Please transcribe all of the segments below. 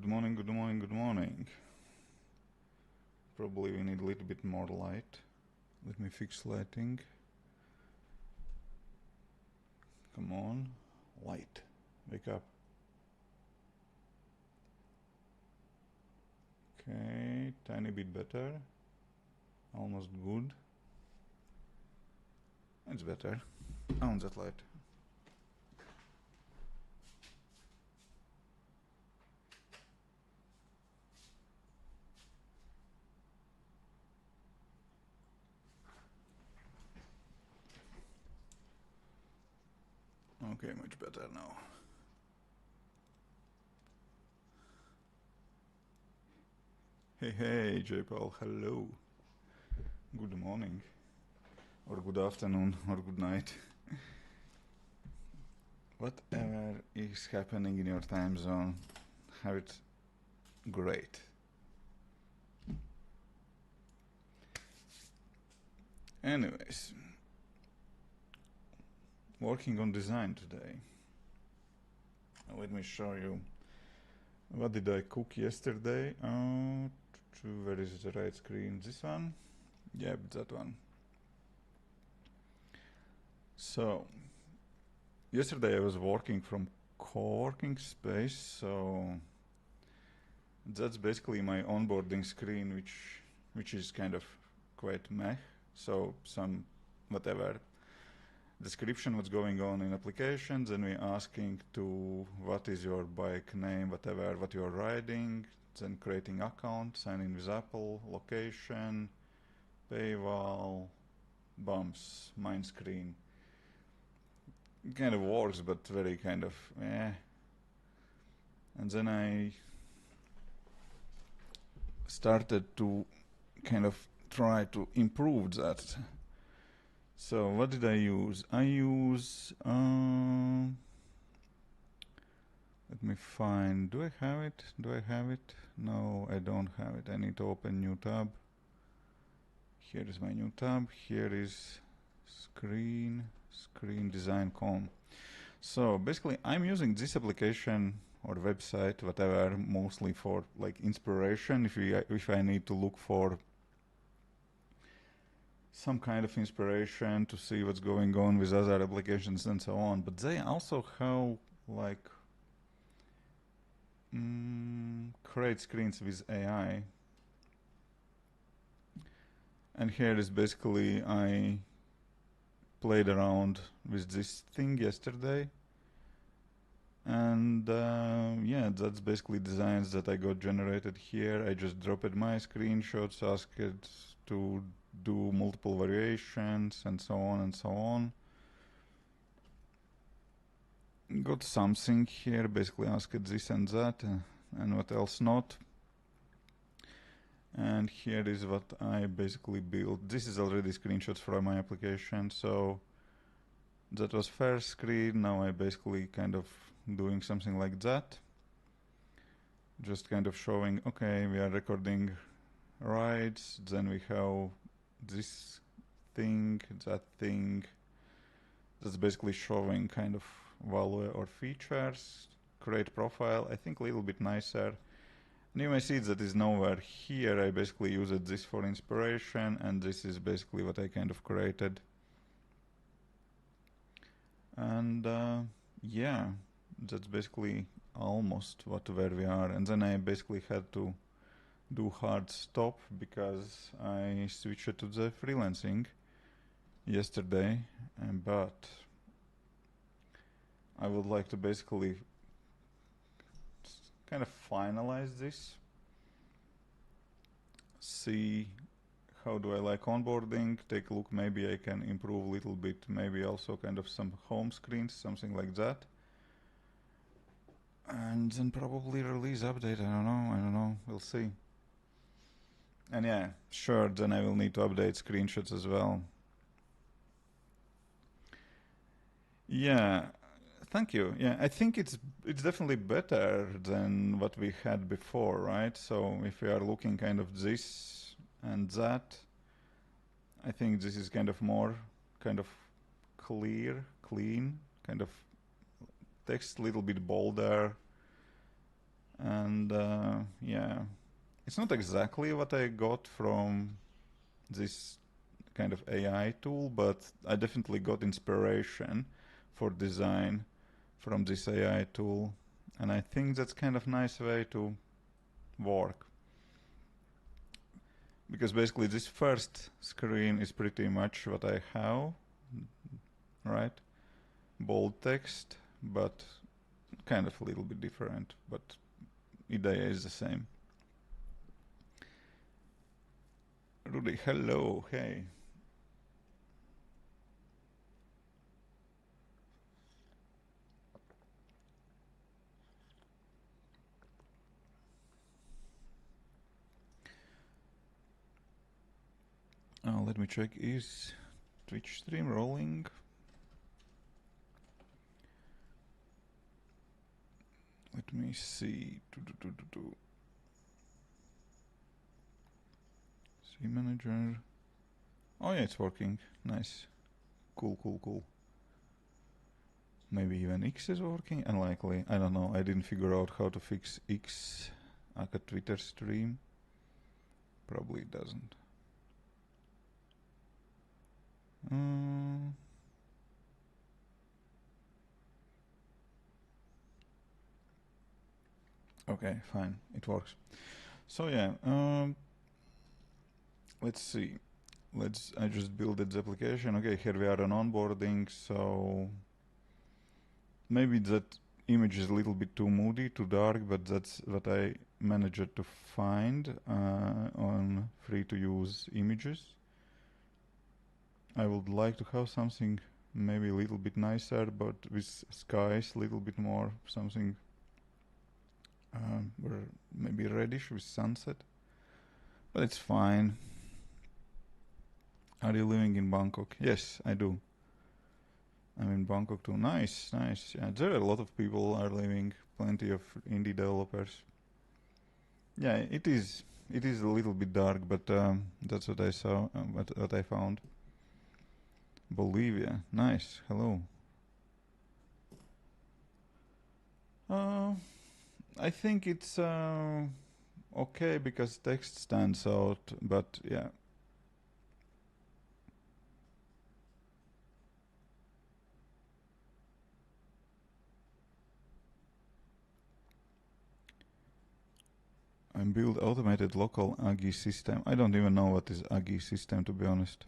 Good morning, good morning, good morning. Probably we need a little bit more light. Let me fix lighting. Come on, light, wake up. Okay, tiny bit better. Almost good. It's better. On that light. Okay, much better now. Hey, J-Paul, hello. Good morning, or good afternoon, or good night. Whatever is happening in your time zone, have it great. Anyways, working on design today. Let me show you. What did I cook yesterday? Where is the right screen? This one? Yep, that one. So, yesterday I was working from co-working space, so that's basically my onboarding screen, which is kind of quite meh. So some whatever description what's going on in applications, and we're asking to what is your bike name, whatever what you're riding, then creating account, sign in with Apple, location, paywall, bumps, mine screen. It kind of works, but very kind of eh. And then I started to kind of try to improve that. So what did I use? I use, let me find, do I have it? No, I don't have it. I need to open new tab. Here is my new tab. Here is screen design.com. So basically I'm using this application or website, whatever, mostly for like inspiration. If I need to look for some kind of inspiration to see what's going on with other applications and so on. But they also have like create screens with AI. And here is basically I played around with this thing yesterday. And yeah, that's basically designs that I got generated here. I just dropped my screenshots, asked it to do multiple variations and so on and so on. Got something here, basically asked this and that and what else not. And here is what I basically built. This is already screenshots from my application. So that was first screen. Now I basically kind of doing something like that. Just kind of showing, okay, we are recording rides. Then we have this thing, that thing. That's basically showing kind of value or features. Create profile, I think a little bit nicer. And you may see that is nowhere here. I basically used this for inspiration, and this is basically what I kind of created. And yeah, that's basically almost where we are. And then I basically had to do hard stop because I switched to the freelancing yesterday, but I would like to basically kind of finalize this, see how do I like onboarding, take a look, maybe I can improve a little bit, maybe also kind of some home screens, something like that. And then probably release update, I don't know, we'll see. And yeah, sure, then I will need to update screenshots as well. Yeah, thank you. Yeah, I think it's definitely better than what we had before, right? So if we are looking kind of this and that, I think this is kind of more kind of clear, clean, kind of text a little bit bolder. And yeah, it's not exactly what I got from this kind of AI tool, but I definitely got inspiration for design from this AI tool, and I think that's kind of nice way to work, because basically this first screen is pretty much what I have, right? Bold text, but kind of a little bit different, but idea is the same. Rudy, hello, hey. Let me check, is Twitch stream rolling? Let me see. See manager. Oh yeah, it's working. Nice. Cool, cool, cool. Maybe even X is working? Unlikely. I don't know. I didn't figure out how to fix X like a Twitter stream. Probably it doesn't. Okay, fine. It works. So yeah, let's see. I just built the application. Okay, here we are on onboarding. So maybe that image is a little bit too moody, too dark, but that's what I managed to find on free-to-use images. I would like to have something maybe a little bit nicer, but with skies a little bit more, something maybe reddish with sunset. But it's fine. Are you living in Bangkok? Yes, I do. I'm in Bangkok too. Nice, nice. Yeah, there are a lot of people are living, plenty of indie developers. Yeah, it is a little bit dark, but that's what I saw, what I found. Bolivia, nice. Hello. I think it's okay because text stands out, but yeah. I build automated local AGI system. I don't even know what is AGI system, to be honest.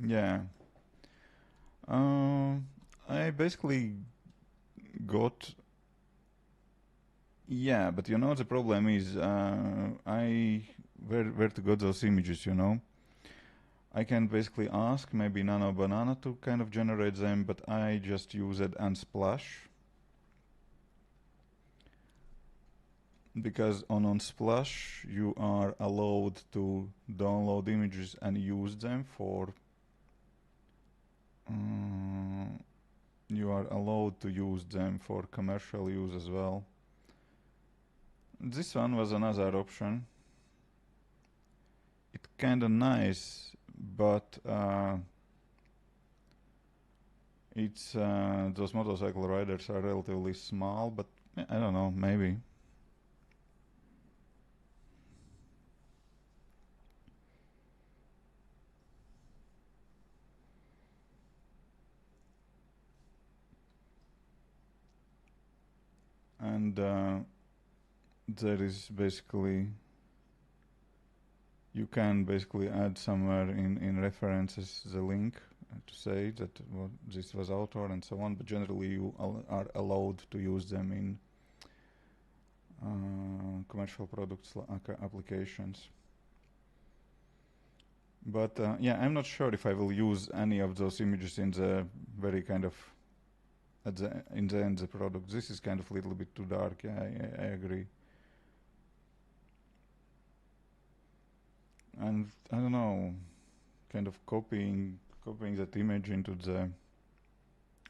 Yeah. I basically got. Yeah, but you know the problem is where to get those images, you know. I can basically ask maybe Nano Banana to kind of generate them, but I just use it and Splash. Because on Unsplash you are allowed to download images and use them for you are allowed to use them for commercial use as well. This one was another option. It's kinda nice, but it's those motorcycle riders are relatively small, but I don't know, maybe. And there is basically you can basically add somewhere in references the link to say that this was author and so on, but generally you are allowed to use them in commercial products applications. But yeah, I'm not sure if I will use any of those images in the very kind of in the end the product. This is kind of a little bit too dark. Yeah, I agree. And I don't know, kind of copying that image into the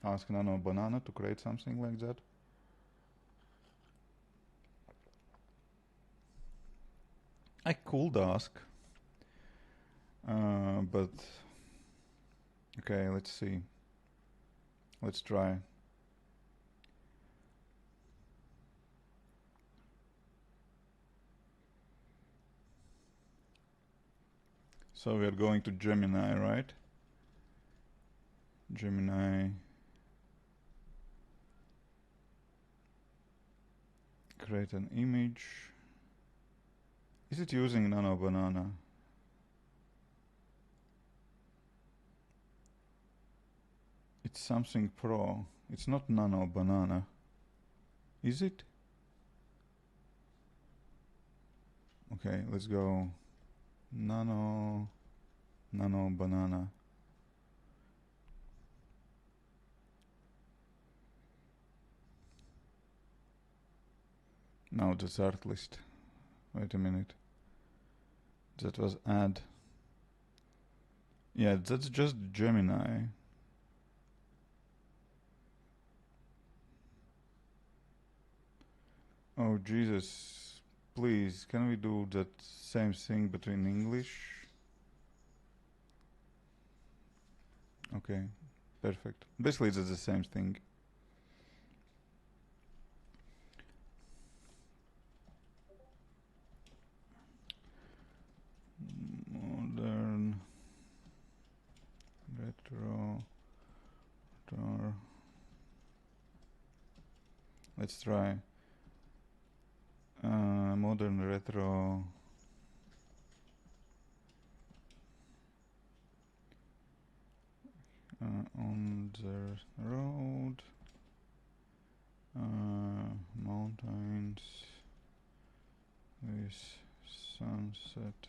Ask Nano Banana to create something like that. I could ask. But okay, let's see. Let's try. So we are going to Gemini, right? Gemini. Create an image. Is it using Nano Banana? It's something pro. It's not Nano Banana. Is it? Okay, let's go. Nano Banana. No, that's art list. Wait a minute. That was add. Yeah, that's just Gemini. Oh Jesus, please, can we do that same thing but in English? Okay, perfect. Basically it's the same thing. Modern, retro, let's try. Modern, retro, on the road, mountains with sunset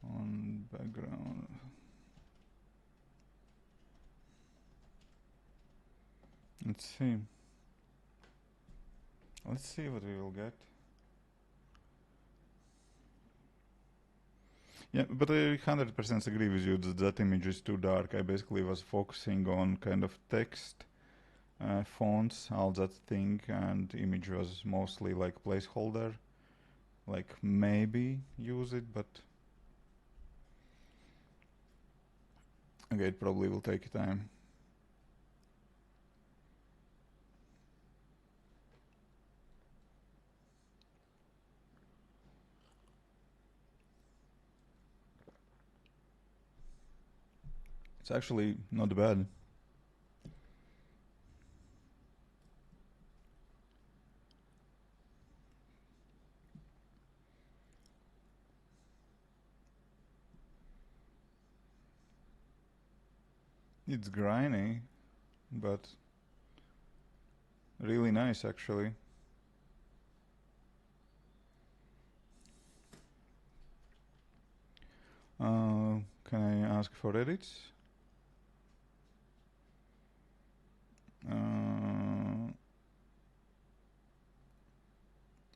on background. Let's see. Let's see what we will get. Yeah, but I 100% agree with you that that image is too dark. I basically was focusing on kind of text, fonts, all that thing, and image was mostly like placeholder. Like maybe use it, but okay, it probably will take time. It's actually not bad. It's grainy, but really nice actually. Can I ask for edits?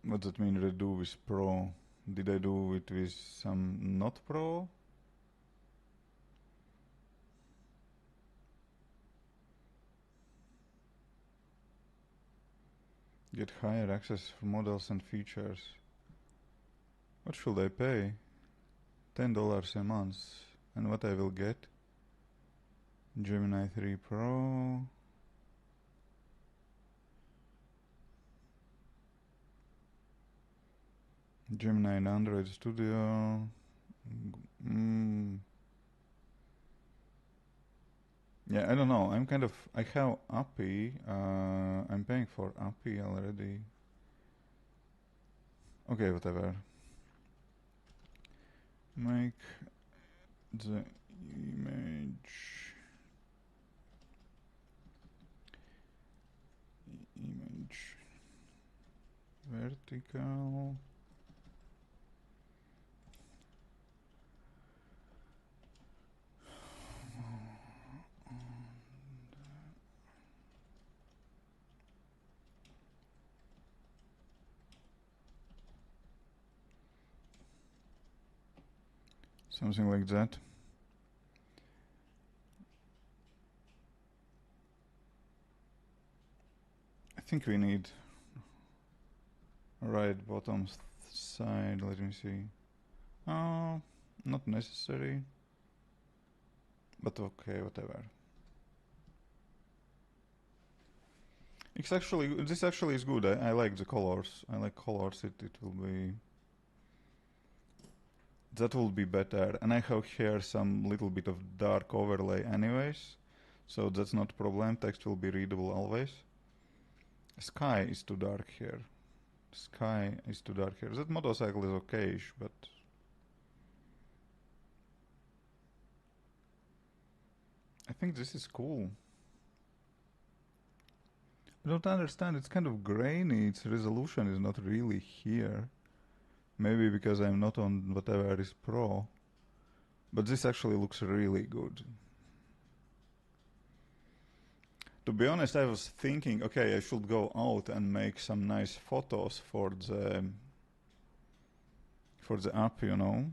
What does that mean, redo with pro? Did I do it with some not pro? Get higher access for models and features. What should I pay? $10 a month. And what I will get? Gemini 3 Pro. Gemini and Android Studio. Yeah, I don't know. I'm kind of... I have API. I'm paying for API already. Okay, whatever. Make the image vertical. Something like that. I think we need right bottom side. Let me see. Oh, Not necessary. But okay, whatever. This actually is good. I like the colors. I like colors. It will be... That will be better. And I have here some little bit of dark overlay anyways. So that's not a problem. Text will be readable always. Sky is too dark here. Sky is too dark here. That motorcycle is okay-ish, but... I think this is cool. I don't understand. It's kind of grainy. Its resolution is not really here. Maybe because I'm not on whatever is Pro. But this actually looks really good. To be honest, I was thinking, okay, I should go out and make some nice photos for the app, you know,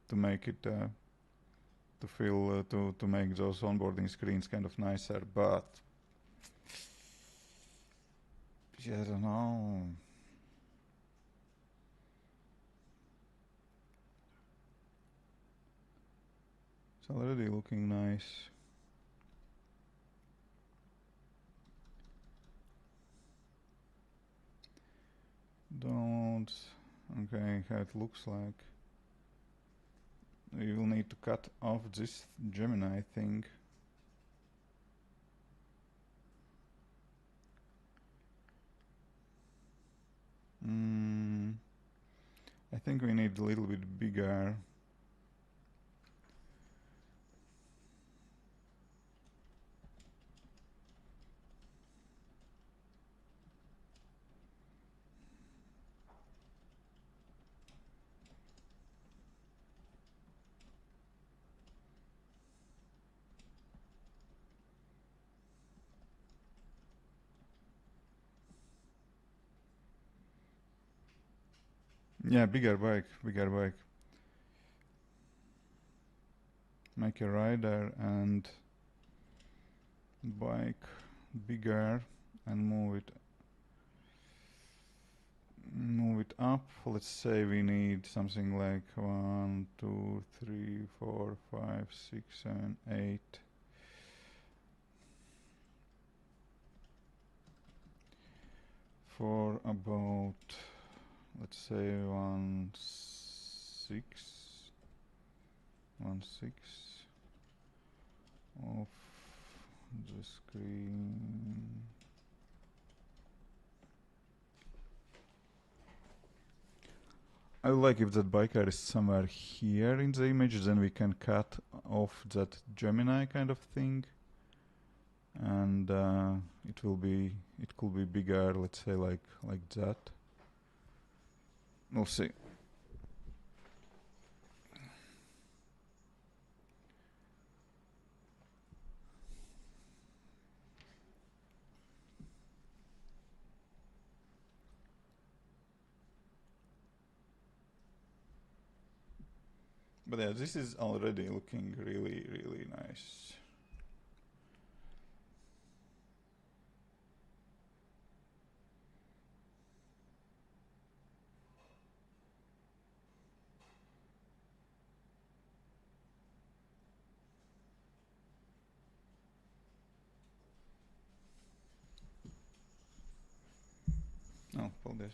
to make it to feel to make those onboarding screens kind of nicer. But yeah, I don't know. It's already looking nice. Don't... Okay, how it looks like. You will need to cut off this Gemini thing. I think we need a little bit bigger. Yeah, bigger bike. Make a rider and bike bigger and move it up. Let's say we need something like 1, 2, 3, 4, 5, 6, 7, 8. For about, let's say 1/6 of the screen. I would like if that biker is somewhere here in the image, then we can cut off that Gemini kind of thing, and it could be bigger. Let's say like that. We'll see. But yeah, this is already looking really, really nice. Oh, pull this.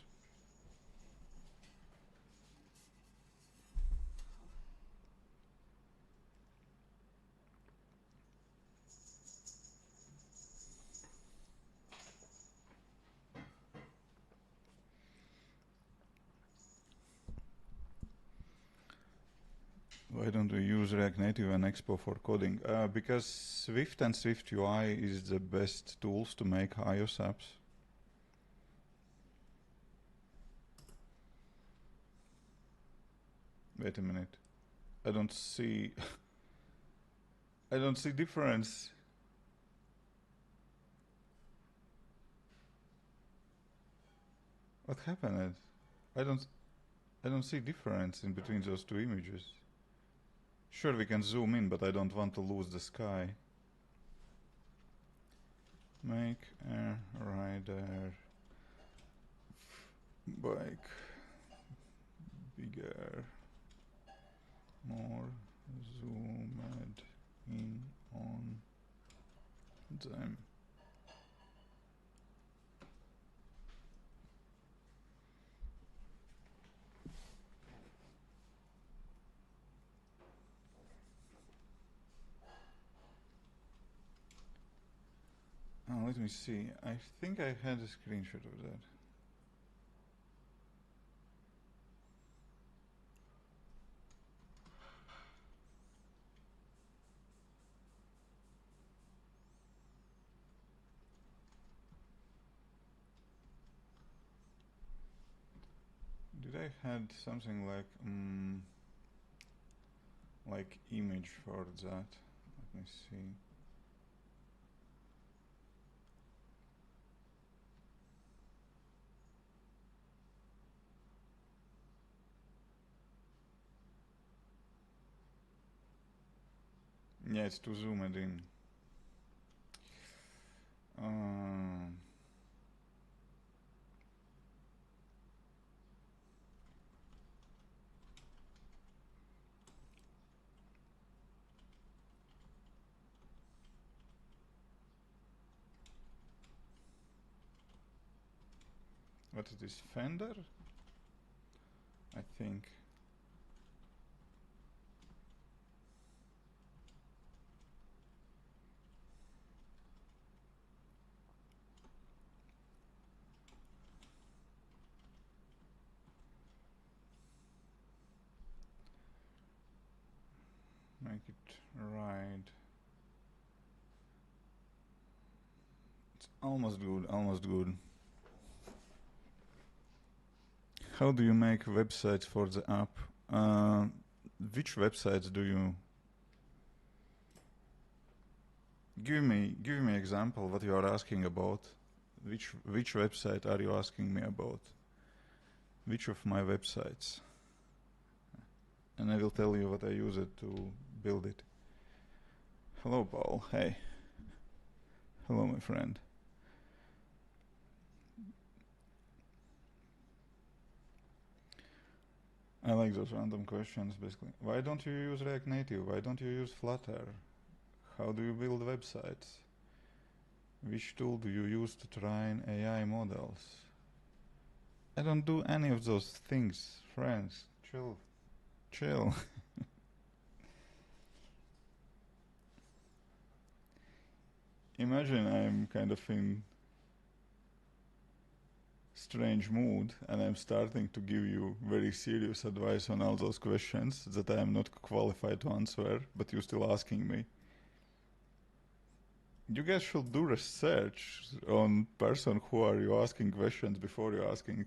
Why don't we use React Native and Expo for coding? Because Swift and Swift UI is the best tools to make iOS apps. Wait a minute. I don't see... I don't see difference. What happened? I don't see difference in between those two images. Sure, we can zoom in, but I don't want to lose the sky. Make a rider bike bigger. more zoomed in on them. Let me see. I think I had a screenshot of that. Did I had something like image for that? Let me see. Yeah, it's too zoomed in. What is this, Fender? I think. Make it right. It's almost good, almost good. How do you make websites for the app? Which websites do you... Give me example what you are asking about. Which website are you asking me about? Which of my websites? And I will tell you what I use it to build it. Hello, Paul. Hey. Hello, my friend. I like those random questions, basically. Why don't you use React Native? Why don't you use Flutter? How do you build websites? Which tool do you use to train AI models? I don't do any of those things, friends. Chill. Chill. Imagine I'm kind of in strange mood and I'm starting to give you very serious advice on all those questions that I am not qualified to answer, but you're still asking me. You guys should do research on person who are you asking questions before you're asking.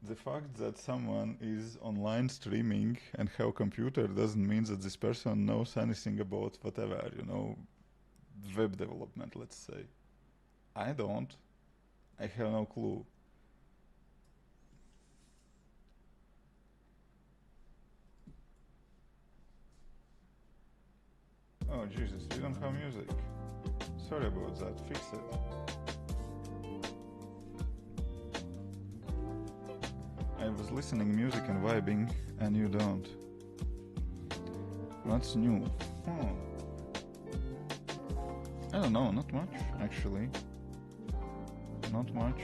The fact that someone is online streaming and have a computer doesn't mean that this person knows anything about whatever, web development, let's say. I don't. I have no clue. Oh Jesus, we don't have music. Sorry about that, fix it. I was listening music and vibing, and you don't. What's new? I don't know, not much, actually. Not much.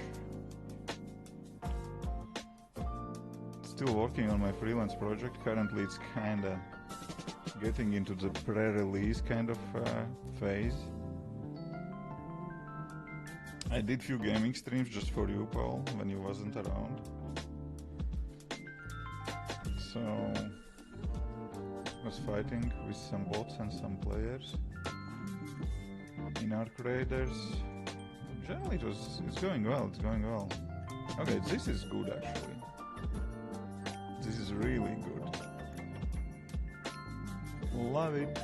Still working on my freelance project. Currently it's kinda getting into the pre-release kind of phase. I did few gaming streams just for you, Paul, when you wasn't around. So was fighting with some bots and some players in Arc Raiders. Generally it's going well, Okay, this is good actually. This is really good. Love it.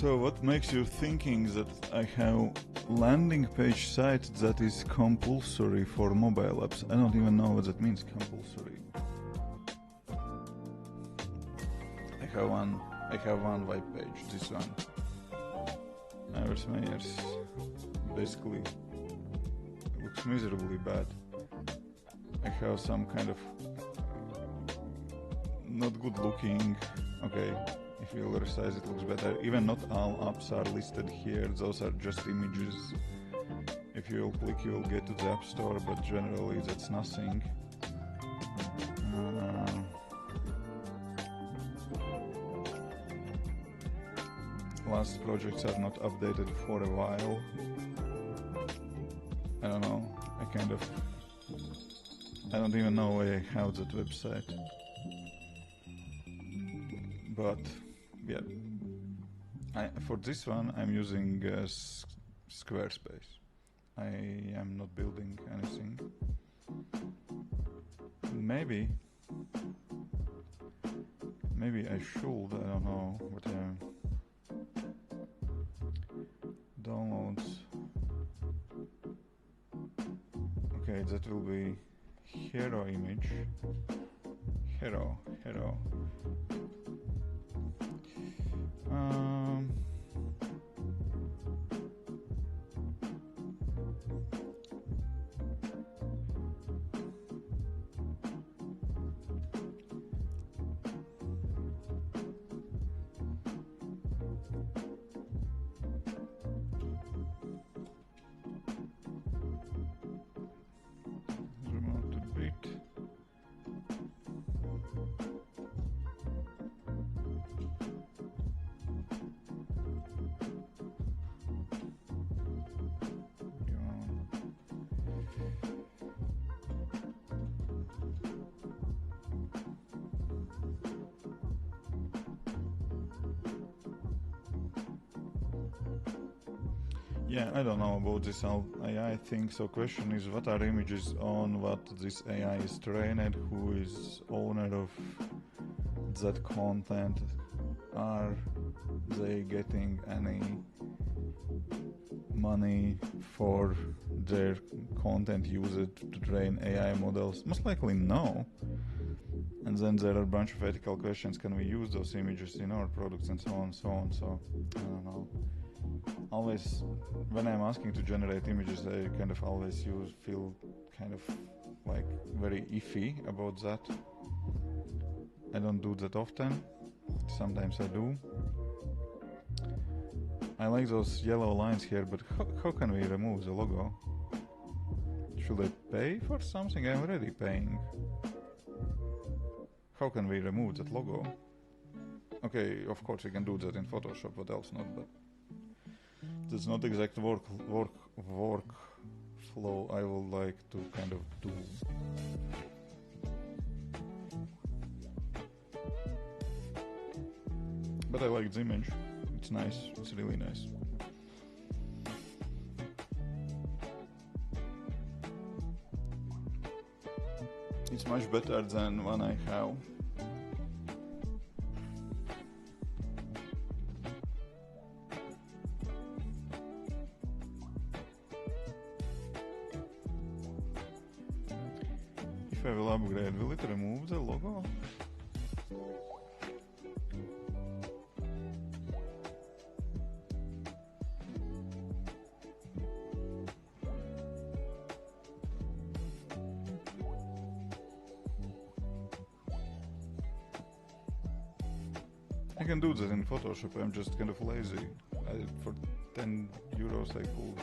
So what makes you thinking that I have landing page site that is compulsory for mobile apps? I don't even know what that means, compulsory. I have one web page, this one. Myers Meyers basically looks miserably bad. I have some kind of not good looking, okay, if you resize it looks better. Even not all apps are listed here, those are just images. If you will click you will get to the App Store, but generally that's nothing. Last projects are not updated for a while. I don't know, I don't even know why I have that website. But yeah, for this one I'm using Squarespace. I am not building anything. Maybe I should, I don't know, but downloads. Okay, that will be hero image. Hero. Yeah, I don't know about this AI thing, so question is what are images on what this AI is trained, who is owner of that content, are they getting any money for their content used to train AI models? Most likely no. And then there are a bunch of ethical questions, can we use those images in our products and so on, so I don't know. Always, when I'm asking to generate images, I kind of always feel kind of like very iffy about that. I don't do that often. Sometimes I do. I like those yellow lines here, but how can we remove the logo? Should I pay for something? I'm already paying. How can we remove that logo? Okay, of course we can do that in Photoshop, what else not, but that's not exact workflow I would like to kind of do. But I like the image. It's nice. It's really nice. It's much better than one I have. If I will upgrade, will it remove the logo? I can do that in Photoshop, I'm just kind of lazy. For 10 euros I could.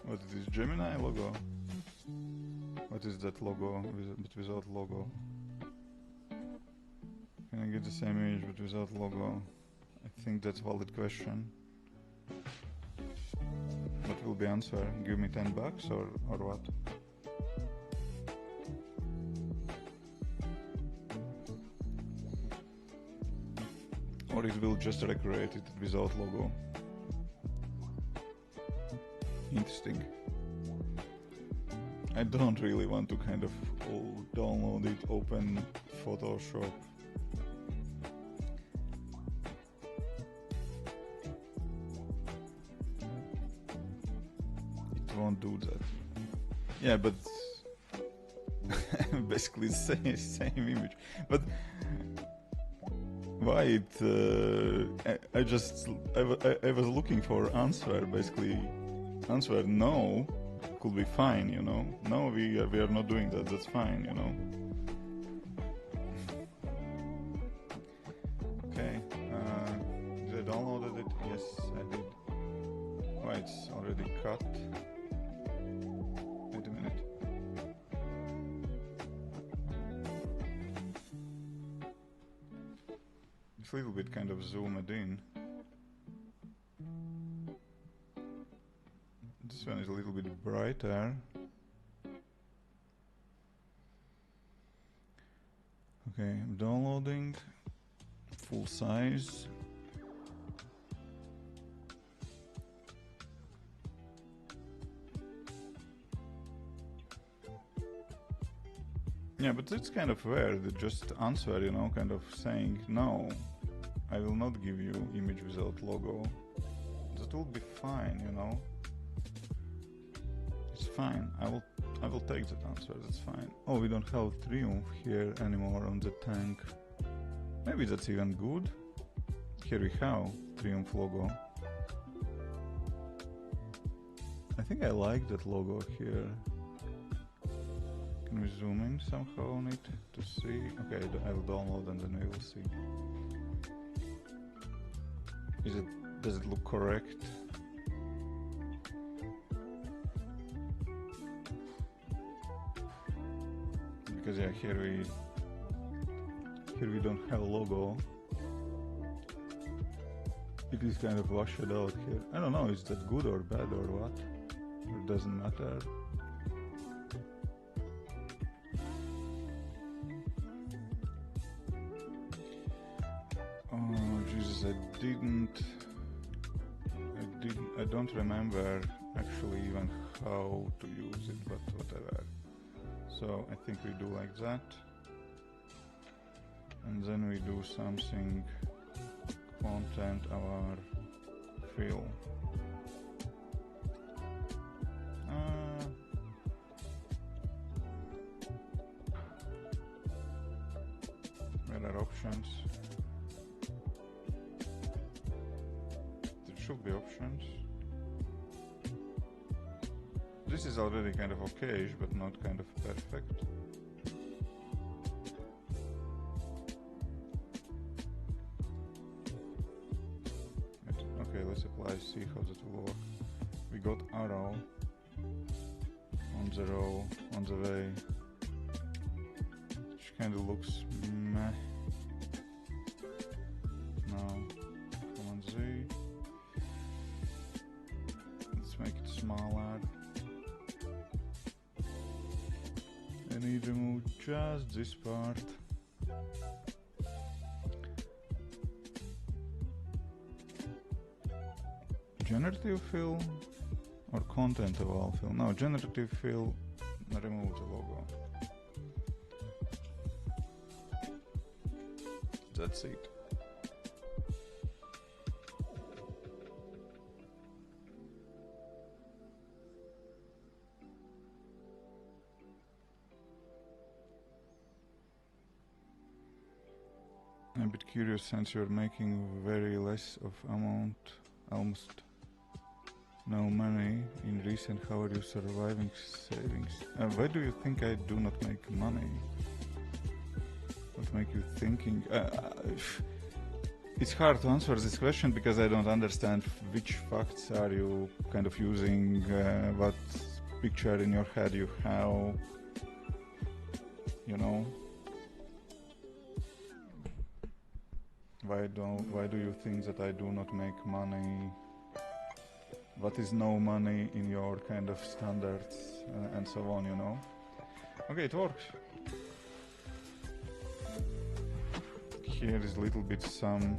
What is this, Gemini logo? What is that logo, but without logo? Can I get the same image but without logo? I think that's a valid question. What will be answer? Give me $10 or what? or it will just recreate it without logo. Interesting. I don't really want to kind of download it, open Photoshop. It won't do that. Yeah, but basically the same image. But why it? I was looking for answer. Basically, answer no could be fine. You know, no, we are not doing that. That's fine. You know. Okay. Did I downloaded it? Yes, I did. Why it's already cut? Wait a minute. It's a little bit kind of zoomed in. This one is a little bit brighter. Okay, I'm downloading full size. Yeah, but it's kind of weird, just answer, you know, kind of saying, no, I will not give you image without logo. That will be fine, you know. It's fine, I will take that answer, that's fine. Oh, we don't have Triumph here anymore on the tank. Maybe that's even good. Here we have Triumph logo. I think I like that logo here. Can we zoom in somehow on it to see? Okay, I will download and then we will see. Does it look correct? Because yeah, here we don't have a logo. It is kind of washed out here. I don't know, is that good or bad or what? It doesn't matter. Oh Jesus, I don't remember actually even how to use it, but whatever. So I think we do like that. And then we do something content our fill. Where are options? There should be options. This is already kind of okay, but not kind of perfect. Okay, let's apply, see how that will work. We got arrow on the row, on the way, which kind of looks meh. Now, Command Z. Let's make it smaller. I need to remove just this part. Generative fill or content overhaul fill? No, generative fill, remove the logo. That's it. I'm a bit curious since you're making very less of amount, almost no money in recent. How are you surviving savings? Why do you think I do not make money? What make you thinking? It's hard to answer this question because I don't understand which facts are you kind of using, what picture in your head you have, you know. Why do you think that I do not make money? What is no money in your kind of standards and so on, you know? Okay, it works. Here is a little bit some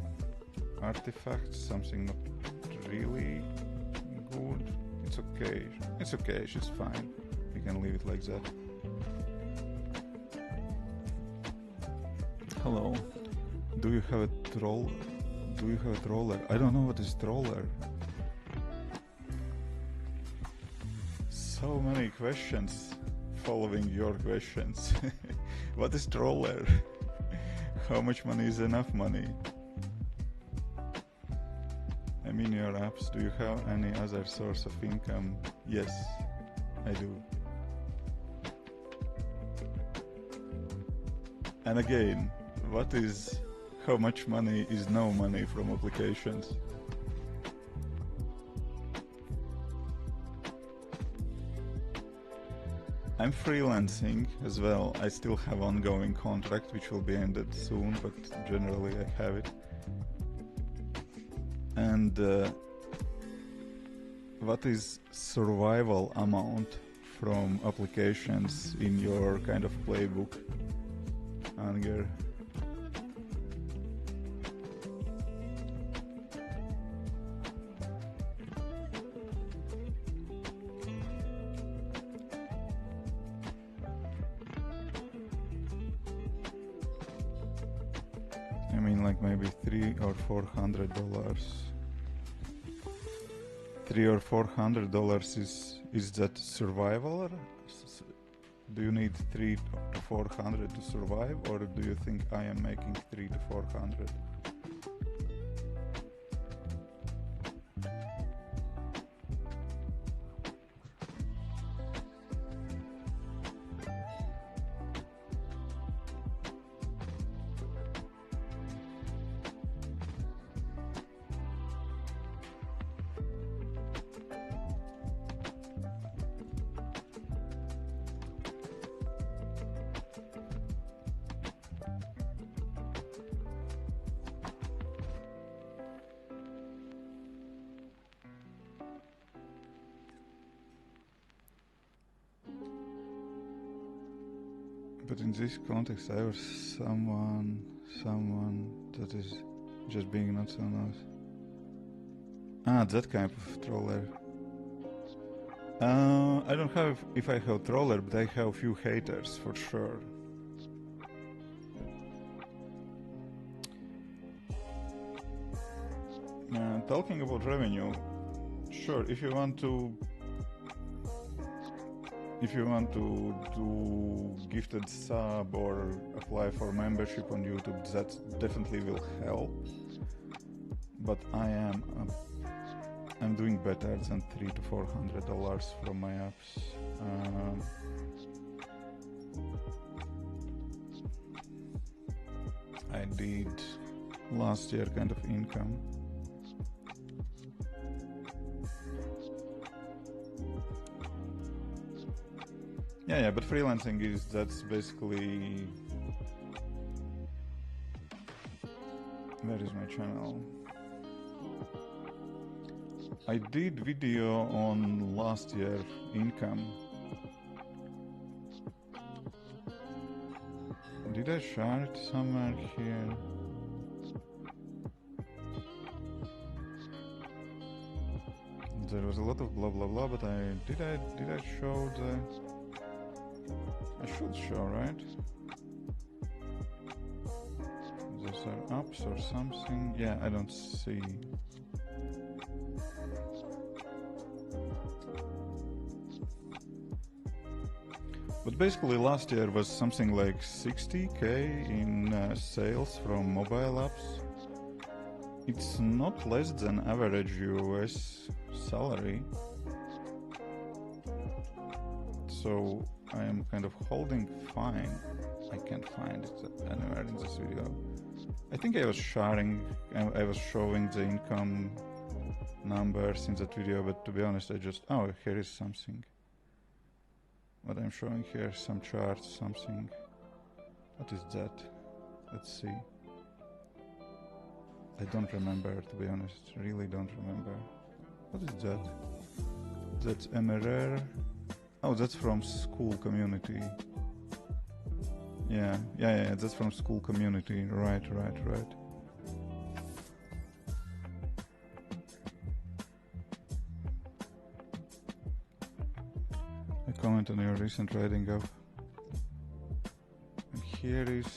artifacts, something not really good. It's okay. It's okay. She's fine. We can leave it like that. Hello. Do you have a troll? Do you have a troller? I don't know what is troller. So many questions following your questions. What is troller? How much money is enough money? I mean your apps. Do you have any other source of income? Yes, I do. And again, what is how much money is no money from applications? I'm freelancing as well. I still have ongoing contract which will be ended soon, but generally I have it. And what is survival amount from applications in your kind of playbook, Anger? I mean, like maybe $300 or $400. $300 or $400 is that survival? Do you need 300 to 400 to survive, or do you think I am making 300 to 400? But in this context, I was someone that is just being not so nice. Ah, that kind of troller. I don't have if I have troller, but I have few haters for sure. Talking about revenue, sure. If you want to do gifted sub or apply for membership on YouTube, that definitely will help. But I'm doing better than $300 to $400 from my apps. I did last year kind of income. Yeah, but freelancing that's basically, where is my channel? I did video on last year income. Did I share it somewhere here? There was a lot of blah blah blah, but did I show the? I should show, right? Those are ups or something. Yeah, I don't see. But basically last year was something like 60k in sales from mobile apps. It's not less than average US salary. So I am kind of holding fine. I can't find it anywhere in this video. I think I was sharing, I was showing the income numbers in that video, but to be honest, oh, here is something. What I'm showing here, some charts, something. What is that? Let's see. I don't remember, to be honest, really don't remember. What is that? That's MRR. Oh, that's from school community. Yeah, that's from school community. Right. a comment on your recent writing of. And here is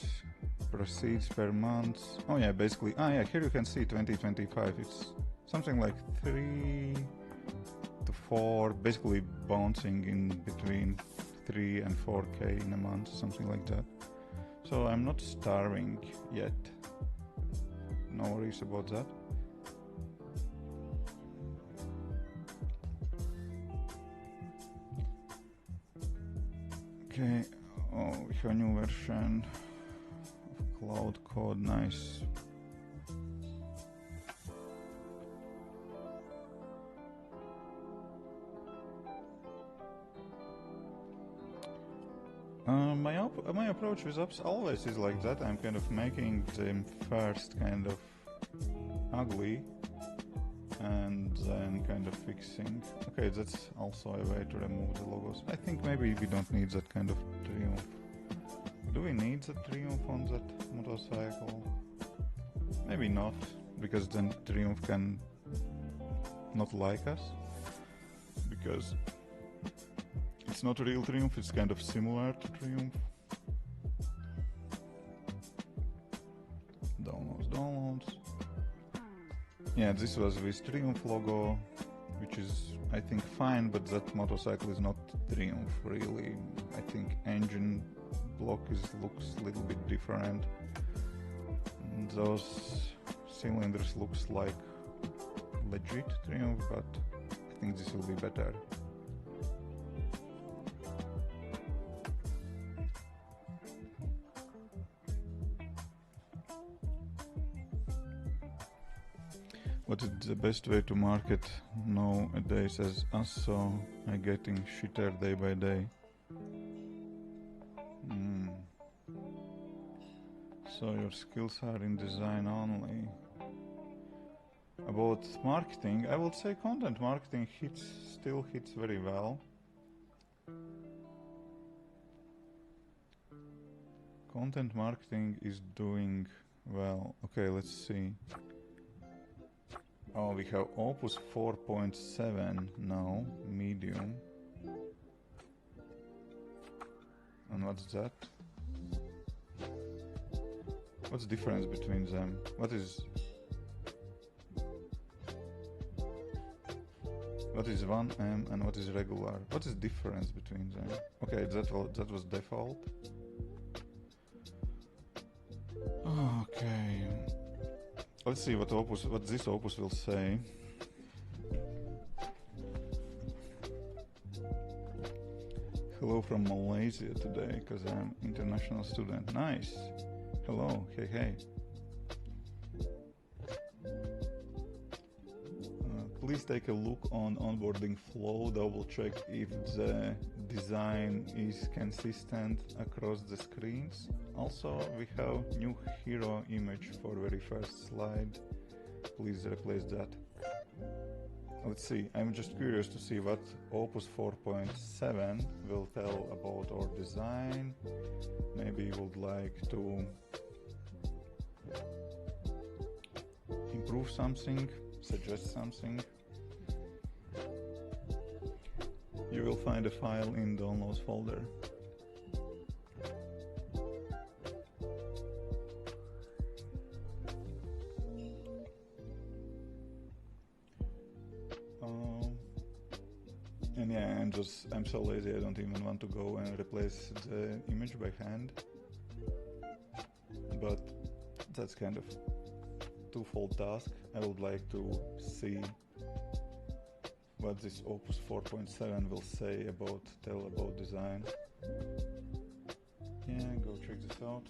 proceeds per month. Oh yeah, basically, yeah, here you can see 2025. It's something like 3 to 4, basically bouncing in between 3 and 4k in a month, something like that. So I'm not starving yet. No worries about that. Okay, oh, we have a new version of Cloud Code, nice. My approach with apps always is like that. I'm kind of making them first kind of ugly and then kind of fixing. Okay, that's also a way to remove the logos. I think maybe we don't need that kind of triumph. Do we need the triumph on that motorcycle? Maybe not, because then triumph can not like us, because it's not a real triumph, it's kind of similar to triumph. Downloads. Yeah, this was with triumph logo, which is, I think, fine, but that motorcycle is not triumph really. I think engine block looks a little bit different. And those cylinders looks like legit triumph, but I think this will be better. What is the best way to market nowadays as us, so I'm getting shitter day by day? So your skills are in design only. About marketing, I would say content marketing still hits very well. Content marketing is doing well. Okay, let's see. Oh, we have Opus 4.7 now, medium. And what's that? What's the difference between them? What is 1M and what is regular? What is the difference between them? Okay, that was default. Okay. Let's see what this Opus will say. Hello from Malaysia today, because I'm international student. Nice. Hello. Hey. Please take a look on onboarding flow. Double check if the design is consistent across the screens. Also, we have new hero image for very first slide. Please replace that. Let's see, I'm just curious to see what Opus 4.7 will tell about our design. Maybe you would like to improve something, suggest something. You will find a file in downloads folder. And yeah, I'm so lazy, I don't even want to go and replace the image by hand. But that's kind of twofold task. I would like to see what this Opus 4.7 will say tell about design. Yeah, go check this out.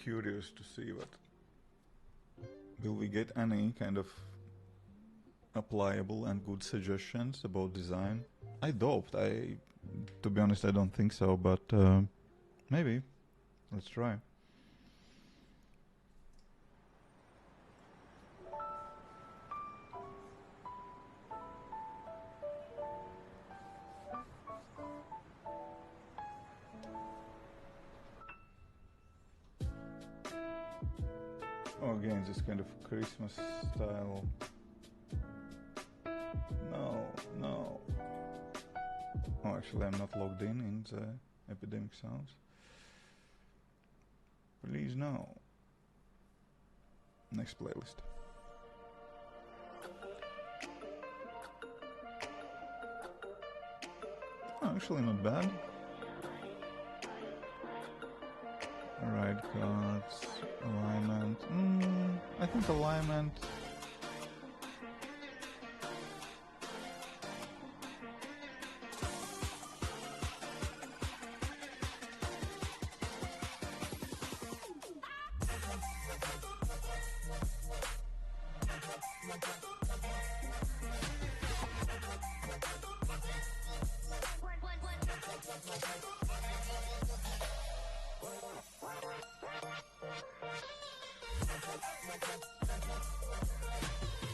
curious to see what will we get any kind of applicable and good suggestions about design. To be honest, I don't think so, but maybe. Let's try. Oh, again, this kind of Christmas style. No. Oh, actually, I'm not logged in the Epidemic Sounds. Please, no. Next playlist. Oh, actually, not bad. Right cards, alignment. I think alignment.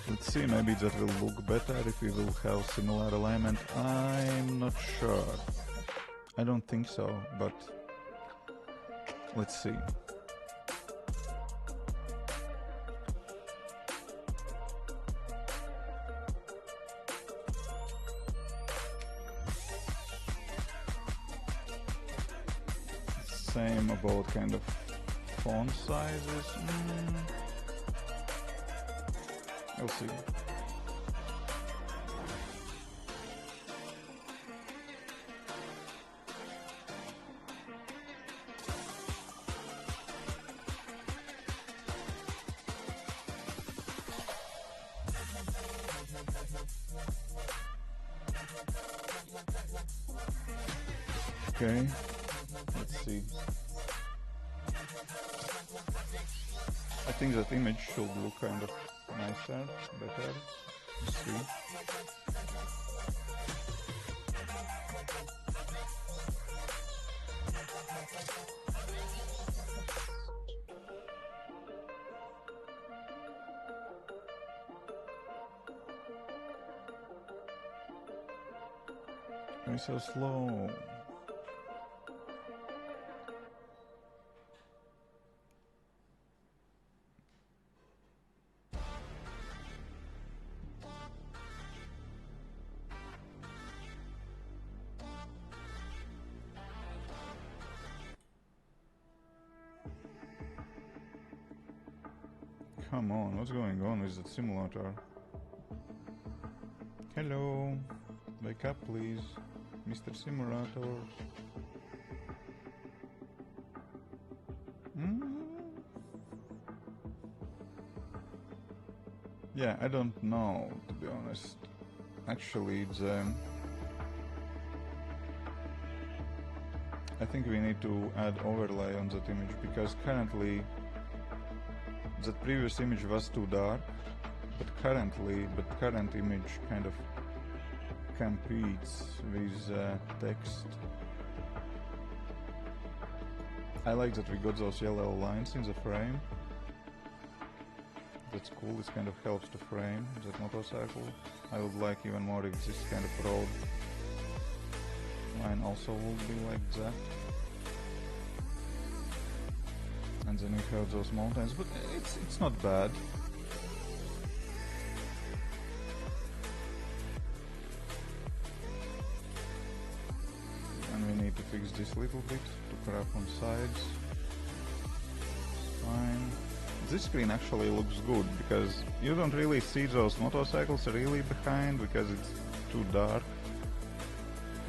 Let's see, maybe that will look better if we will have similar alignment. I'm not sure. I don't think so, but let's see. Same about kind of font sizes. We'll see. Okay, let's see. I think that image should look kind of nicer, better. Let's see. Why so slow? Come on, what's going on with that simulator? Hello, wake up please, Mr. Simulator. Yeah, I don't know, to be honest. Actually, it's I think we need to add overlay on that image, because currently that previous image was too dark, but current image kind of competes with text. I like that we got those yellow lines in the frame. That's cool, it kind of helps to frame that motorcycle. I would like even more if this kind of road line also would be like that. And then we have those mountains, but it's not bad. And we need to fix this little bit to crop on sides. Fine. This screen actually looks good because you don't really see those motorcycles really behind because it's too dark.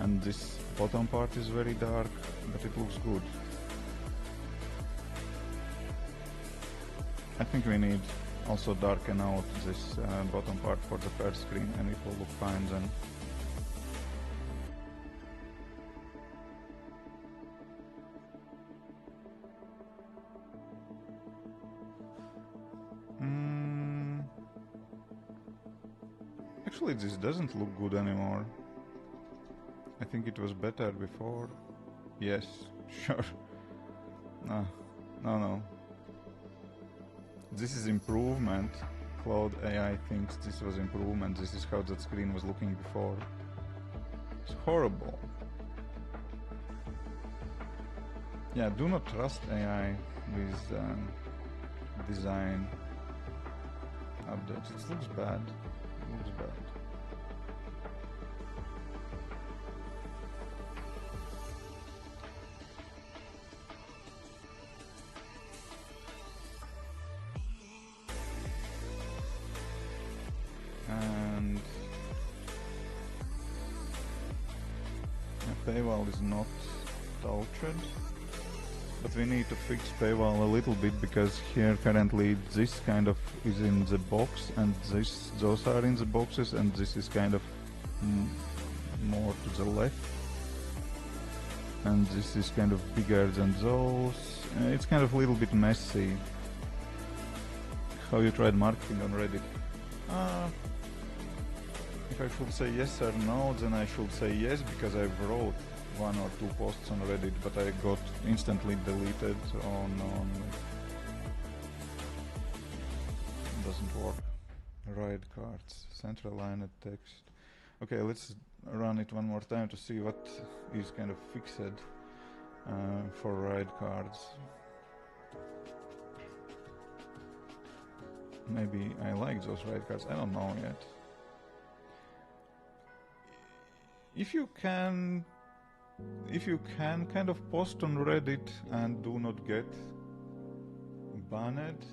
And this bottom part is very dark, but it looks good. I think we need also darken out this bottom part for the first screen, and it will look fine then. Actually, this doesn't look good anymore. I think it was better before. Yes, sure. No. This is improvement. Cloud AI thinks this was improvement. This is how that screen was looking before. It's horrible. Yeah, do not trust AI with design updates. It looks bad. It looks bad. And paywall is not touched, but we need to fix paywall a little bit, because here currently this kind of is in the box and those are in the boxes, and this is kind of more to the left, and this is kind of bigger than those. It's kind of a little bit messy. How you tried marketing on Reddit? If I should say yes or no, then I should say yes, because I wrote 1 or 2 posts on Reddit, but I got instantly deleted on doesn't work. Ride cards, central line text. Okay, let's run it one more time to see what is kind of fixed for ride cards. Maybe I like those ride cards, I don't know yet. If you can kind of post on Reddit and do not get banned,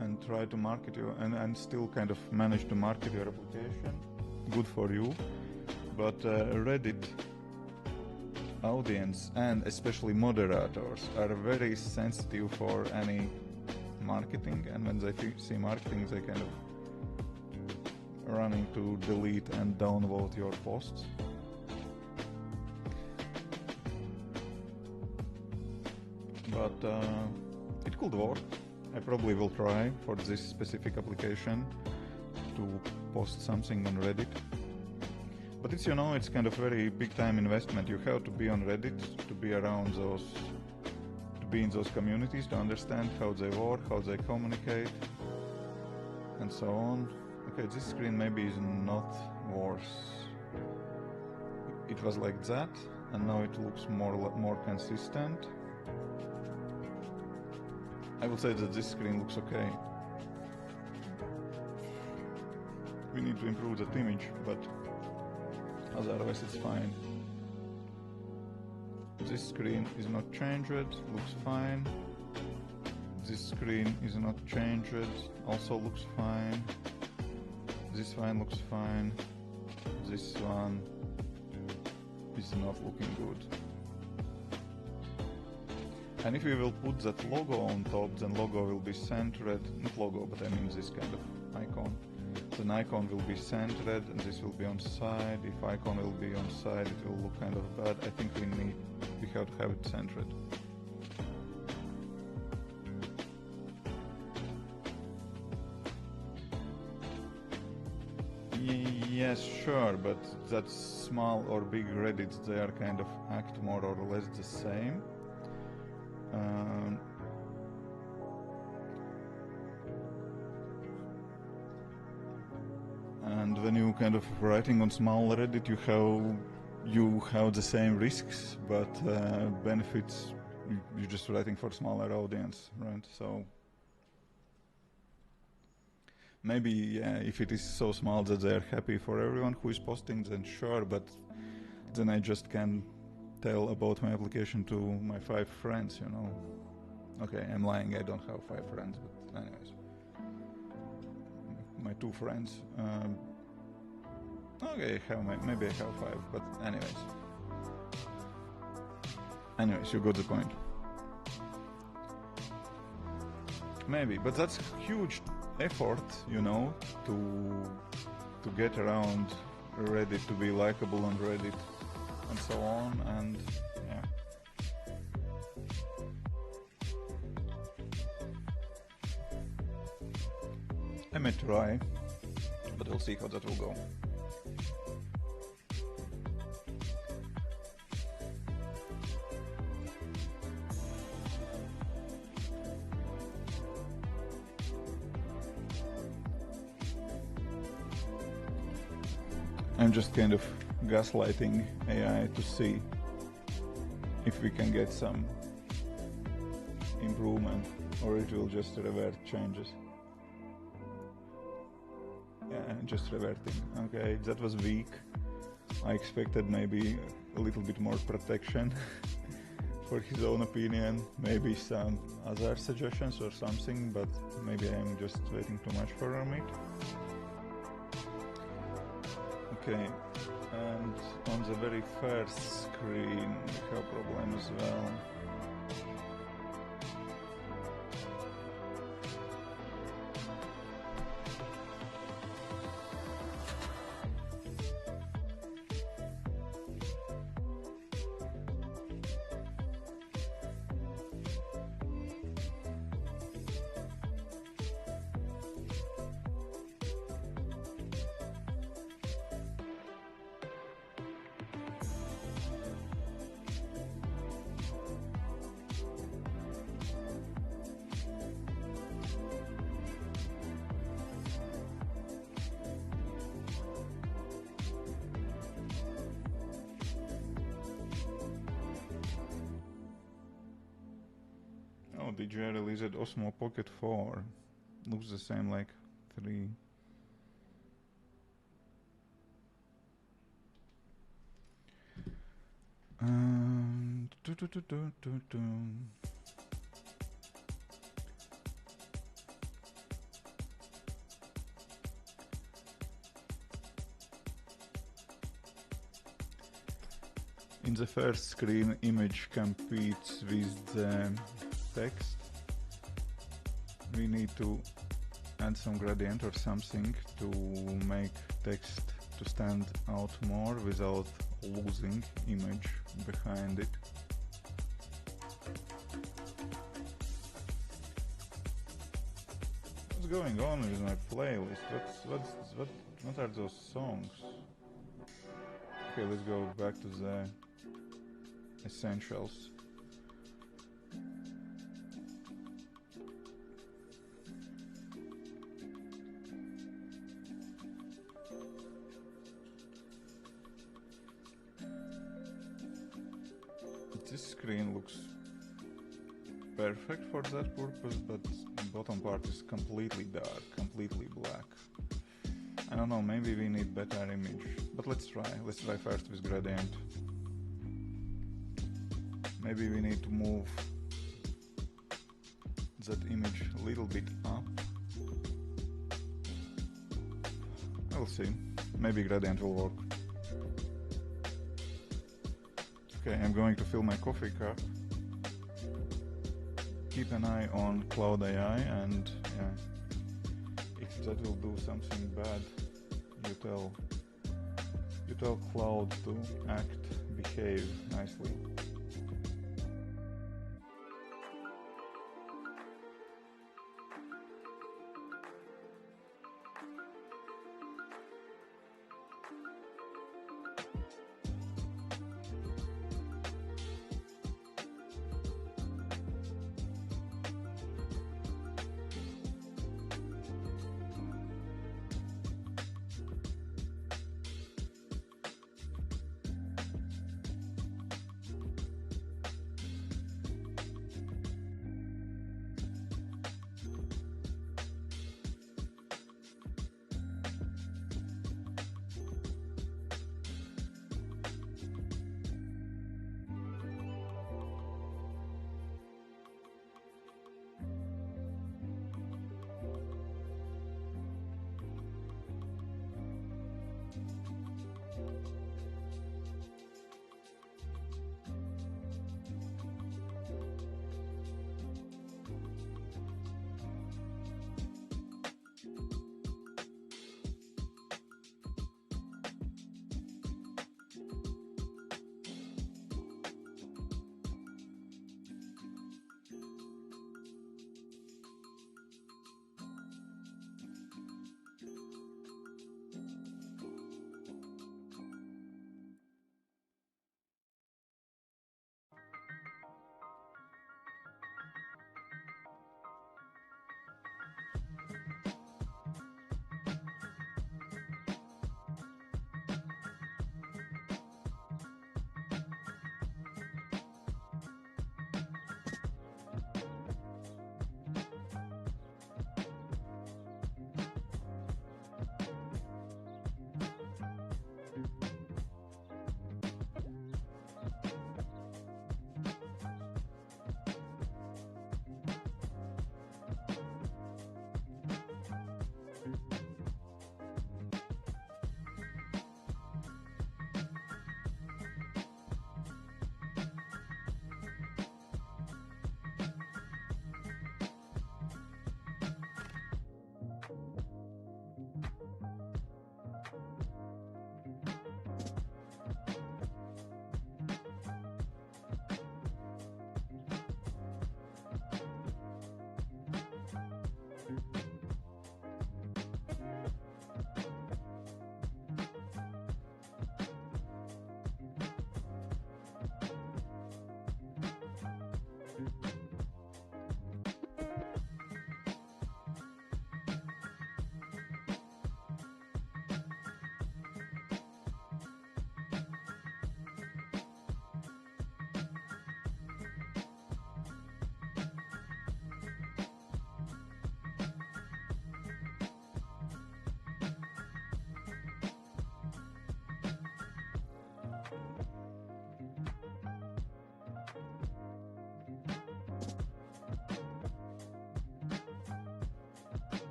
and try to market your and still kind of manage to market your application, good for you. But Reddit audience and especially moderators are very sensitive for any marketing, and when they see marketing, they kind of running to delete and downvote your posts. But it could work. I probably will try for this specific application to post something on Reddit. But it's, you know, it's kind of very big time investment. You have to be on Reddit to be around those, to be in those communities, to understand how they work, how they communicate, and so on. Okay, this screen maybe is not worse. It was like that, and now it looks more consistent. I will say that this screen looks okay. We need to improve that image, but otherwise it's fine. This screen is not changed, looks fine. This screen is not changed, also looks fine. This one looks fine. This one is not looking good. And if we will put that logo on top, then logo will be centered, not logo, but I mean this kind of icon. Then icon will be centered and this will be on side. If icon will be on side, it will look kind of bad. I think we have to have it centered. Yes, sure, but that small or big Reddits, they are kind of act more or less the same. And when you kind of writing on small Reddit, you have the same risks, but benefits. You're just writing for smaller audience, right? So maybe if it is so small that they are happy for everyone who is posting, then sure. But then I just can tell about my application to my 5 friends, you know. Okay, I'm lying, I don't have 5 friends, but anyways. My 2 friends. Okay, maybe I have 5, but anyways. Anyways, you got the point. Maybe, but that's huge effort, you know, to get around Reddit, to be likable on Reddit, and so on, and yeah. I may try. but we'll see how that will go. I'm just kind of gaslighting AI to see if we can get some improvement, or it will just revert changes. Yeah, just reverting. Okay, that was weak. I expected maybe a little bit more protection for his own opinion, maybe some other suggestions or something, but maybe I'm just waiting too much for it. Okay, and on the very first screen we have a problem as well. Oh, DJI released Osmo Pocket 4. Looks the same like 3. In the first screen, image competes with the text. We need to add some gradient or something to make text to stand out more without losing image behind it. What's going on with my playlist? What are those songs? Okay, let's go back to the essentials. This screen looks perfect for that purpose, but the bottom part is completely dark, completely black. I don't know, maybe we need better image, but let's try first with gradient. Maybe we need to move that image a little bit up. I'll see, maybe gradient will work. Okay, I'm going to fill my coffee cup. Keep an eye on Cloud AI, and yeah, if that will do something bad, you tell Cloud to behave nicely.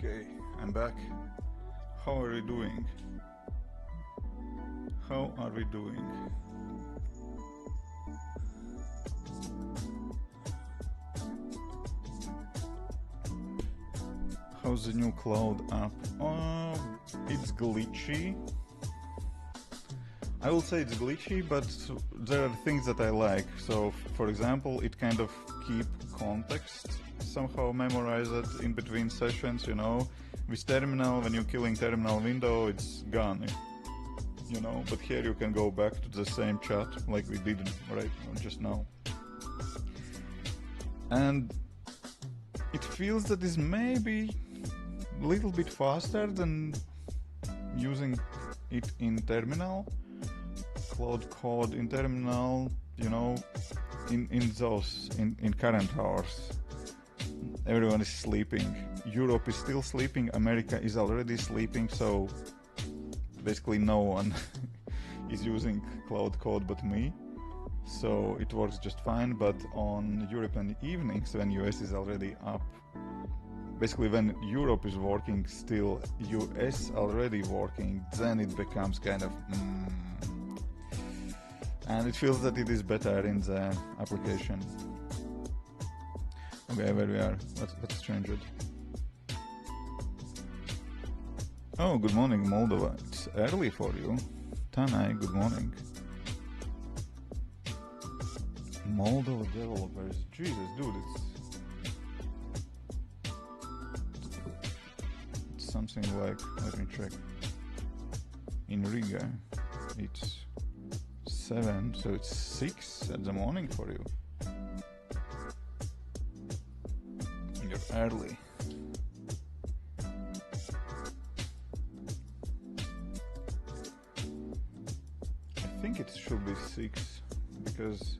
Okay, I'm back. How are we doing? How are we doing? How's the new cloud app? It's glitchy. I will say it's glitchy, but there are things that I like. So, for example, it kind of keep context somehow memorized in between sessions, you know. With terminal, when you're killing terminal window, it's gone, you know. But here you can go back to the same chat like we did right just now. And it feels that it's maybe a little bit faster than using it in terminal. Cloud code in terminal, you know, in current hours. Everyone is sleeping. Europe is still sleeping. America is already sleeping. So basically no one is using cloud code but me. So it works just fine. But on European evenings when US is already up, basically when Europe is working still, US already working, then it becomes kind of and it feels that it is better in the application. Okay, where we are. Let's change it. Oh, good morning, Moldova. It's early for you. Tanai, good morning. Moldova developers. Jesus, dude, it's something like, let me check. In Riga, it's 7, so it's 6 at the morning for you. You're early. I think it should be 6 because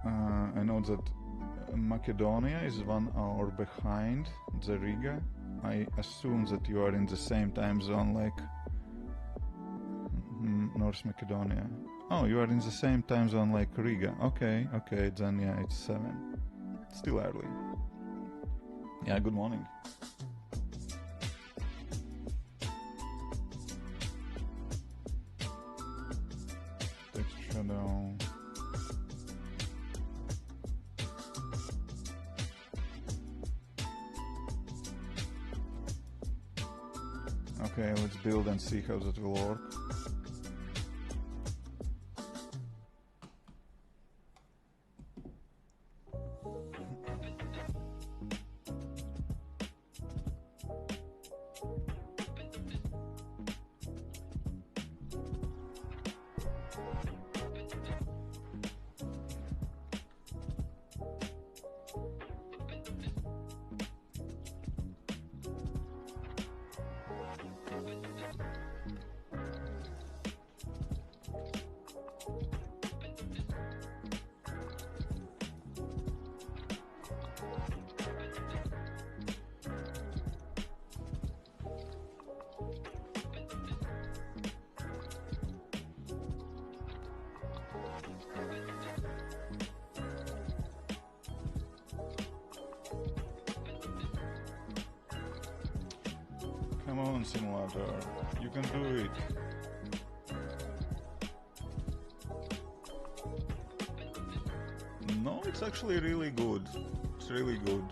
I know that Macedonia is 1 hour behind the Riga. I assume that you are in the same time zone like North Macedonia. Oh, you are in the same time zone like Riga. Okay, then yeah, it's 7. Still early. Yeah, good morning. Text shadow. Okay, let's build and see how that will work. Come on, simulator, you can do it. No, it's actually really good. It's really good.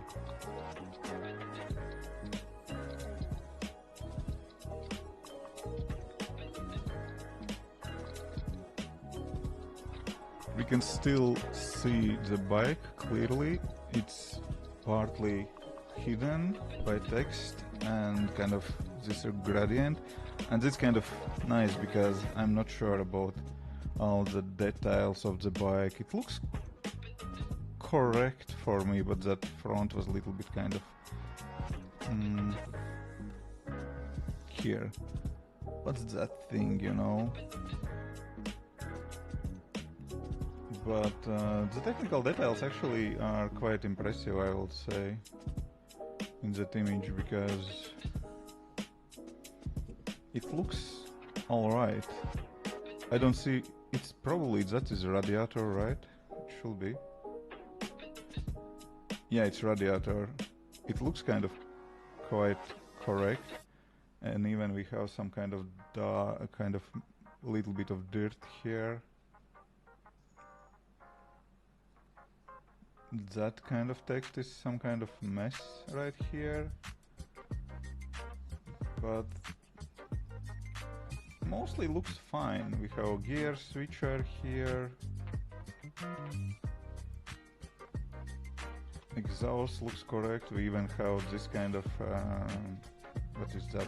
We can still see the bike clearly. It's partly hidden by text and kind of this gradient, and it's kind of nice because I'm not sure about all the details of the bike. It looks correct for me, but that front was a little bit kind of here. What's that thing, you know? But the technical details actually are quite impressive, I would say, in that image, because it looks alright. I don't see, it's probably, that is a radiator, right? It should be. Yeah, it's radiator. It looks kind of quite correct, and even we have some kind of little bit of dirt here. That kind of text is some kind of mess right here, but mostly looks fine. We have a gear switcher here. Exhaust looks correct. We even have this kind of what is that?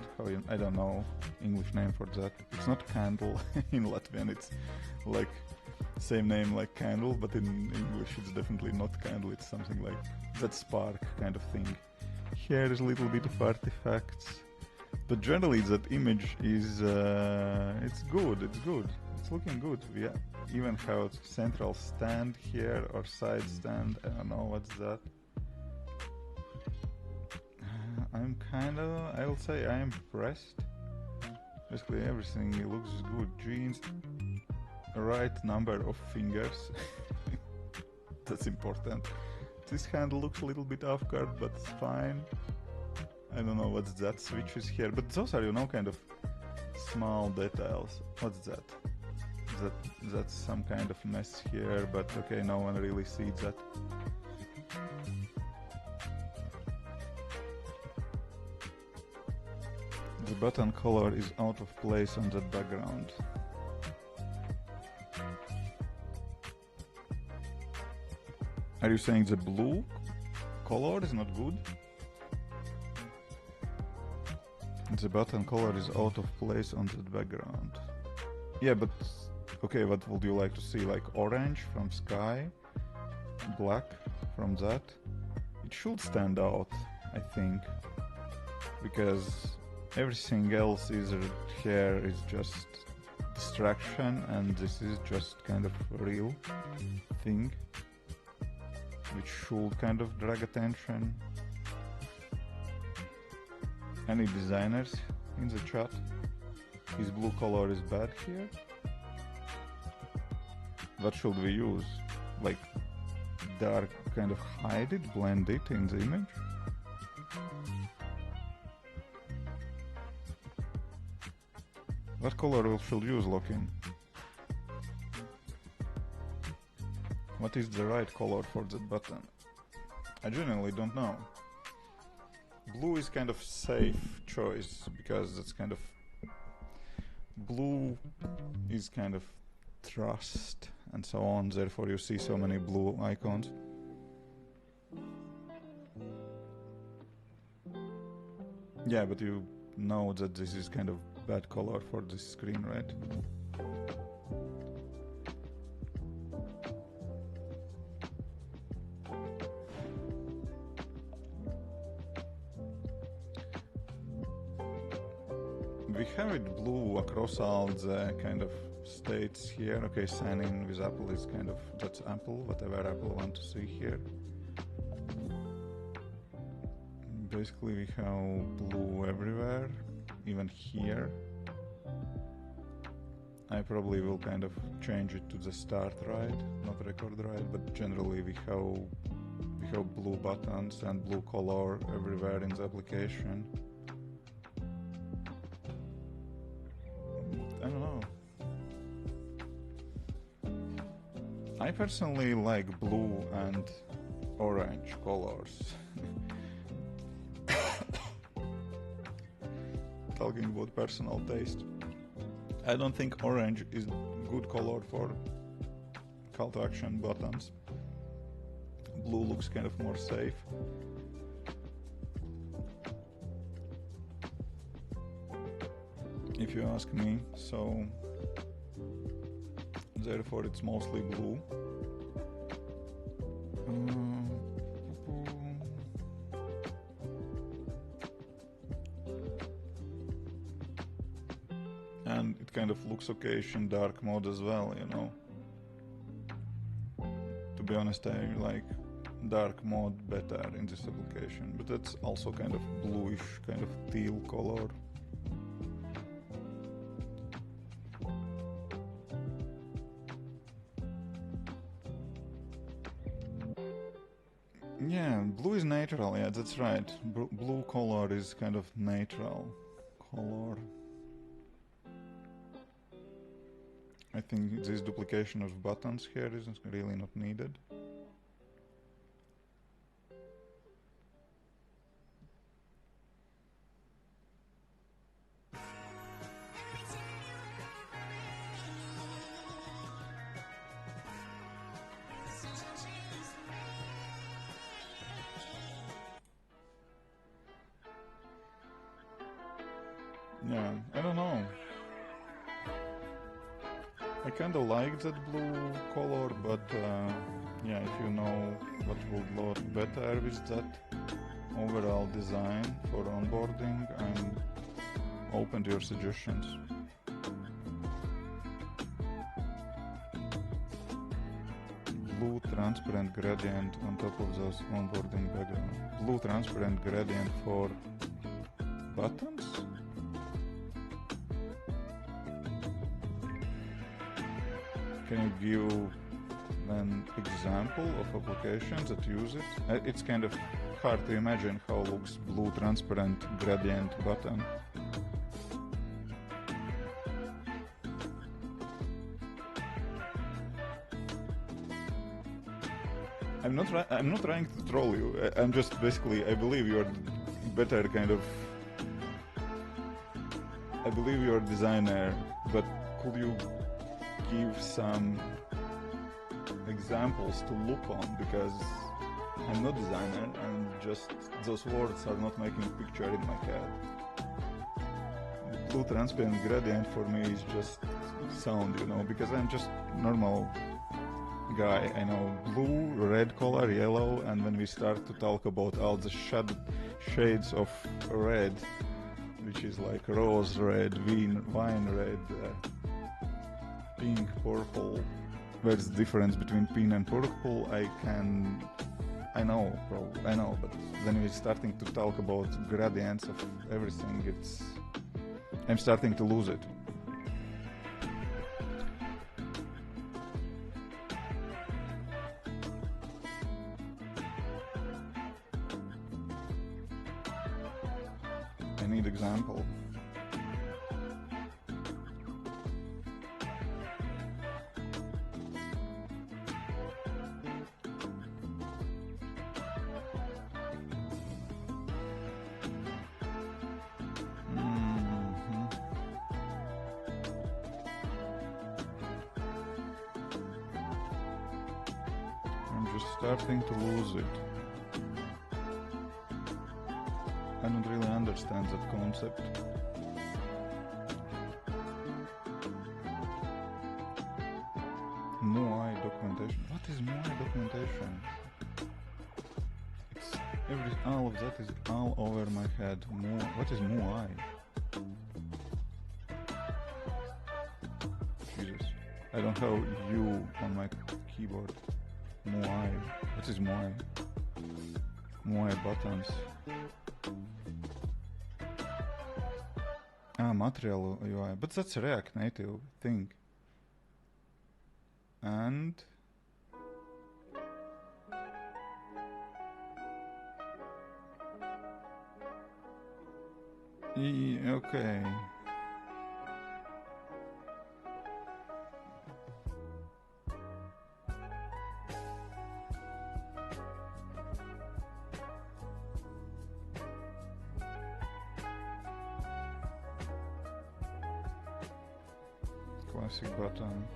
I don't know English name for that. It's not candle in Latvian. It's like same name like candle, but in English it's definitely not candle. It's something like that spark kind of thing. Here is a little bit of artifacts, but generally that image is it's good. It's looking good. We even have a central stand here or side stand. I don't know what's that. I will say I am impressed. Basically everything looks good. Jeans, right number of fingers. That's important. This hand looks a little bit off guard, but it's fine. I don't know what's that switches here, but those are, kind of small details. What's that? That's some kind of mess here, but okay, no one really sees that. The button color is out of place on that background. Are you saying the blue color is not good? The button color is out of place on that background. Yeah, but okay, what would you like to see? Like orange from sky? Black from that? It should stand out, I think. Because everything else here is just distraction, and this is just kind of a real thing which should kind of drag attention. Any designers in the chat? His blue color is bad here? What should we use? Like dark kind of hide it, blend it in the image? What color we should use, Lokin? What is the right color for that button? I genuinely don't know. Blue is kind of safe choice because that's kind of blue is kind of trust and so on, therefore you see so many blue icons. Yeah, but you know that this is kind of bad color for this screen, right? We have it blue across all the kind of states here. Okay, sign in with Apple is kind of, that's Apple, whatever Apple want to see here. Basically we have blue everywhere, even here. I probably will kind of change it to the start right, not record right, but generally we have blue buttons and blue color everywhere in the application. I don't know. I personally like blue and orange colors. Talking about personal taste. I don't think orange is good color for call to action buttons. Blue looks kind of more safe. If you ask me, so therefore it's mostly blue. And it kind of looks okayish in dark mode as well, To be honest, I like dark mode better in this application, but that's also kind of bluish, kind of teal color. Yeah, blue is natural. Yeah, that's right. Blue color is kind of natural color. I think this duplication of buttons here is really not needed. Yeah, I don't know. I kinda like that blue color, but yeah, if you know what would look better with that overall design for onboarding, I'm open to your suggestions. Blue transparent gradient on top of those onboarding background. Blue transparent gradient for buttons? Can you give an example of applications that use it? It's kind of hard to imagine how looks blue transparent gradient button. I'm not trying to troll you. I'm just basically, I believe you're better kind of. I believe you're a designer, but could you give some examples to look on, because I'm not a designer and just those words are not making a picture in my head. Blue transparent gradient for me is just sound, you know, because I'm just normal guy. I know blue, red color, yellow, and when we start to talk about all the shades of red, which is like rose red, wine red, pink, purple. Where's the difference between pink and purple? I know, but then we're starting to talk about gradients of everything. I'm starting to lose it. I need example. Starting to lose it. I don't really understand that concept. MUI documentation. What is MUI documentation? All of that is all over my head. What is MUI? Jesus. I don't have U on my keyboard. MUI. What is MUI? MUI buttons. Material UI. But that's a React Native thing. And okay. Classic button.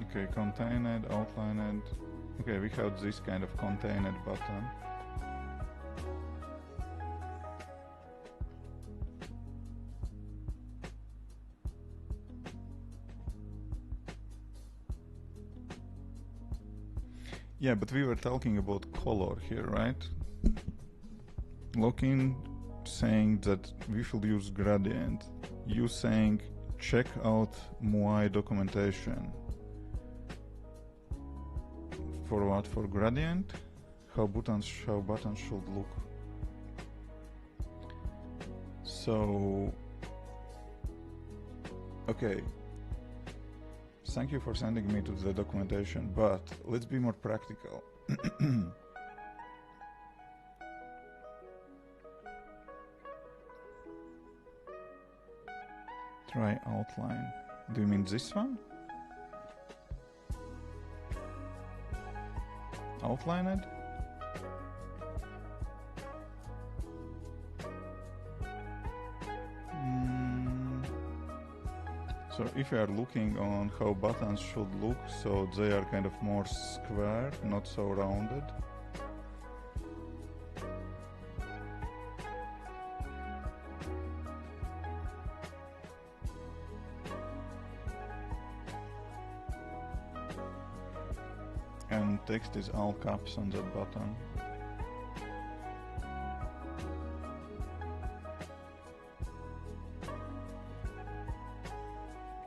Okay, contained, outlined. Okay, we have this kind of contained button. Yeah, but we were talking about color here, right? Login saying that we should use gradient. You saying check out MUI documentation. For what? For gradient? How buttons should look. So okay. Thank you for sending me to the documentation, but let's be more practical. Try outline. Do you mean this one? Outline it? So if you are looking on how buttons should look, so they are kind of more square, not so rounded. And text is all caps on that button.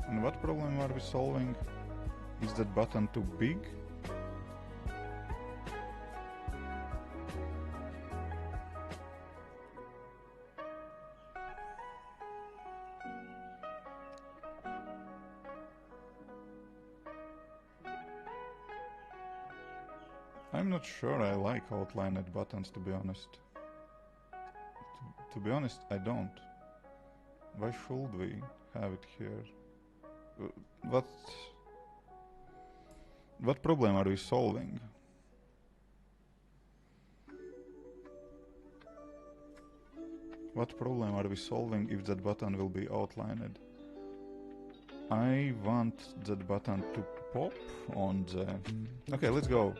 And what problem are we solving? Is that button too big? I'm not sure I like outlined buttons, to be honest. To be honest, I don't. Why should we have it here? What problem are we solving? What problem are we solving if that button will be outlined? I want that button to pop on the... Okay, let's go.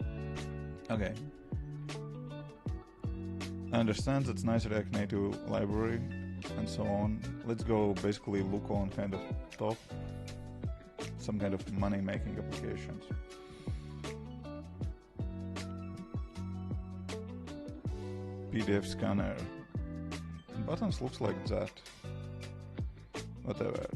Okay. I understand that's nice React Native library and so on. Let's go basically look on kind of top, some kind of money-making applications. PDF scanner. Buttons looks like that. Whatever.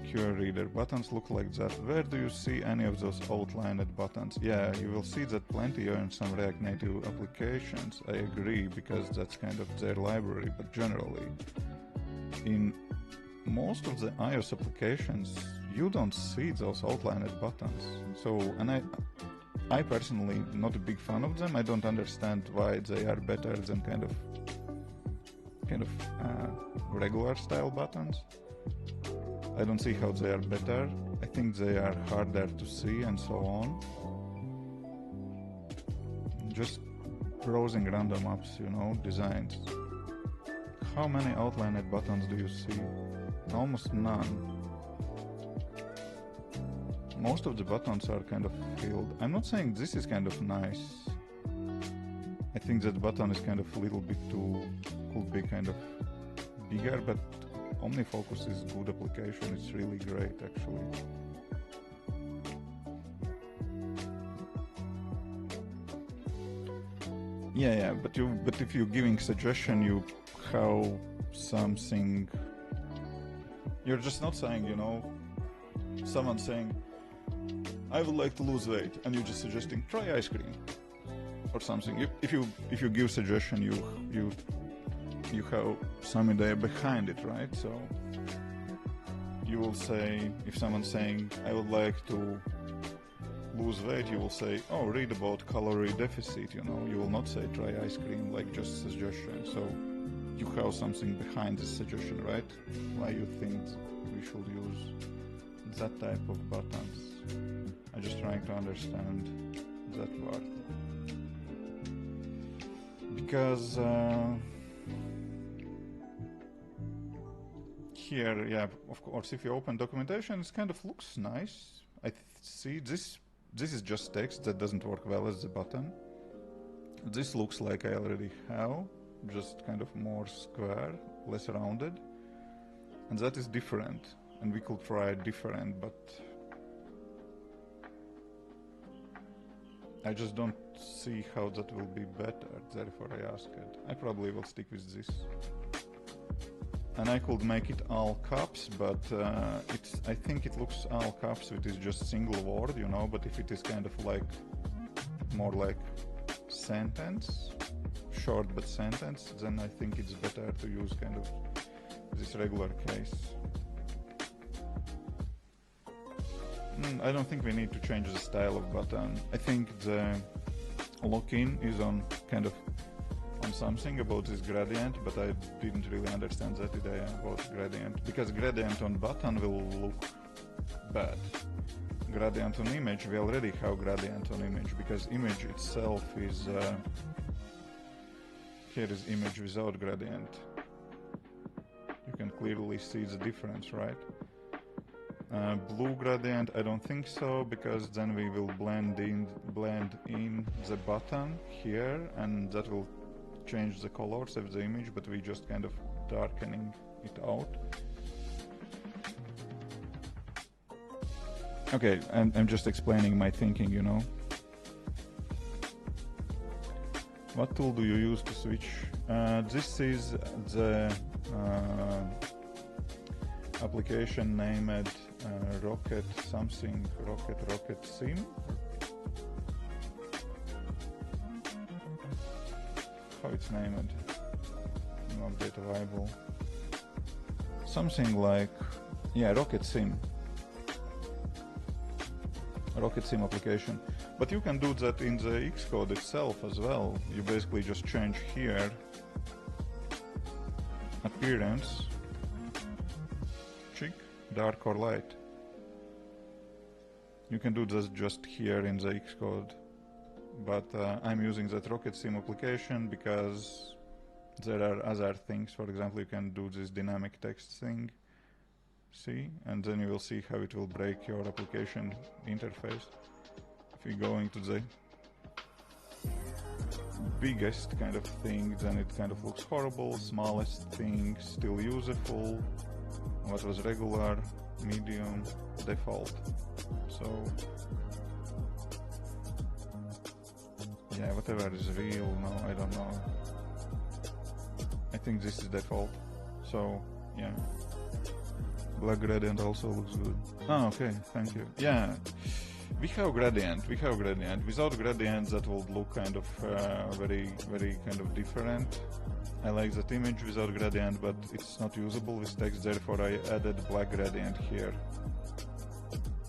QR reader. Buttons look like that. Where do you see any of those outlined buttons? Yeah, you will see that plenty in some React Native applications. I agree, because that's kind of their library, but generally, in most of the iOS applications, you don't see those outlined buttons. So, and I personally not a big fan of them. I don't understand why they are better than kind of regular style buttons. I don't see how they are better. I think they are harder to see and so on. Just browsing random apps, you know, designs. How many outlined buttons do you see? Almost none. Most of the buttons are kind of filled. I'm not saying this is kind of nice. I think that button is kind of a little bit too, could be kind of bigger, but OmniFocus is a good application. It's really great, actually. Yeah, but if you're giving suggestion, you how something, you're just not saying, you know, someone saying, I would like to lose weight, and you're just suggesting try ice cream or something. If you give suggestion, you have some idea behind it, right? So you will say, if someone's saying I would like to lose weight, you will say, oh, read about calorie deficit, you know. You will not say try ice cream, like just suggestion. So you have something behind this suggestion, right? Why you think we should use that type of buttons. I'm just trying to understand that part. Because here, yeah, of course, if you open documentation, it kind of looks nice. I see this is just text that doesn't work well as the button. This looks like I already have, just kind of more square, less rounded. And that is different. And we could try different, but I just don't see how that will be better, therefore I ask it. I probably will stick with this. And I could make it all caps, but I think it looks all caps if it is just single word, you know, but if it is kind of like, more like sentence, short but sentence, then I think it's better to use kind of this regular case. I don't think we need to change the style of button. I think the lock-in is on kind of on something about this gradient, but I didn't really understand that idea about gradient, because gradient on button will look bad. Gradient on image, we already have gradient on image, because image itself is here is image without gradient. You can clearly see the difference, right? Blue gradient, I don't think so, because then we will blend in the button here, and that will change the colors of the image, but we just kind of darkening it out. Okay, I'm just explaining my thinking, you know. What tool do you use to switch? This is the application named Rocket something, Rocket Sim. How it's named? No update available. Something like, yeah, Rocket Sim. Rocket Sim application. But you can do that in the Xcode itself as well. You basically just change here appearance, chic, dark or light. You can do this just here in the Xcode, but I'm using that Rocket Sim application because there are other things. For example, you can do this dynamic text thing, see, and then you will see how it will break your application interface. If you go into the biggest kind of thing, then it kind of looks horrible. Smallest thing, still useful. What was regular, medium, default. So yeah, whatever is real, no, I don't know. I think this is default. So yeah, black gradient also looks good. Oh, okay, thank you. Yeah, we have gradient. Without gradient, that will look kind of very kind of different. I like that image without gradient, but it's not usable with text, therefore I added black gradient here.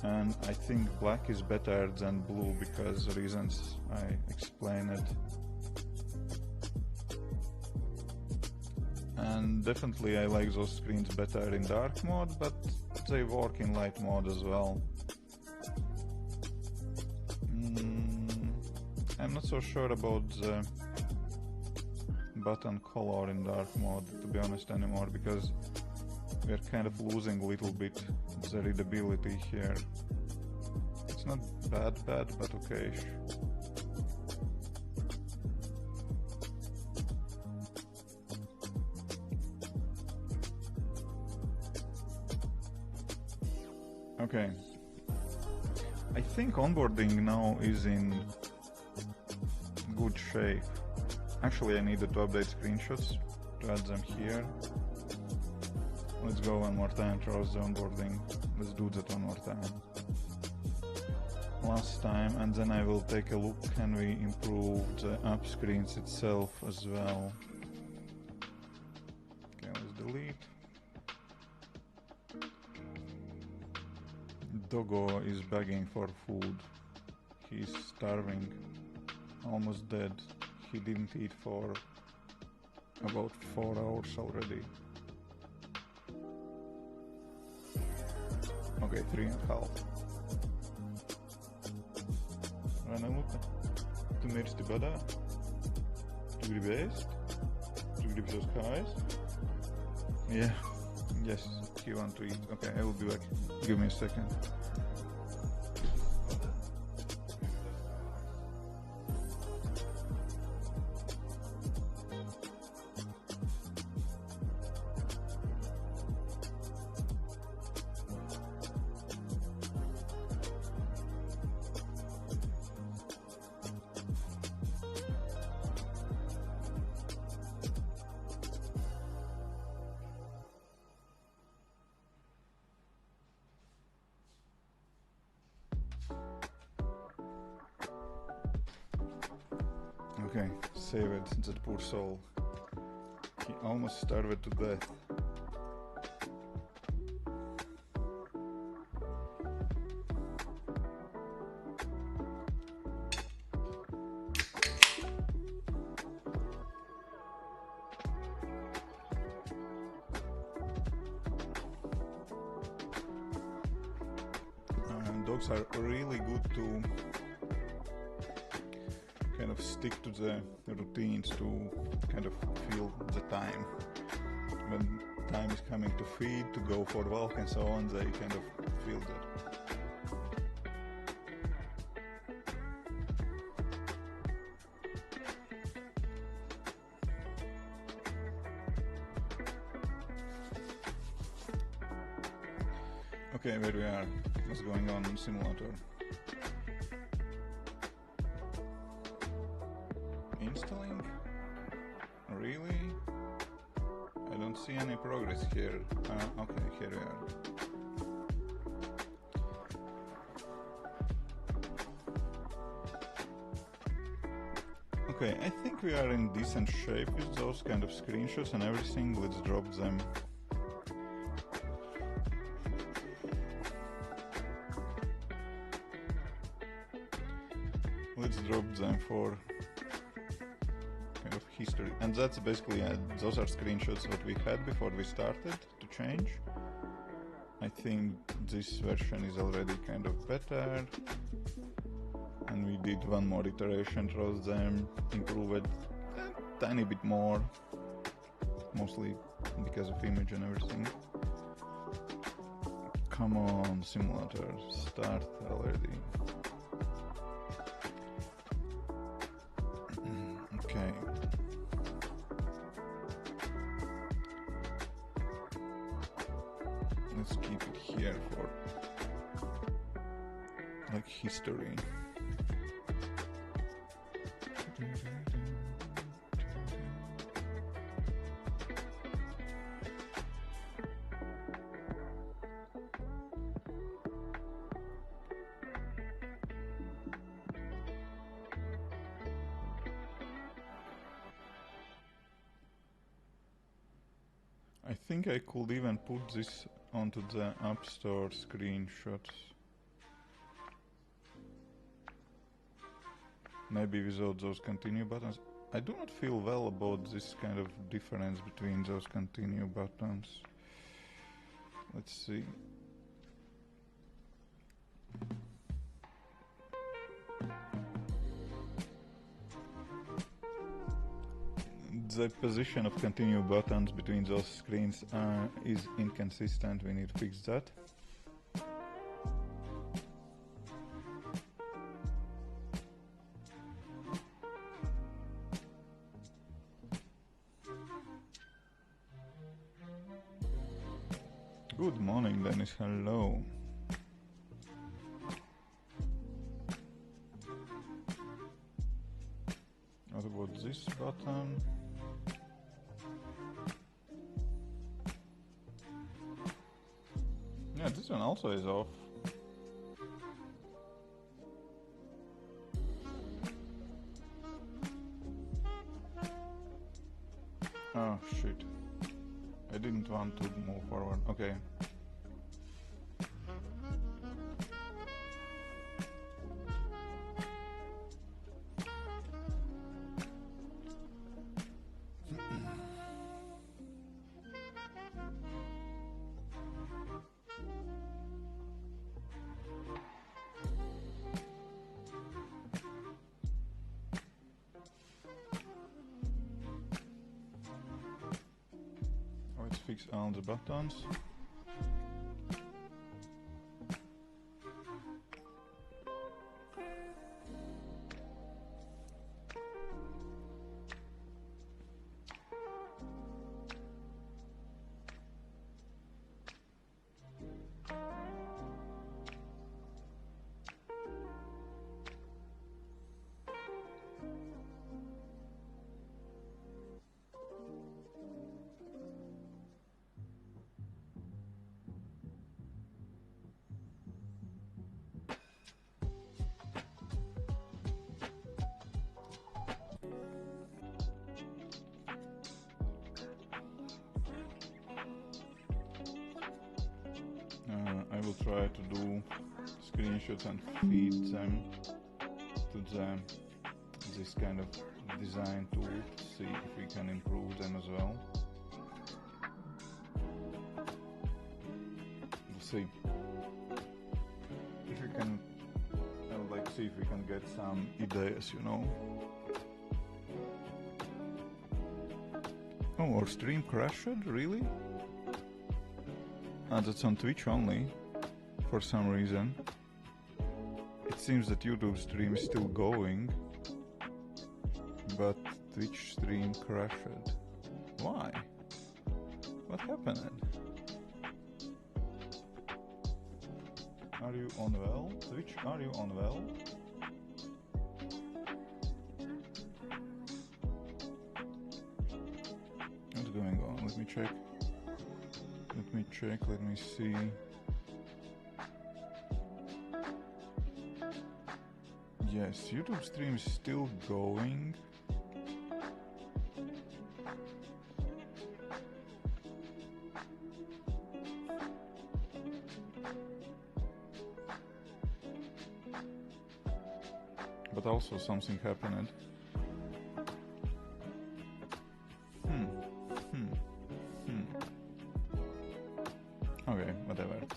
And I think black is better than blue because reasons I explained. And definitely I like those screens better in dark mode, but they work in light mode as well. I'm not so sure about the button color in dark mode, to be honest, anymore, because we're kind of losing a little bit the readability here. It's not bad, but okay. Okay. I think onboarding now is in good shape. Actually, I needed to update screenshots to add them here. Let's go one more time towards the onboarding. Let's do that one more time. Last time, and then I will take a look, can we improve the app screens itself as well. Okay, let's delete. Doggo is begging for food. He's starving, almost dead. He didn't eat for about 4 hours already. Okay, 3,5. Rana mı? Tu mērķi badā? Tu gribi ēst? Tu gribi tos kājas? Yeah. Yes, he wants to eat. Okay, I will be back. Give me a second. Okay, save it, that poor soul. He almost starved to death. dogs are really good to kind of stick to the routines, to kind of feel the time. When time is coming to feed, to go for a walk and so on, they kind of feel that. Okay, where we are, what's going on in simulator? Installing? Really? I don't see any progress here. Okay, here we are. Okay, I think we are in decent shape with those kind of screenshots and everything. Let's drop them. Let's drop them for kind of history. And that's basically, those are screenshots that we had before we started to change. I think this version is already kind of better. And we did one more iteration, throws them, improve it a tiny bit more. Mostly because of image and everything. Come on, simulator, start already. Okay. Let's keep it here for like history. I think I could even put this onto the App Store screenshots. Maybe without those continue buttons. I do not feel well about this kind of difference between those continue buttons. Let's see. The position of continue buttons between those screens is inconsistent. We need to fix that. Good morning, Dennis. Hello. What about this button? Yeah, this one also is off. Oh shit. I didn't want to move forward. Okay. Let's fix all the buttons. I will try to do screenshots and feed them to this kind of design tool to see if we can improve them as well. We'll see if we I would like to see if we can get some ideas, you know. Oh, our stream crashed? Really? Ah, that's on Twitch only, for some reason. It seems that YouTube stream is still going, but Twitch stream crashed. Why? What happened? Are you unwell? Twitch, are you unwell? What's going on? Let me check. Let me see. Yes, YouTube stream is still going. But also something happened. Okay, whatever. It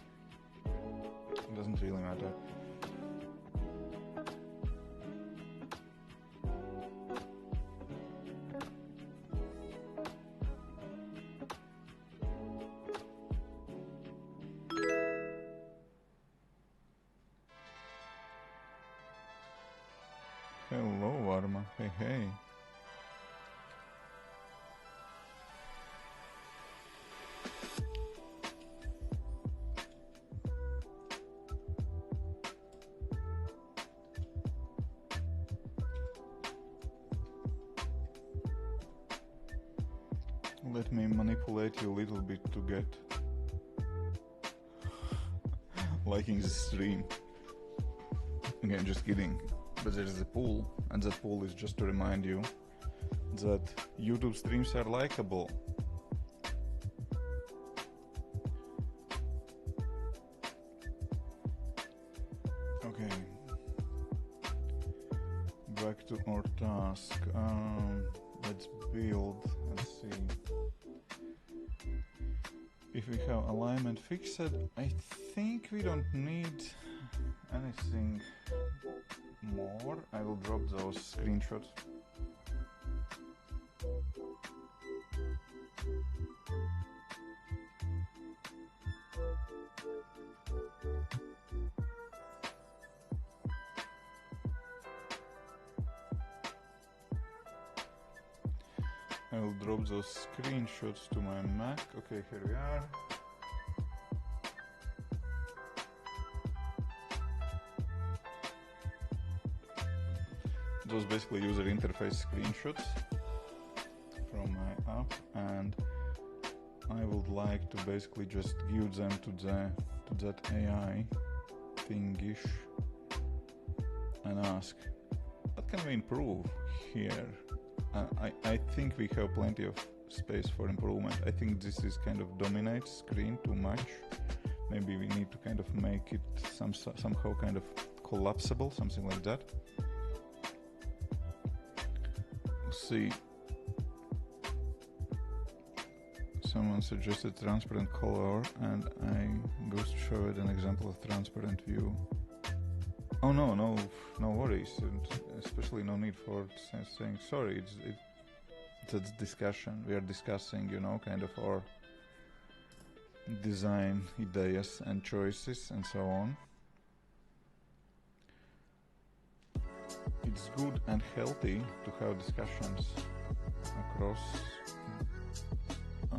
doesn't really matter. Hello, Arma. Hey, hey. Let me manipulate you a little bit to get liking the stream. Again, just kidding. But there is a poll, and that poll is just to remind you that YouTube streams are likable. Okay. Back to our task. Let's build. Let's see. If we have alignment fixed, I think we don't need anything more. I will drop those screenshots. I will drop those screenshots to my Mac. Okay, here we are. Those basically user interface screenshots from my app, and I would like to basically just give them to that AI thingish and ask, what can we improve here? I think we have plenty of space for improvement. I think this is kind of dominates screen too much. Maybe we need to kind of make it somehow kind of collapsible, something like that. See, someone suggested transparent color, and I go to show it an example of transparent view. Oh no worries, and especially no need for saying sorry. It's a discussion. We are discussing, you know, kind of our design ideas and choices and so on. It's good and healthy to have discussions across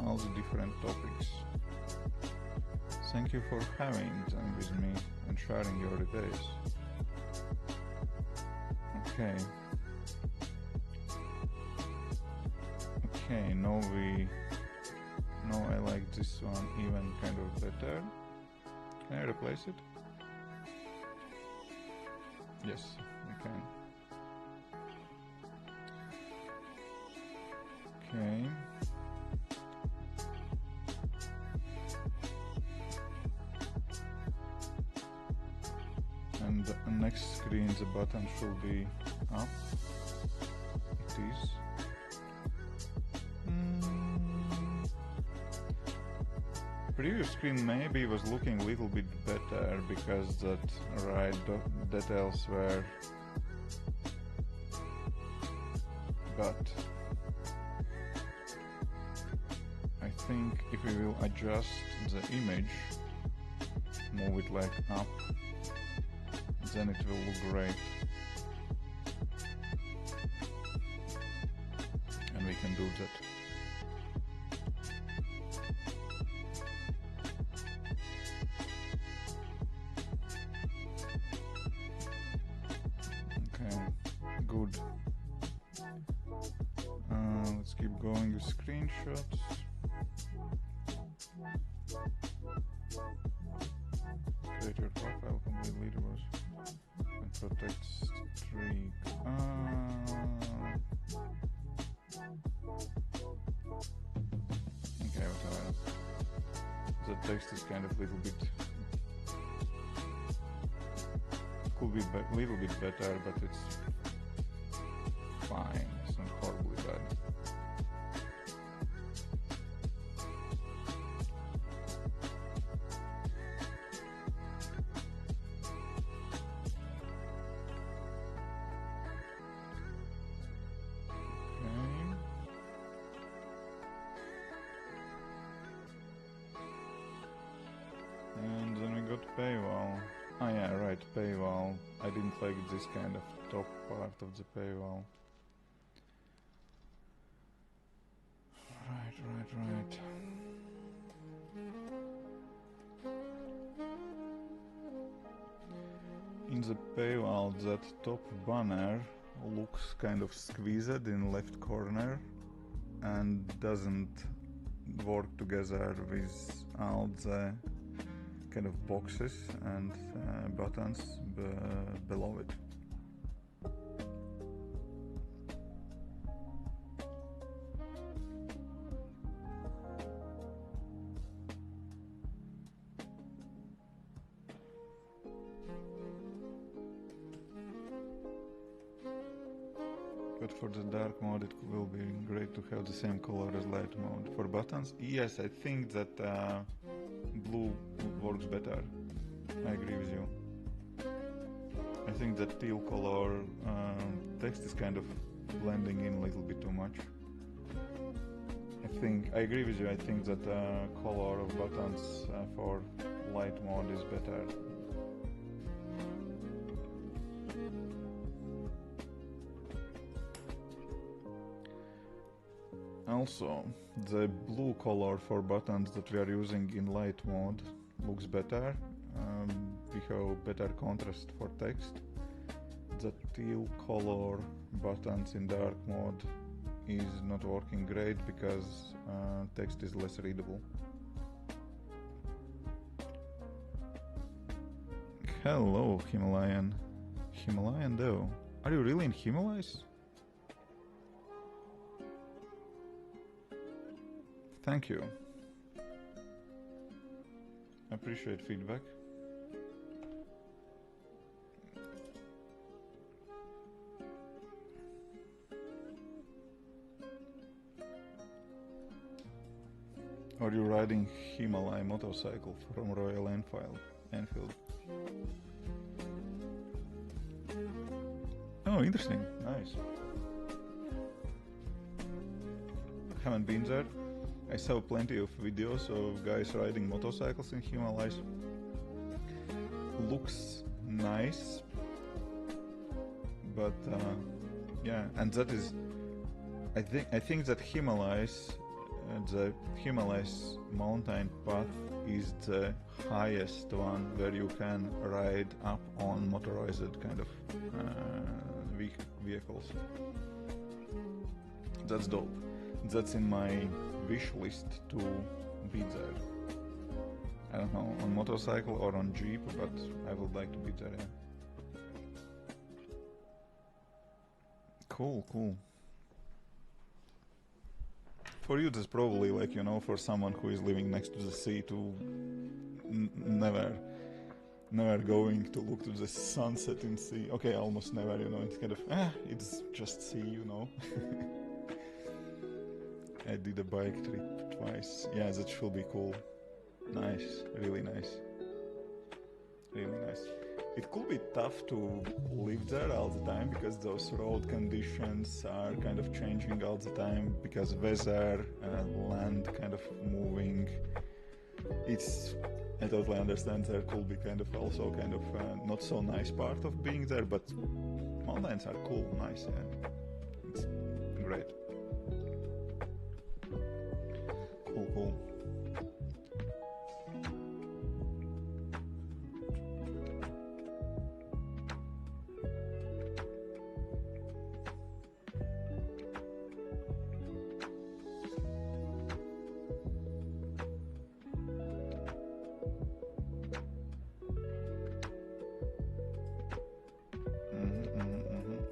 all the different topics. Thank you for having them with me and sharing your ideas. Okay. Okay, now I like this one even kind of better. Can I replace it? Yes, I can. Okay. And the next screen, the button should be up. It is. previous screen maybe was looking a little bit better because that right details were, but I think if we will adjust the image, move it like up, then it will look great. And we can do that. Okay, good. Let's keep going with screenshots. Create your profile, complete leaderboard, and protect streak. Okay, whatever. The text is kind of a little bit, could be a little bit better, but it's fine. It's not horribly bad. And then we got paywall. Oh yeah, right, paywall. I didn't like this kind of top part of the paywall. Right. In the paywall, that top banner looks kind of squeezed in left corner and doesn't work together with all the kind of boxes and buttons below it. But for the dark mode it will be great to have the same color as light mode. For buttons, yes, I think that blue works better. I agree with you. I think that teal color text is kind of blending in a little bit too much. I agree with you. I think that color of buttons for light mode is better. Also, the blue color for buttons that we are using in light mode looks better. We have better contrast for text. The teal color buttons in dark mode is not working great because text is less readable. Hello, Himalayan. Himalayan though. Are you really in Himalayas? Thank you. Appreciate feedback. Are you riding Himalaya motorcycle from Royal Enfield? Oh, interesting. Nice. Haven't been there. I saw plenty of videos of guys riding motorcycles in Himalayas. Looks nice, but yeah, and that is, I think that Himalayas, the Himalayas mountain path is the highest one where you can ride up on motorized kind of vehicles. That's dope. That's in my wish list to be there. I don't know, on motorcycle or on Jeep, but I would like to be there, yeah. Cool. For you, that's probably like, you know, for someone who is living next to the sea to never going to look to the sunset in sea. Okay, almost never, you know, it's kind of, it's just sea, you know. I did a bike trip twice. Yeah, that should be cool. Nice, really nice. Really nice. It could be tough to live there all the time because those road conditions are kind of changing all the time because weather, land kind of moving. I totally understand there could be kind of also kind of not so nice part of being there, but mountains are cool, nice, yeah. It's great. Cool.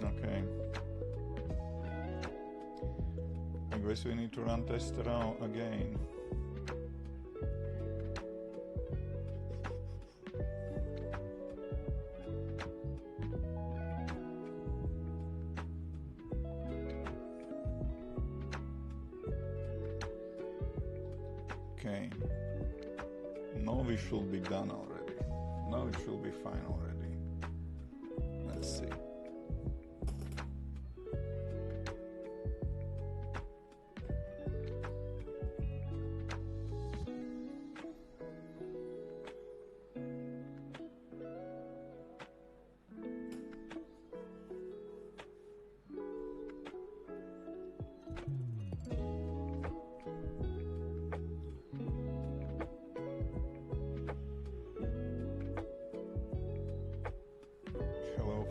Okay. I guess we need to run test around again. Okay. Now we should be done already. Now it should be fine already. Let's see.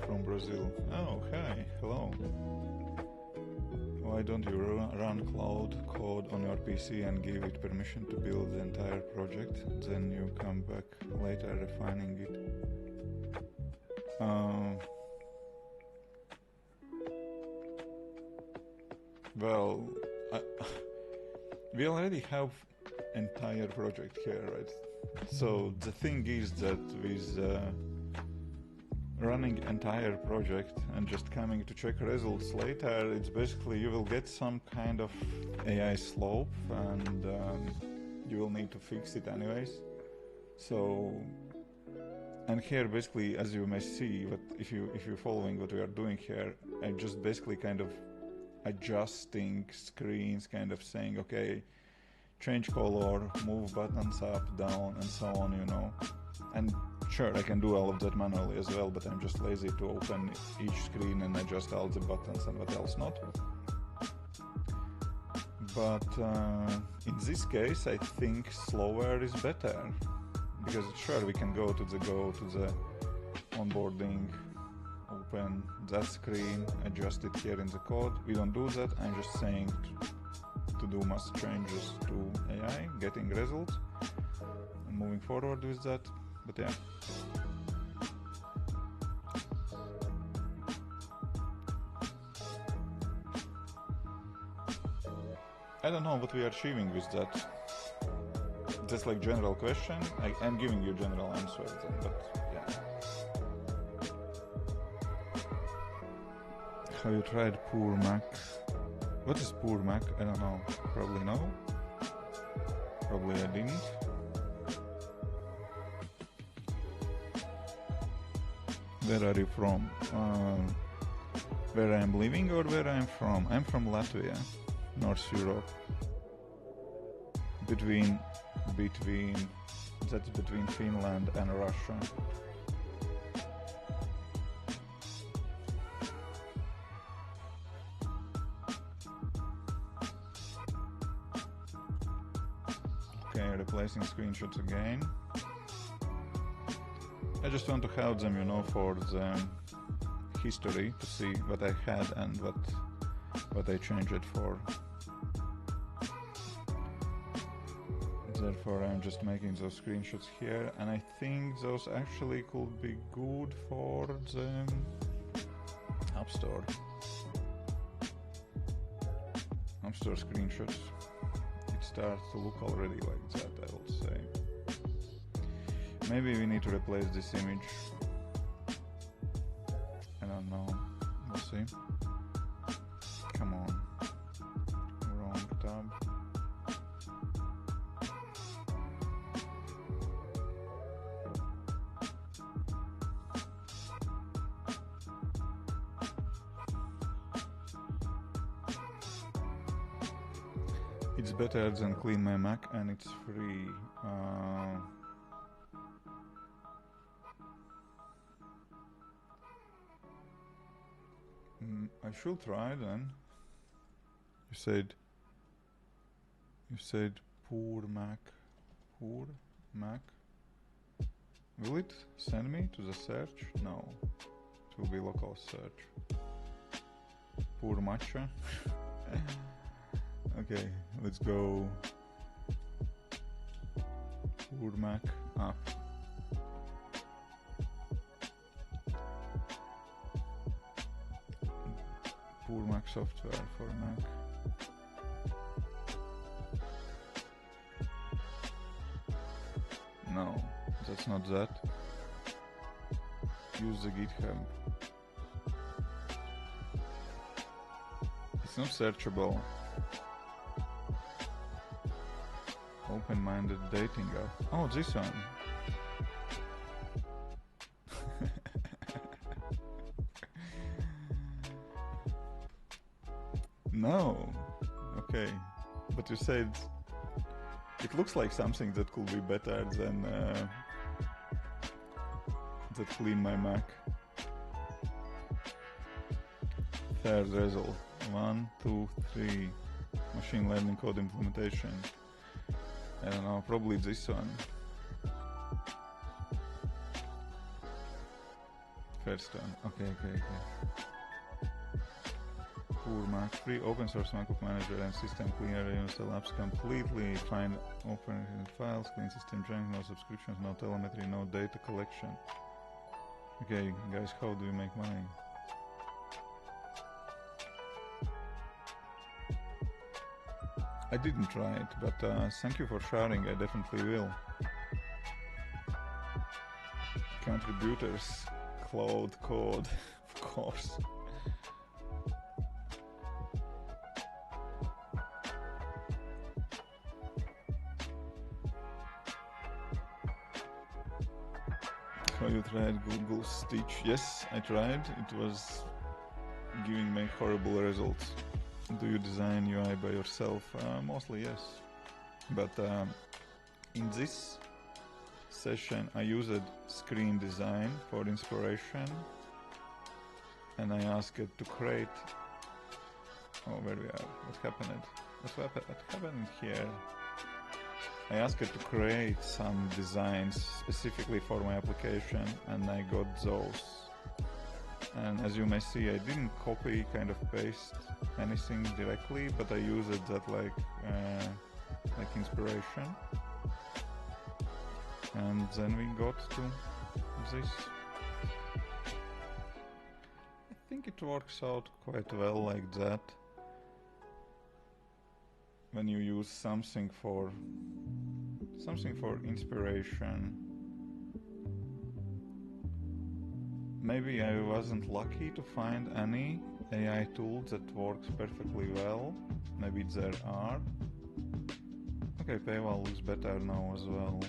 From Brazil. Oh, hi, hello. Why don't you run cloud code on your PC and give it permission to build the entire project? Then you come back later refining it. Well, we already have entire project here, right? So the thing is that with running entire project and just coming to check results later, it's basically you will get some kind of AI slope and you will need to fix it anyways. So, and here basically, as you may see, but if you're following what we are doing here, I'm just basically kind of adjusting screens, kind of saying, okay, change color, move buttons up, down, and so on, you know. And sure, I can do all of that manually as well, but I'm just lazy to open each screen and adjust all the buttons and what else not. But in this case, I think slower is better, because sure, we can go to the onboarding, open that screen, adjust it here in the code. We don't do that. I'm just saying to do mass changes to AI, getting results, and moving forward with that. But yeah. I don't know what we are achieving with that. Just like general question. I'm giving you general answer then, but yeah. Have you tried Poor Mac? What is Poor Mac? I don't know. Probably no. Probably I didn't. Where are you from? Where I'm living or where I'm from? I'm from Latvia, North Europe. That's between Finland and Russia. Okay, replacing screenshots again. I just want to have them, you know, for the history to see what I had and what I changed it for. Therefore, I'm just making those screenshots here, and I think those actually could be good for the App Store. App Store screenshots. It starts to look already like that, I would say. Maybe we need to replace this image. I don't know. We'll see. Come on. Wrong tab. It's better than Clean My Mac and it's free. I should try then. You said poor Mac. Will it send me to the search? No. It will be local search. Poor matcha. Okay, let's go. Poor Mac app. Poor Mac software for Mac. No, that's not that. Use the GitHub. It's not searchable. Open-minded dating app. Oh, this one. No. Okay. But you said it looks like something that could be better than that Clean My Mac. Third result. 1, 2, 3. Machine learning code implementation. I don't know, probably this one. First one. Okay. Poor Mac, free open source Mac manager and system cleaner. Install apps completely. Find open files, clean system junk, no subscriptions, no telemetry, no data collection. Okay, guys, how do you make money? I didn't try it, but thank you for sharing. I definitely will. Contributors, cloud code, of course. So you tried Google Stitch? Yes, I tried. It was giving me horrible results. Do you design UI by yourself? Mostly yes. But in this session I used screen design for inspiration, and I asked it to create... Oh, where we are? What happened? What happened here? I asked it to create some designs specifically for my application, and I got those. And as you may see, I didn't copy, kind of paste anything directly, but I used that like inspiration. And then we got to this. I think it works out quite well like that. When you use something for inspiration. Maybe I wasn't lucky to find any AI tool that works perfectly well. Maybe there are. Okay, paywall looks better now as well.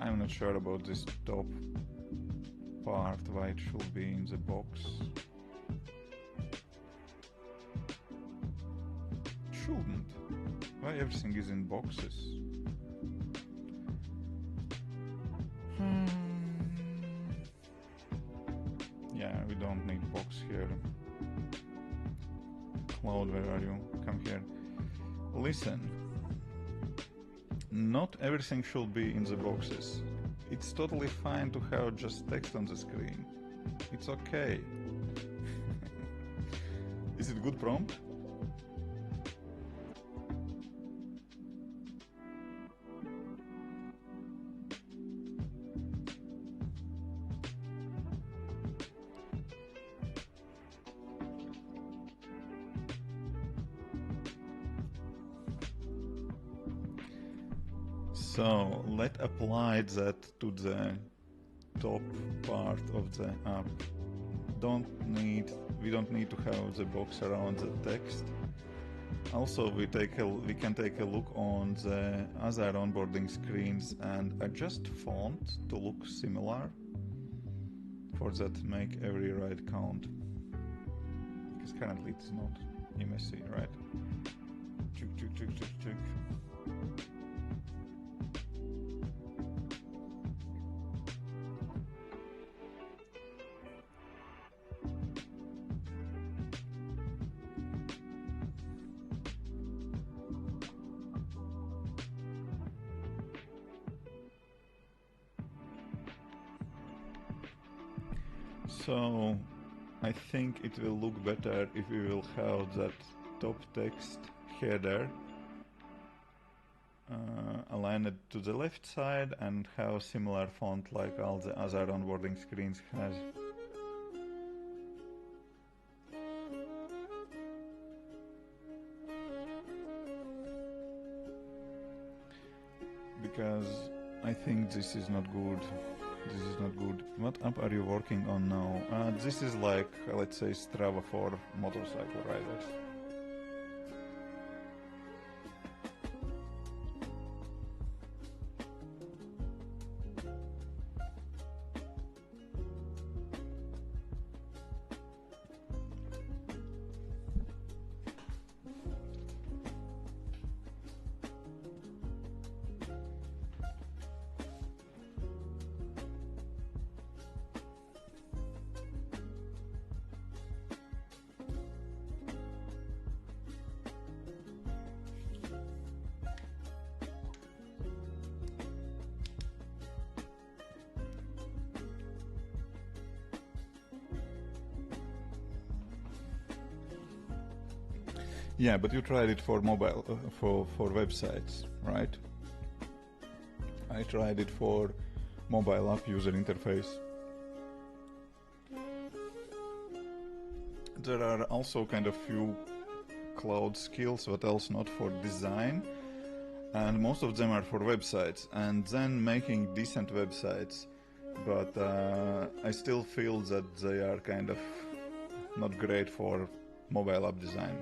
I'm not sure about this top part, why it should be in the box. It shouldn't. Why everything is in boxes? Yeah, we don't need box here. Cloud, where are you? Come here. Listen. Not everything should be in the boxes. It's totally fine to have just text on the screen. It's okay. Is it good prompt? So let's apply that to the top part of the app. We don't need to have the box around the text. Also, we can take a look on the other onboarding screens and adjust font to look similar. For that, make every ride count. Because currently it's not messy, right? Chuk, chuk, chuk, chuk, chuk. So I think it will look better if we will have that top text header aligned to the left side and have similar font like all the other onboarding screens has. Because I think this is not good. This is not good. What app are you working on now? This is like, let's say, Strava for motorcycle riders. Yeah, but you tried it for mobile, for websites, right? I tried it for mobile app user interface. There are also kind of few cloud skills, what else not for design, and most of them are for websites, and then making decent websites, but I still feel that they are kind of not great for mobile app design.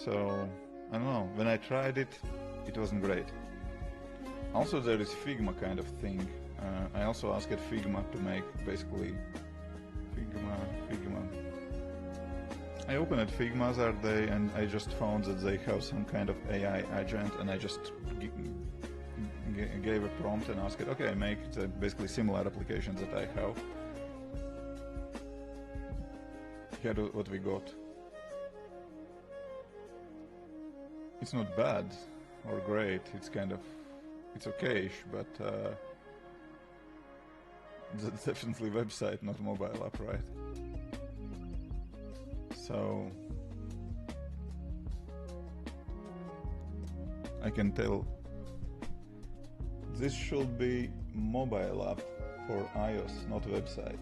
So, I don't know, when I tried it, it wasn't great. Also there is Figma kind of thing. I also asked Figma to make basically Figma. I opened Figma the other day and I just found that they have some kind of AI agent, and I just gave a prompt and asked it, okay, make the basically similar applications that I have. Here what we got. It's not bad or great, it's kind of, it's okayish, but that's definitely website, not mobile app, right? So I can tell this should be mobile app for iOS, not website.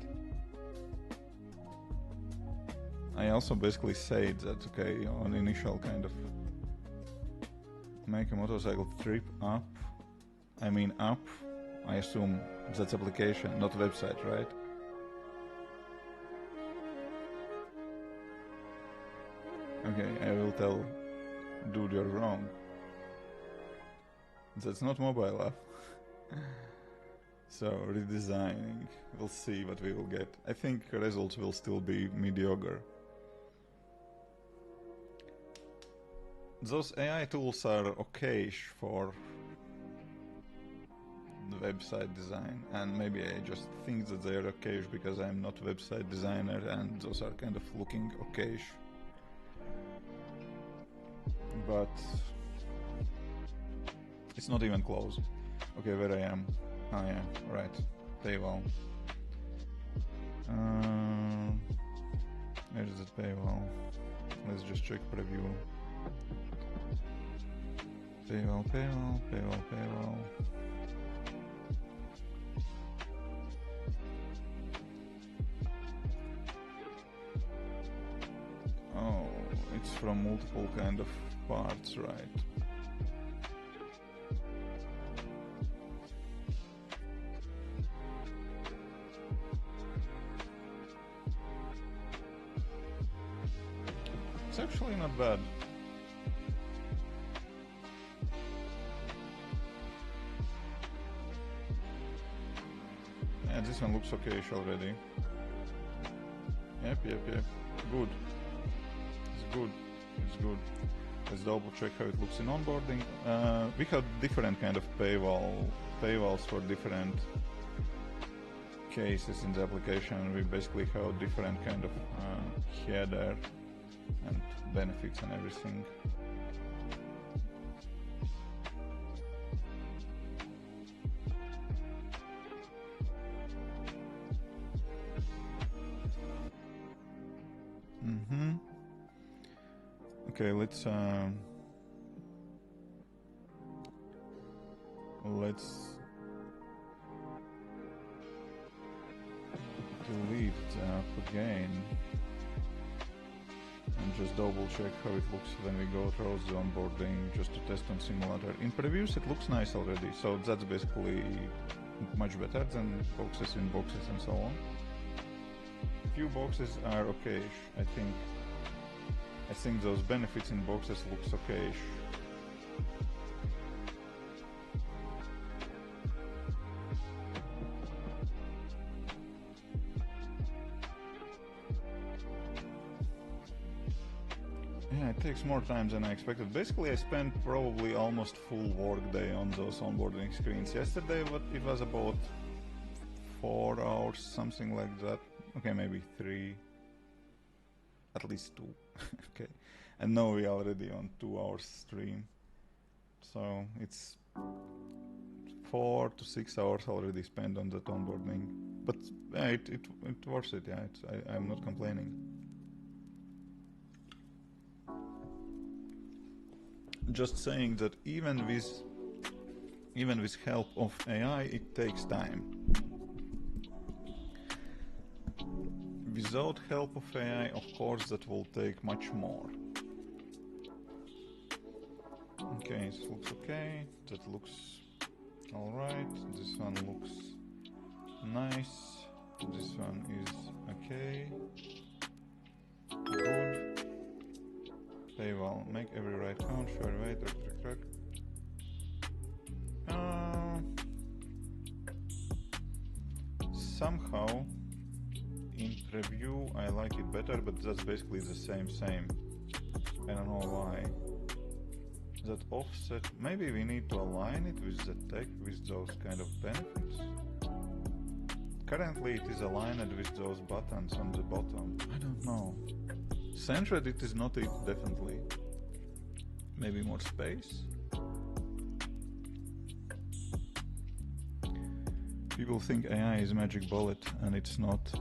I also basically said that, okay, on initial kind of make a motorcycle trip app. I mean app, I assume that's application, not website, right? Okay, I will tell dude you're wrong. That's not mobile app. So redesigning, we'll see what we will get. I think results will still be mediocre. Those AI tools are okayish for the website design, and maybe I just think that they are okayish because I'm not a website designer, and those are kind of looking okayish. But it's not even close. Okay, where I am? Oh yeah, right. Paywall. Where is it, paywall? Let's just check preview. Paywall. Oh, it's from multiple kind of parts, right? It's actually not bad. Yeah, this one looks okayish already. Yep. Good. It's good. It's good. Let's double check how it looks in onboarding. We have different kind of paywalls for different cases in the application. We basically have different kind of header and benefits and everything. Okay, let's delete the app again and just double check how it looks when we go through the onboarding just to test on simulator. In previews it looks nice already, so that's basically much better than boxes in boxes and so on. Few boxes are okayish, I think those benefits in boxes looks okayish. Yeah, it takes more time than I expected. Basically, I spent probably almost full work day on those onboarding screens. Yesterday, it was about 4 hours, something like that. Okay, maybe 3. At least 2. Okay, and now we are already on 2 hours stream, so it's 4 to 6 hours already spent on that onboarding. But yeah, it worth it. Yeah, I'm not complaining. Just saying that even with help of AI, it takes time. Without help of AI, of course, that will take much more. Okay, this looks okay. That looks alright. This one looks nice. This one is okay. Good. Paywall. Make every right count. Sure, wait. Track. Somehow in preview I like it better, but that's basically the same. I don't know why. That offset, maybe we need to align it with the tech, with those kind of benefits. Currently it is aligned with those buttons on the bottom. I don't know. Centered it is not it, definitely. Maybe more space. People think AI is magic bullet, and it's not.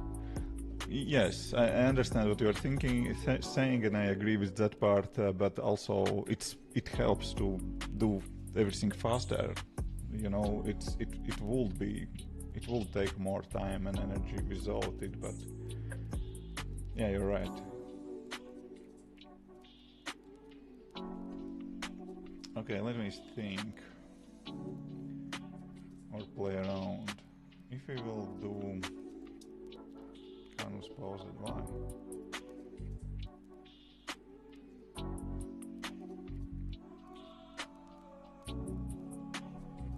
Yes, I understand what you are thinking, saying, and I agree with that part. But also, it helps to do everything faster. You know, it will take more time and energy without it. But yeah, you're right. Okay, let me think or play around. If we will do canvas pause it, why?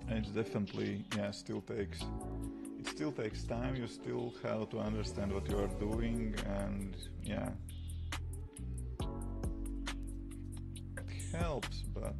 It's definitely, yeah, it still takes time. You still have to understand what you are doing, and yeah, it helps, but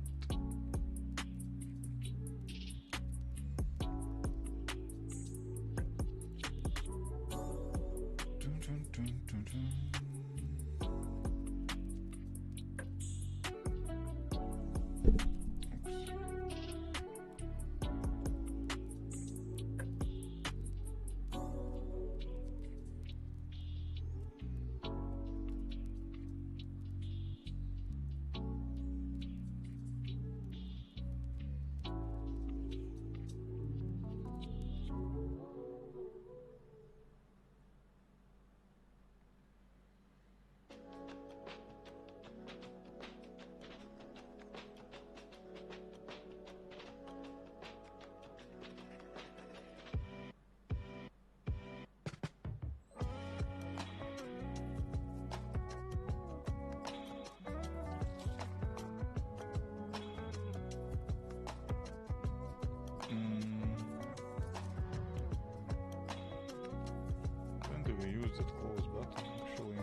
What's that close button actually?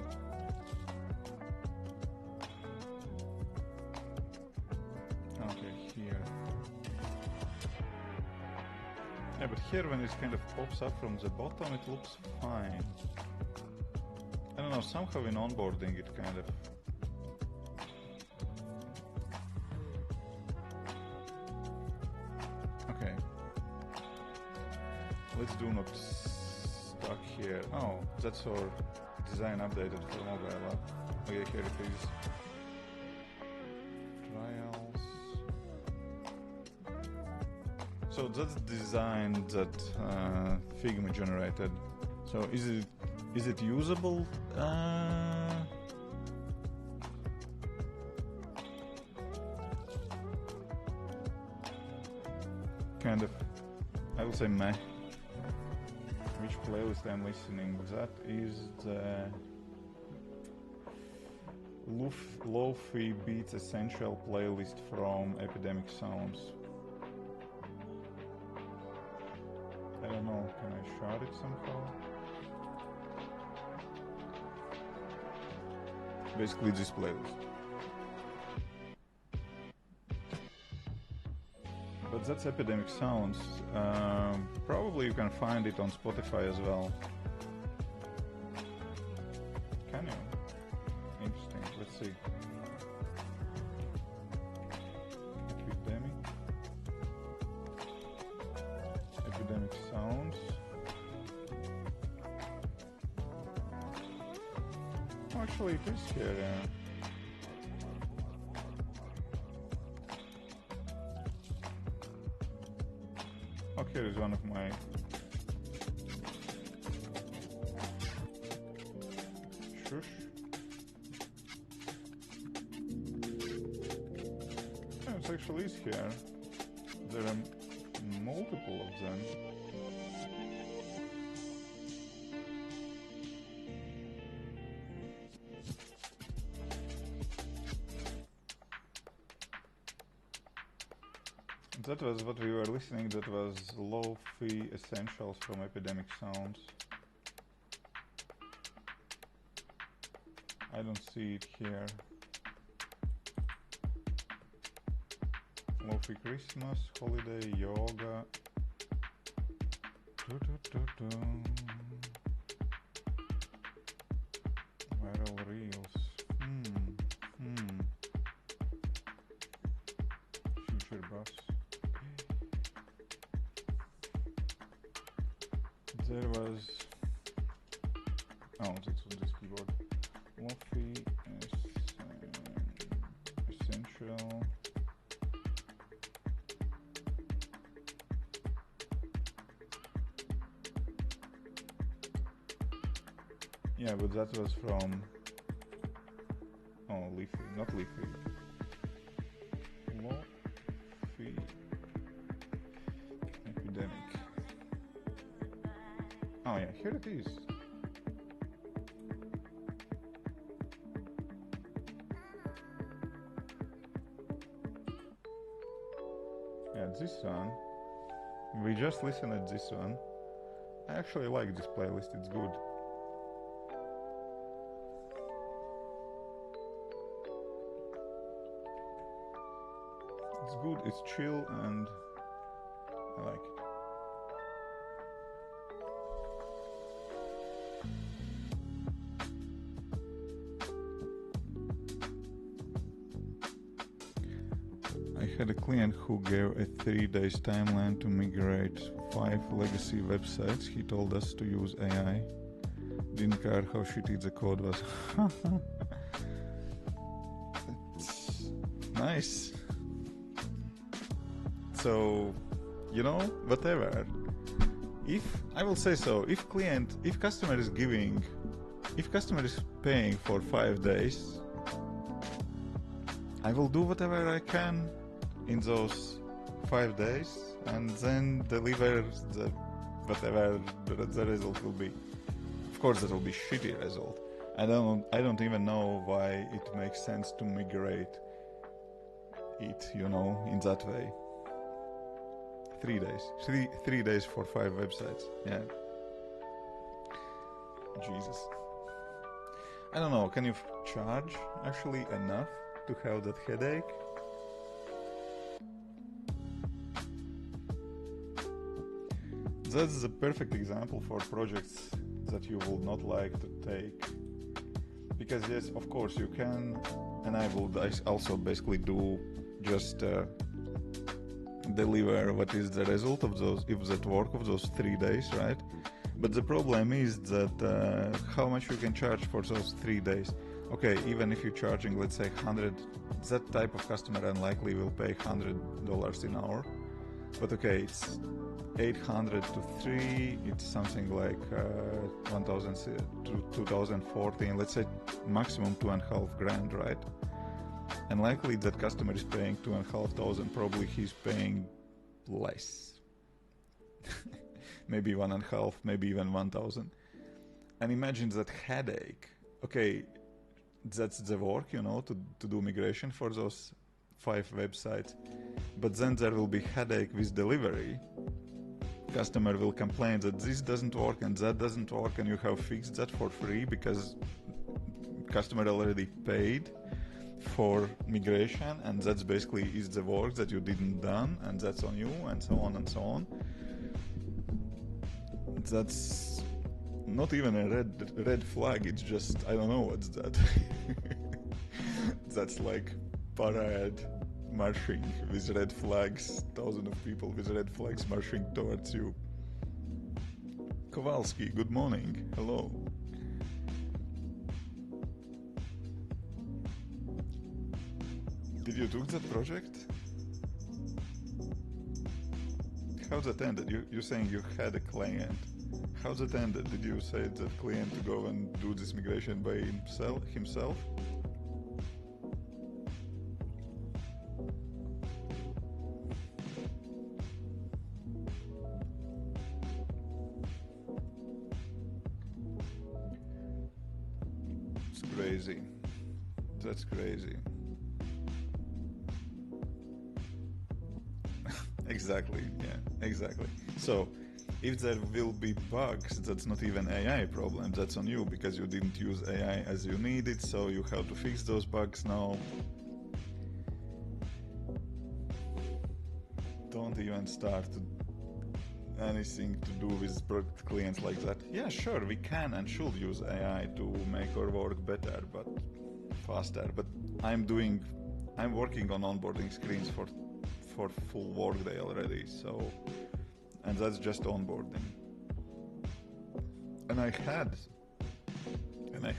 Okay, here. Yeah, but here when it kind of pops up from the bottom, it looks fine. I don't know, somehow in onboarding it kind of... Okay. Let's do not stuck here. Oh, that's our design updated for mobile app. Okay, here it is. Trials. So that's design that Figma generated. So is it usable? Kind of, I will say meh. Which playlist I'm listening? That is the Lo-Fi Beats Essential playlist from Epidemic Sounds. I don't know, can I share it somehow? Basically this playlist. But that's Epidemic Sounds. Probably you can find it on Spotify as well. Can you? Interesting. Let's see. Epidemic Sounds. Oh, actually, it is here. Yeah. Oh, here is one of my shush. Oh, it actually is here. There are multiple of them. That was what we were listening, that was Lo-Fi Essentials from Epidemic Sounds. I don't see it here. Lo-Fi Christmas, Holiday, Yoga. Viral Reels. Future Bus. There was... Oh, that's on this keyboard. Lo-Fi Essential. Yeah, but that was from... Oh, Leafy, not Leafy. Lo-Fi Epidemic. Oh yeah, here it is. Yeah, this one. We just listened at this one. I actually like this playlist, it's good. It's good, it's chill, and I like it. I had a client who gave a 3 days timeline to migrate 5 legacy websites. He told us to use AI. Didn't care how shitty the code was. It's nice. So, you know, whatever. If customer is paying for 5 days, I will do whatever I can in those 5 days and then deliver whatever the result will be. Of course, that will be shitty result. I don't even know why it makes sense to migrate it, you know, in that way. 3 days. 3 days for 5 websites. Yeah. Jesus. I don't know, can you charge actually enough to have that headache? That's a perfect example for projects that you will not like to take. Because yes, of course you can, and I will also basically do just deliver what is the result of those, if that work of those 3 days, right? But the problem is that how much you can charge for those 3 days. Okay, even if you're charging, let's say 100, that type of customer unlikely will pay $100 an hour. But okay, it's 800 to 3, it's something like 1,000 to 2,014, let's say maximum 2.5 grand, right? And likely that customer is paying 2,500, probably he's paying less. Maybe 1.5, maybe even 1,000. And imagine that headache. Okay, that's the work, to do migration for those 5 websites. But then there will be headache with delivery. Customer will complain that this doesn't work and that doesn't work, and you have fixed that for free because customer already paid for migration, and that's basically is the work that you didn't done, and that's on you, and so on and so on. That's not even a red flag, it's just, I don't know what's that. That's like parade marching with red flags, thousands of people with red flags marching towards you. Kowalski, good morning, hello. Did you took that project? How's that ended? You're saying you had a client. How's it ended? Did you say that client to go and do this migration by himself? It's crazy. That's crazy. Exactly, yeah, exactly. So, if there will be bugs, that's not even AI problem, that's on you because you didn't use AI as you needed, so you have to fix those bugs now. Don't even start anything to do with product clients like that. Yeah, sure, we can and should use AI to make our work better, but faster. But I'm working on onboarding screens for full workday already, so, and that's just onboarding. And I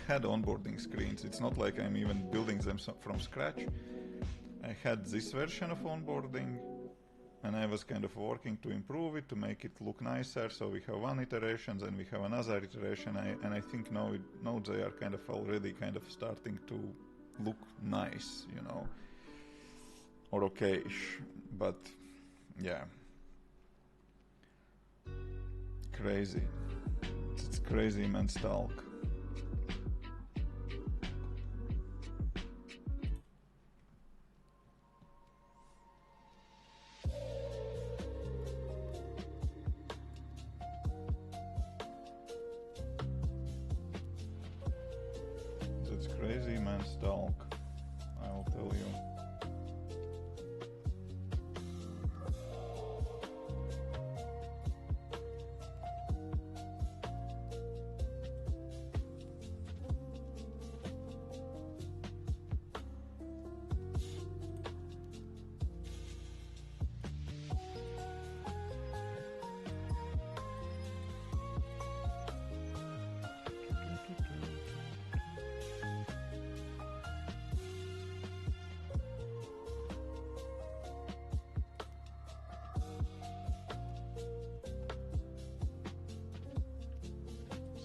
had onboarding screens. It's not like I'm even building them from scratch. I had this version of onboarding, and I was kind of working to improve it, to make it look nicer. So we have one iteration, then we have another iteration, and I think now they are kind of already kind of starting to look nice, or okayish. But yeah, crazy. It's crazy immense talk. That's crazy immense talk, I will tell you.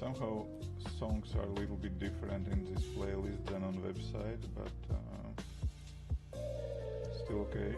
Somehow songs are a little bit different in this playlist than on website, but still okay.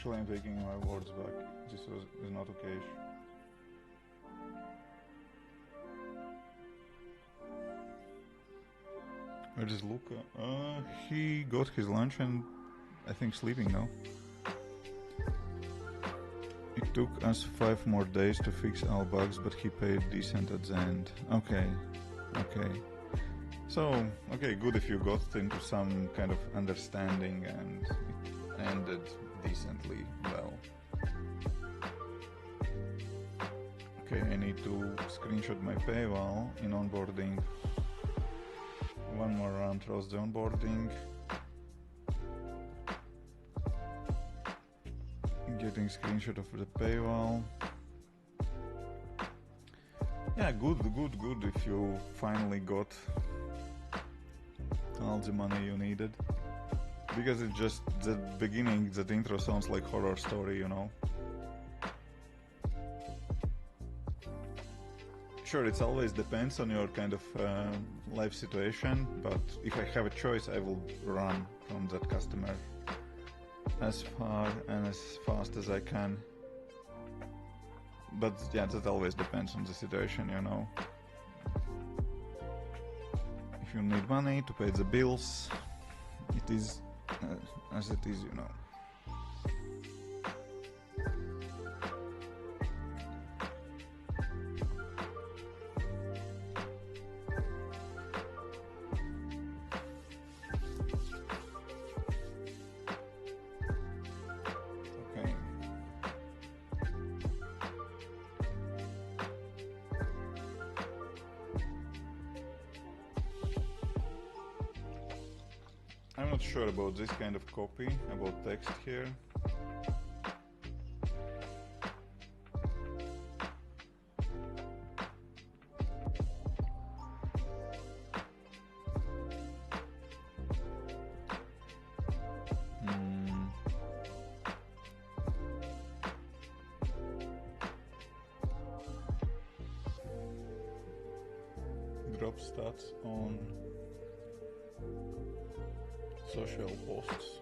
Actually, I'm taking my words back. This is not okay. Where is Luca? He got his lunch and I think sleeping now. It took us 5 more days to fix all bugs, but he paid decent at the end. Okay. So, okay, good if you got into some kind of understanding and it ended decently well. Okay, I need to screenshot my paywall in onboarding. One more round throws the onboarding. Getting screenshot of the paywall. Yeah, good if you finally got all the money you needed. Because it's just the beginning, that intro sounds like horror story, you know. Sure, it always depends on your kind of life situation, but if I have a choice, I will run from that customer as far and as fast as I can. But yeah, that always depends on the situation, you know. If you need money to pay the bills, it is as it is, you know. I'm not sure about this kind of copy, about text here. Drop stats on social posts.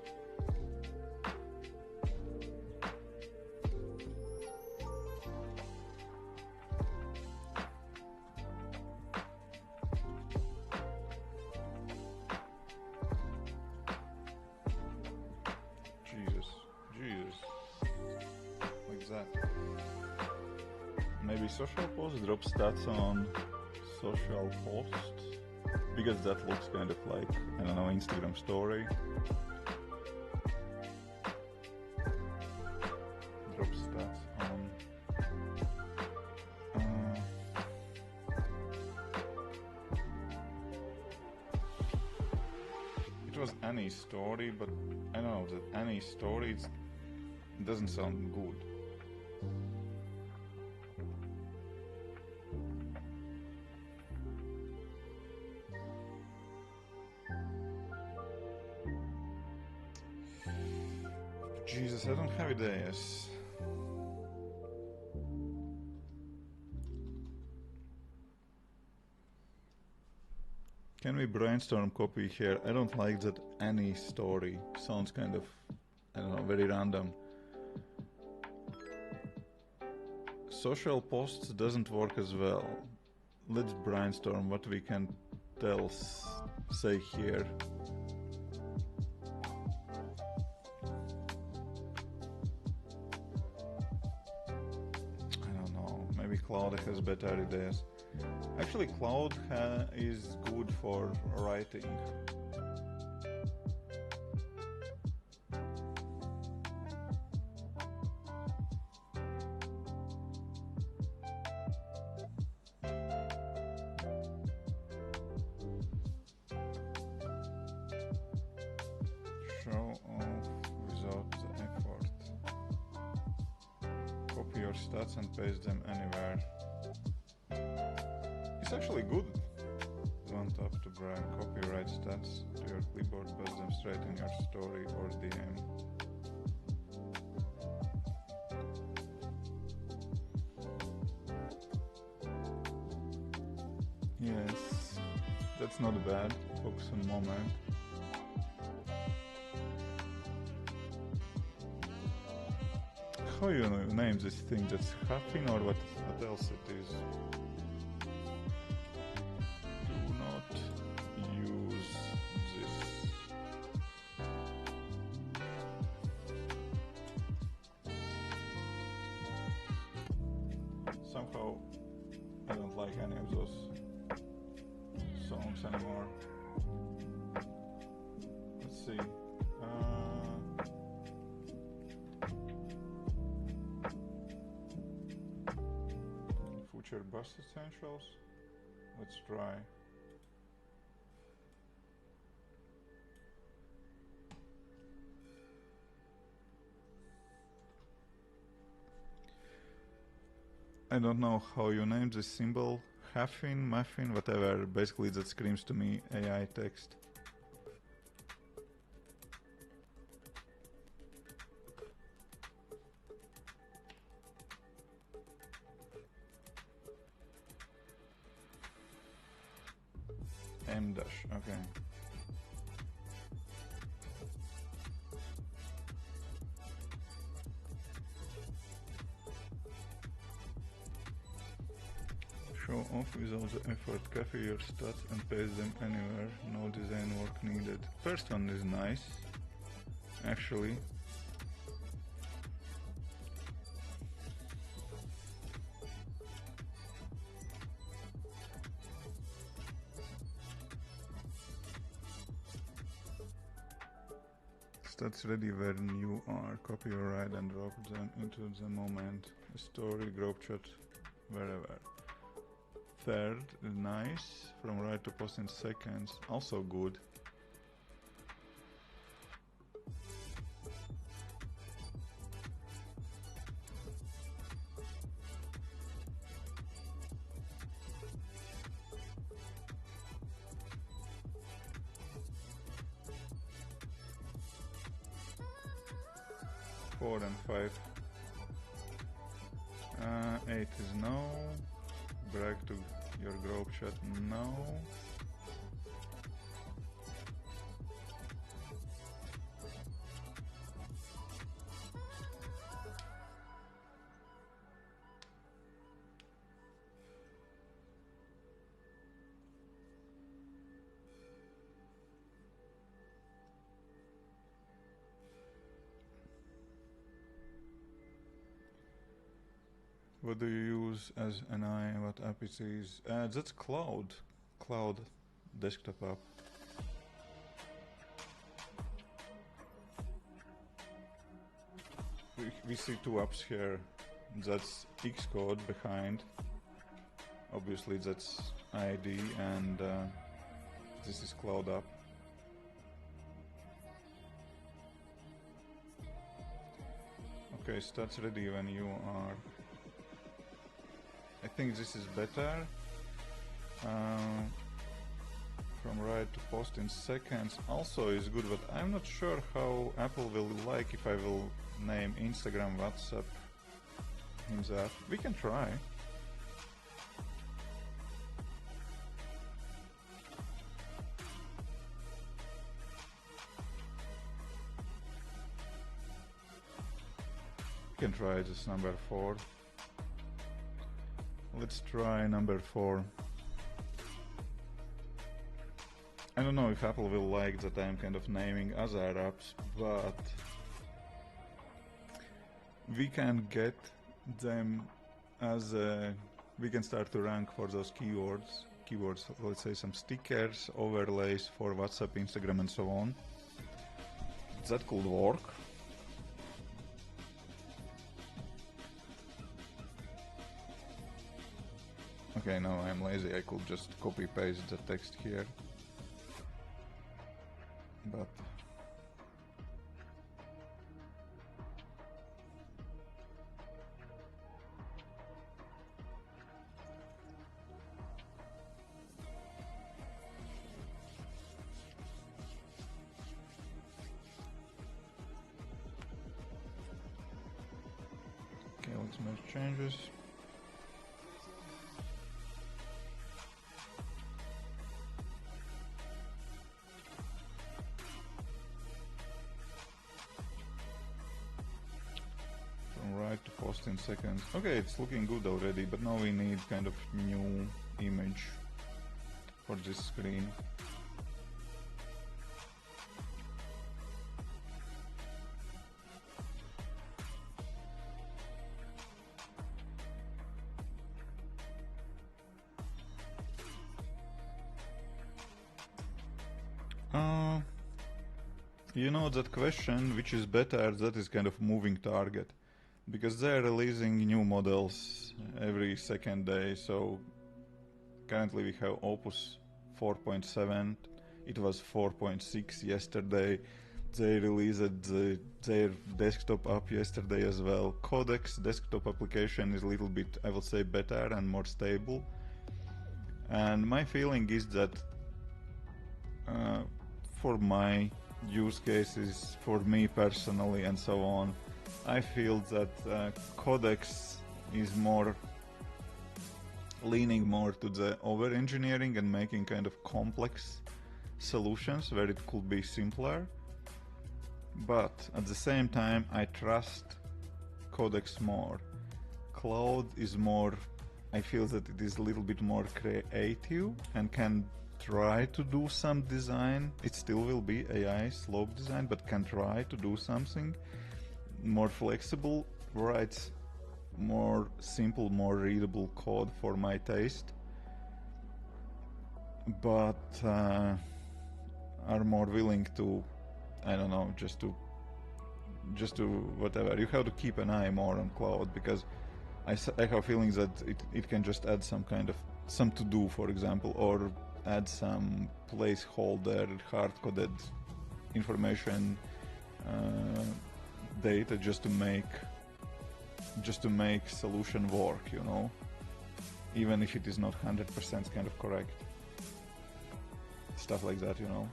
Jesus, like that. Maybe social posts, drop stats on social posts, because that looks kind of like, I don't know, Instagram story. Drop stats on it was any story, but I don't know, that any story, it doesn't sound good. Jesus, I don't have ideas. Can we brainstorm copy here? I don't like that any story. Sounds kind of, I don't know, very random. Social posts doesn't work as well. Let's brainstorm what we can say here. Cloud has better ideas. Actually, Cloud is good for writing. Show off without the effort. Copy your stats and paste them anywhere. It's actually good. One tap to brand, copyright stats to your clipboard, paste them straight in your story or DM. Yes, that's not bad. Focus on moment. how you name this thing? That's Huffing or what else it is? Do not use this. Somehow I don't like any of those songs anymore. Let's see. Future bus essentials. Let's try. I don't know how you name this symbol. Huffing, muffin, whatever. Basically that screams to me AI text. M dash, okay. Show off without the effort, copy your stats and paste them anywhere, no design work needed. First one is nice, actually. Stats ready when you are, copy or write and drop them into the moment. Story, group chat, wherever. Third, nice, from write to post in seconds, also good. Four and five. 8 is no. Brag to your group chat, no. What do you use as an eye? What app it is? That's Cloud desktop app. We see two apps here. That's Xcode behind. Obviously that's ID, and this is Cloud app. Okay, stats ready when you are. I think this is better. From write to post in seconds also is good, but I'm not sure how Apple will like if I will name Instagram, WhatsApp in that. We can try. We can try this number 4. Let's try number 4. I don't know if Apple will like that I'm kind of naming other apps, but we can get them as we can start to rank for those keywords, let's say some stickers, overlays for WhatsApp, Instagram and so on. That could work. Okay, no, I'm lazy, I could just copy paste the text here. But okay, let's make changes. seconds. Okay, it's looking good already, but now we need kind of new image for this screen. You know, that question, which is better, that is kind of moving target, because they're releasing new models every second day. So currently we have Opus 4.7, it was 4.6 yesterday. They released their desktop app yesterday as well. Codex desktop application is a little bit, I would say, better and more stable. And my feeling is that for my use cases, for me personally and so on, I feel that Codex is more leaning more to the over-engineering and making kind of complex solutions where it could be simpler. But at the same time, I trust Codex more. Cloud is more, I feel that it is a little bit more creative and can try to do some design. It still will be AI slope design, but can try to do something more flexible, writes more simple, more readable code for my taste, but are more willing to, I don't know, just to whatever. You have to keep an eye more on cloud, because I have feelings that it can just add some kind of some to do, for example, or add some placeholder hard-coded information data just to make solution work, you know, even if it is not 100% kind of correct. Stuff like that, you know.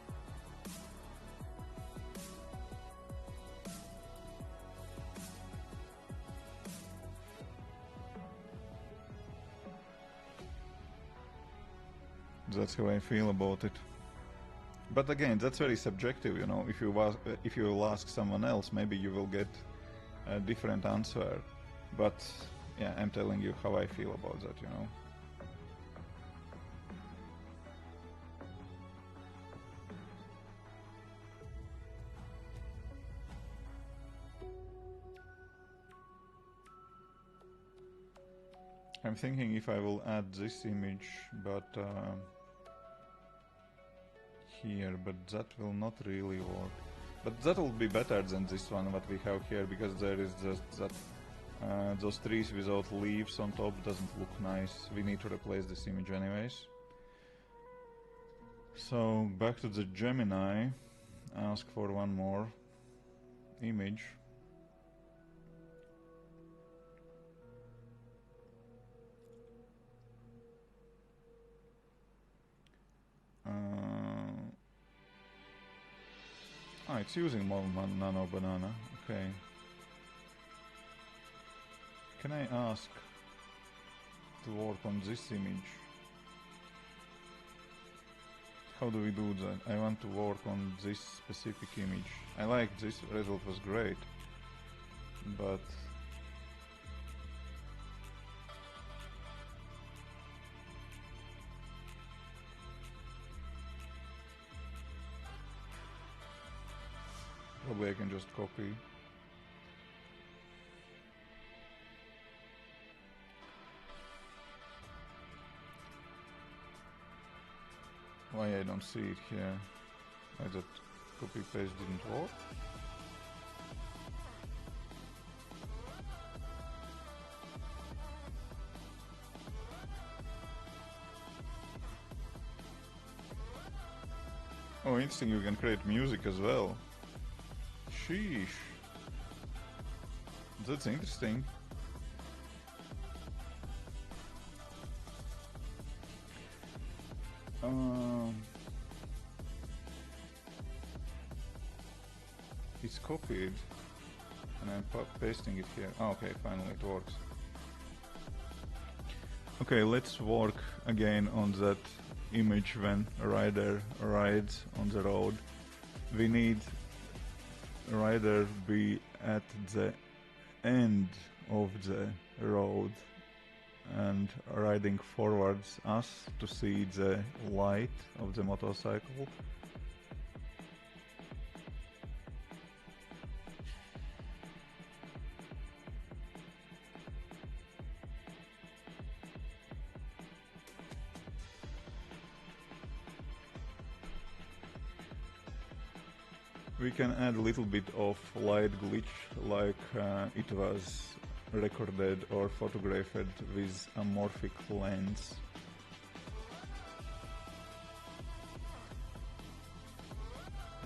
That's how I feel about it. But again, that's very subjective, you know. If you will ask someone else, maybe you will get a different answer. But yeah, I'm telling you how I feel about that, you know. I'm thinking if I will add this image, but here, but that will not really work. But that will be better than this one what we have here, because there is just that those trees without leaves on top doesn't look nice. We need to replace this image anyways. So back to the Gemini, ask for one more image. It's using more nano banana. Okay. Can I ask to work on this image? How do we do that? I want to work on this specific image. I like this result, was great, but probably I can just copy. Why I don't see it here? Why that copy paste didn't work? Oh, interesting, you can create music as well. Sheesh. That's interesting. It's copied, and I'm pasting it here. Oh, okay, finally it works. Okay, let's work again on that image when a rider rides on the road. We need a rider be at the end of the road and riding forwards us to see the light of the motorcycle. We can add a little bit of light glitch, like it was recorded or photographed with amorphic lens.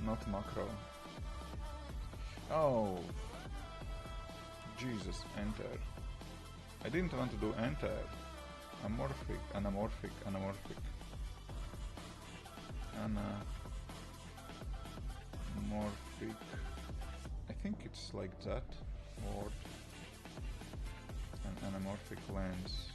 Not macro. Oh, Jesus, enter. I didn't want to do enter. Amorphic, anamorphic, anamorphic. Anamorphic. I think it's like that, or an anamorphic lens.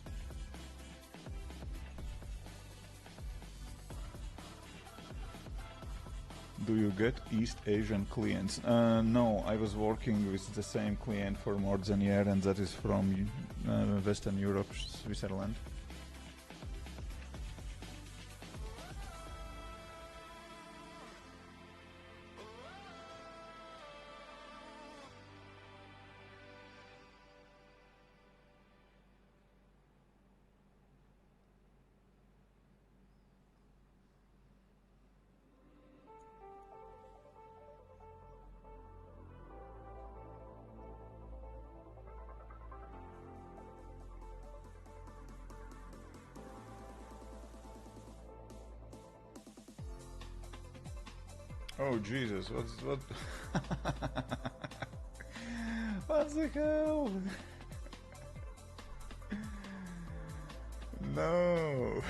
Do you get East Asian clients? No, I was working with the same client for more than a year, and that is from Western Europe, Switzerland. Oh Jesus, what? What the hell? No.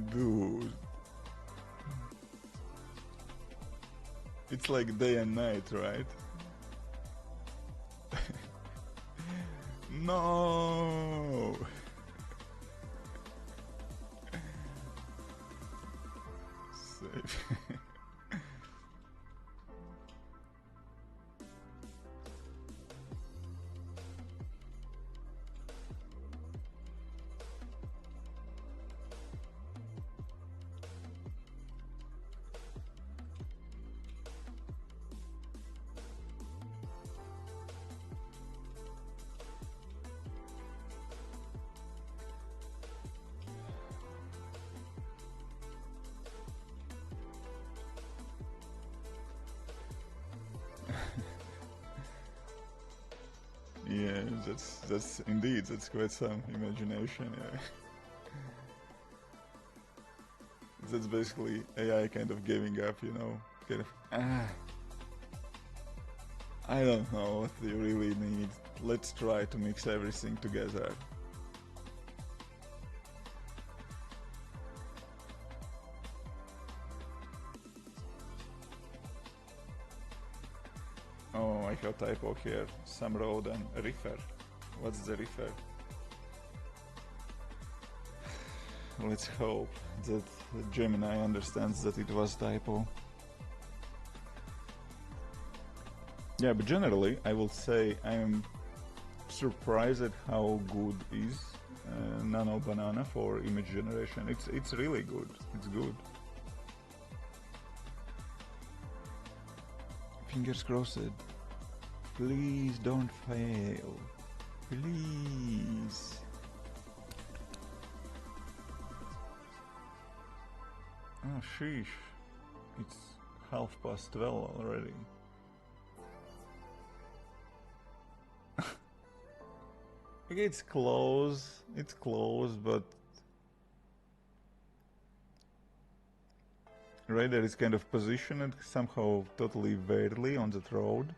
Dude. It's like day and night, right? No. Safe. Yeah, that's indeed, that's quite some imagination, yeah. That's basically AI kind of giving up, you know, kind of, I don't know what you really need. Let's try to mix everything together. Oh, I have typo here. Some road and refer. What's the refer? Let's hope that Gemini understands that it was typo. Yeah, but generally, I will say I am surprised at how good is Nano Banana for image generation. It's really good. It's good. Fingers crossed. Please don't fail. Please. Oh, sheesh. It's 12:30 already. Okay, it's close. It's close, but radar is kind of positioned somehow totally weirdly on that road.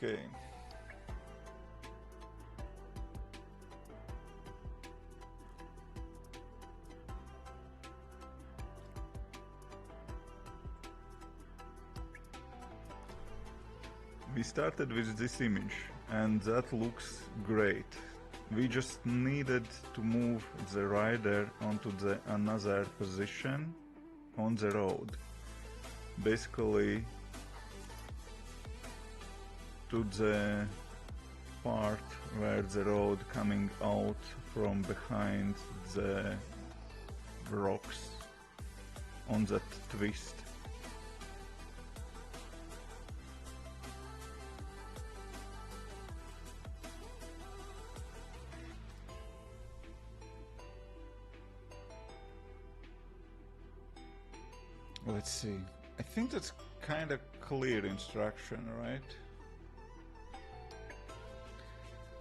Okay. we started with this image and that looks great. We just needed to move the rider onto the another position on the road. Basically to the part where the road coming out from behind the rocks on that twist. Let's see. I think that's kind of clear instruction, right?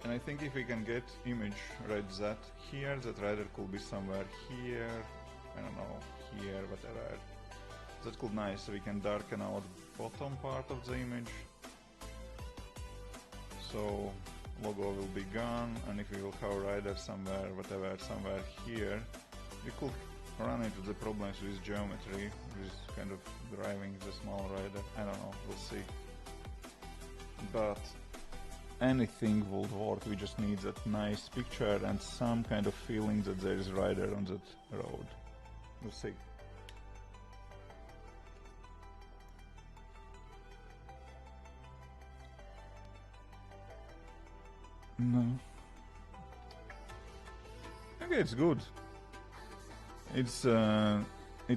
And I think if we can get image right that here, that rider could be somewhere here, I don't know, here, whatever. That could nice, so we can darken out bottom part of the image. So logo will be gone, and if we will have rider somewhere, whatever, somewhere here, we could run into the problems with geometry, with kind of driving the small rider. I don't know, we'll see. But anything would work, we just need that nice picture and some kind of feeling that there is rider on that road. We'll see. No. Okay, it's good. It's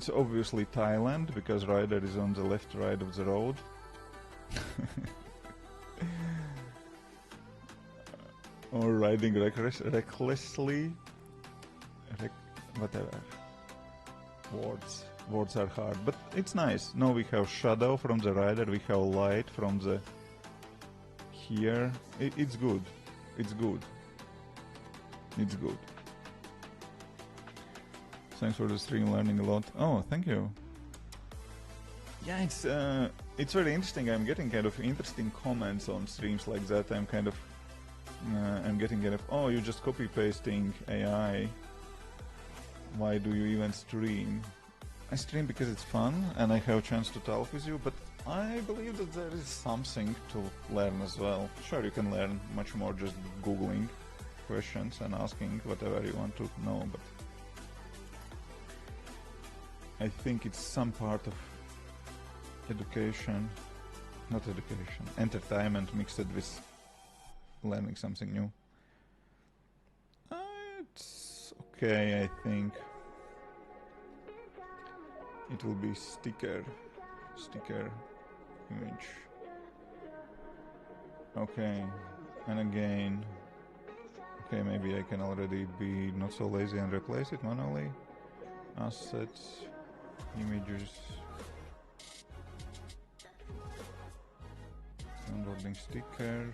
obviously Thailand because rider is on the left side of the road. Or riding recklessly. Whatever. Words are hard, but it's nice. Now we have shadow from the rider, we have light from the here. It's good. It's good. It's good. Thanks for the stream, learning a lot. Oh, thank you. Yeah, it's very interesting. I'm getting kind of interesting comments on streams like that. I'm getting kind of, oh, you're just copy pasting AI. Why do you even stream? I stream because it's fun and I have a chance to talk with you, but I believe that there is something to learn as well. Sure, you can learn much more just Googling questions and asking whatever you want to know, but I think it's some part of education, not education, entertainment mixed with learning something new. It's okay, I think. It will be sticker image. Okay, and again, okay, maybe I can already be not so lazy and replace it manually. Assets, images, onboarding sticker.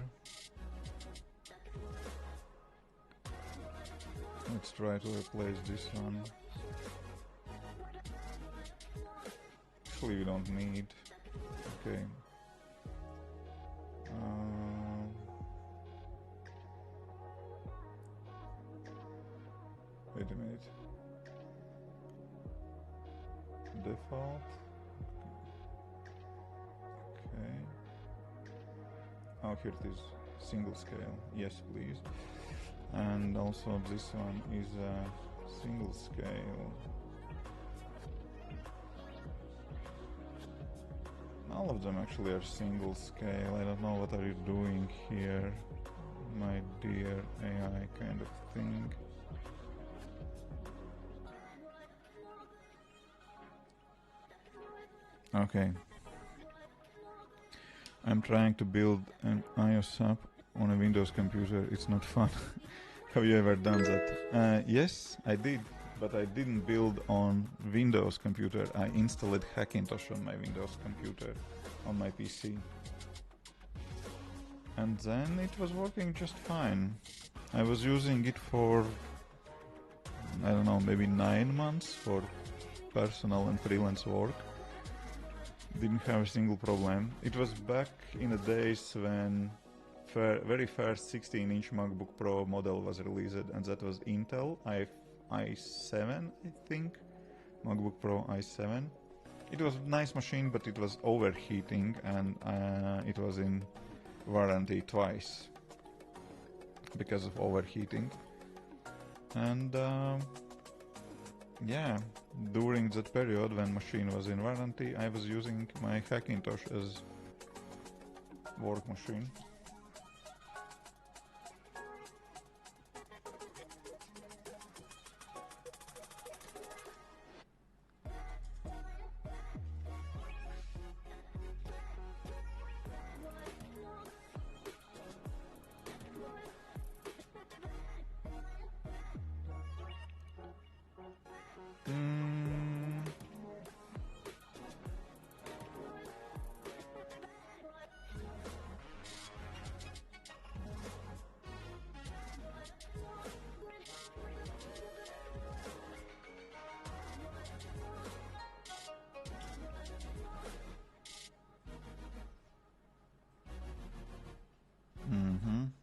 Let's try to replace this one. Actually, we don't need. Okay. Wait a minute. Default. Okay. Oh, here it is. Single scale. Yes, please. And also this one is a single scale. All of them actually are single scale. I don't know what are you doing here, my dear AI kind of thing. Okay. I'm trying to build an iOS app on a Windows computer. It's not fun. Have you ever done that? Yes, I did, but I didn't build on Windows computer. I installed Hackintosh on my Windows computer, on my PC. And then it was working just fine. I was using it for, I don't know, maybe 9 months for personal and freelance work. Didn't have a single problem. It was back in the days when very first 16-inch MacBook Pro model was released, and that was Intel i7, I think. MacBook Pro i7. It was a nice machine, but it was overheating, and it was in warranty twice because of overheating. And yeah, during that period when machine was in warranty, I was using my Hackintosh as work machine.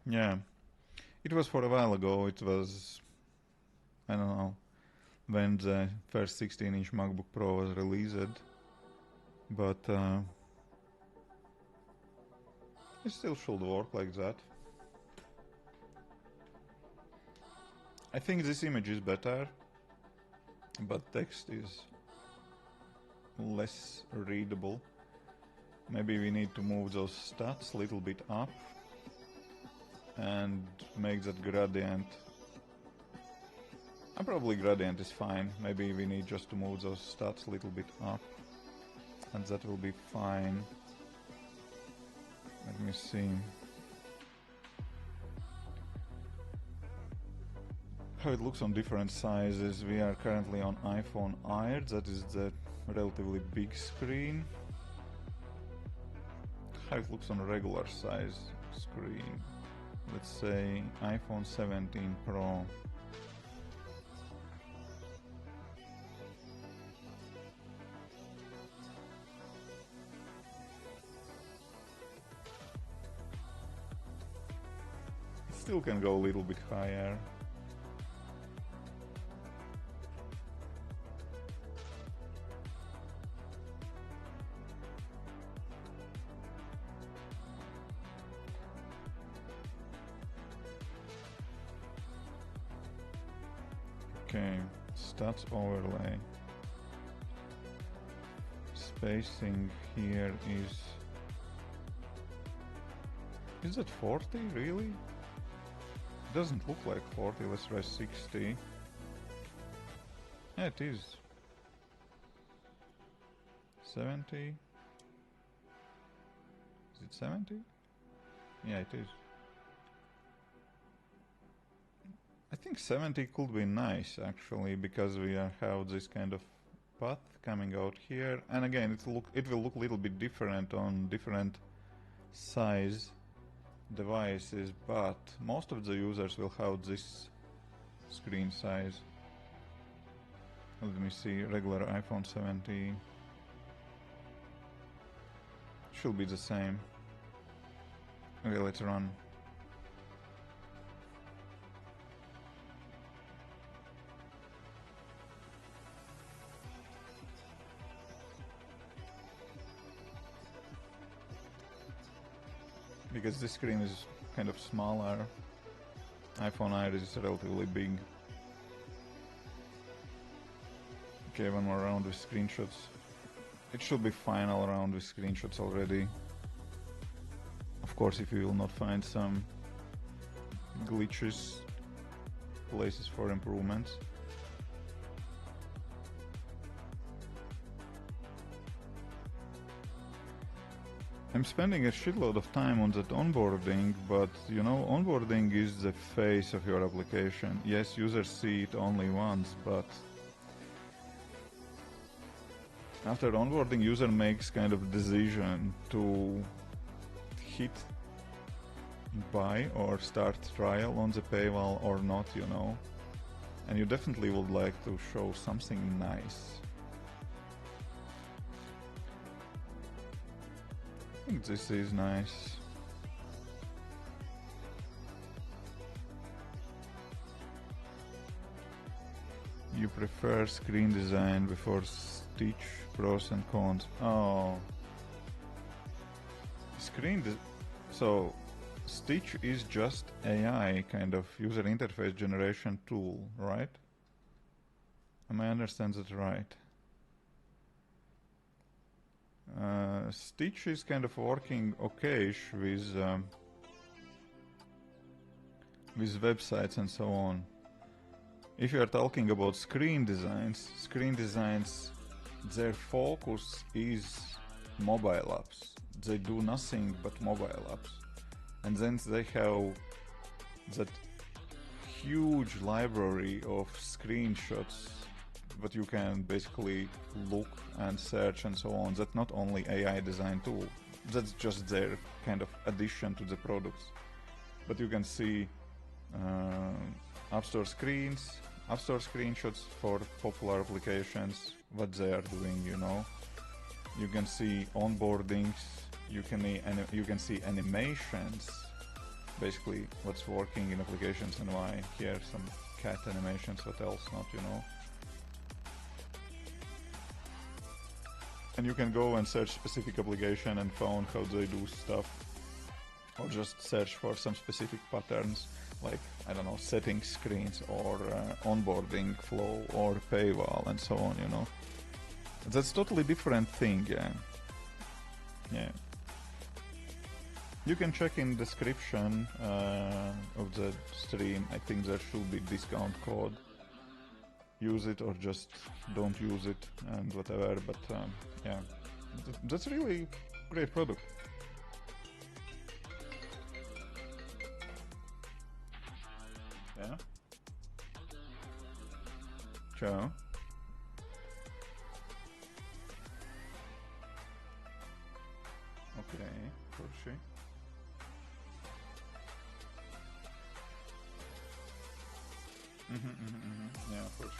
Yeah, it was for a while ago. It was, I don't know, when the first 16-inch MacBook Pro was released, but it still should work like that. I think this image is better, but text is less readable. Maybe we need to move those stats a little bit up and make that gradient. Probably gradient is fine. Maybe we need just to move those stats a little bit up, and that will be fine. Let me see how it looks on different sizes. We are currently on iPhone Air, that is the relatively big screen. How it looks on a regular size screen. Let's say iPhone 17 Pro. It still can go a little bit higher. Okay, stats overlay. Spacing here is it 40 really? It doesn't look like 40, let's try 60. Yeah, it is. 70? Is it 70? Yeah, it is. I think 70 could be nice actually, because we have this kind of path coming out here, and again it will look a little bit different on different size devices, but most of the users will have this screen size. Let me see, regular iPhone 17 should be the same. Okay, let's run. Because this screen is kind of smaller. iPhone Air is relatively big. Okay, one more round with screenshots. It should be final round with screenshots already. Of course, if you will not find some glitches, places for improvements. I'm spending a shitload of time on that onboarding, but you know, onboarding is the face of your application. Yes, users see it only once, but after onboarding, user makes kind of decision to hit buy or start trial on the paywall or not, you know. And you definitely would like to show something nice. I think this is nice. You prefer screen design before stitch, pros and cons. Oh, So Stitch is just AI kind of user interface generation tool, right? Am I understand that right? Stitch is kind of working okay with websites and so on. If you are talking about screen designs, their focus is mobile apps. They do nothing but mobile apps. And then they have that huge library of screenshots that you can basically look and search and so on. That's not only AI design tool. That's just their kind of addition to the products. But you can see App Store screenshots for popular applications, what they are doing, you know. You can see onboardings, you can see animations, basically what's working in applications and why. Here some cat animations, what else not, you know. And you can go and search specific application and found how they do stuff, or just search for some specific patterns, like, I don't know, setting screens or onboarding flow or paywall and so on, you know. That's totally different thing, yeah. Yeah. You can check in description of the stream. I think there should be discount code. Use it or just don't use it and whatever, but yeah, that's really great product. Yeah. Ciao. Okay, for sure. Yeah, for sure.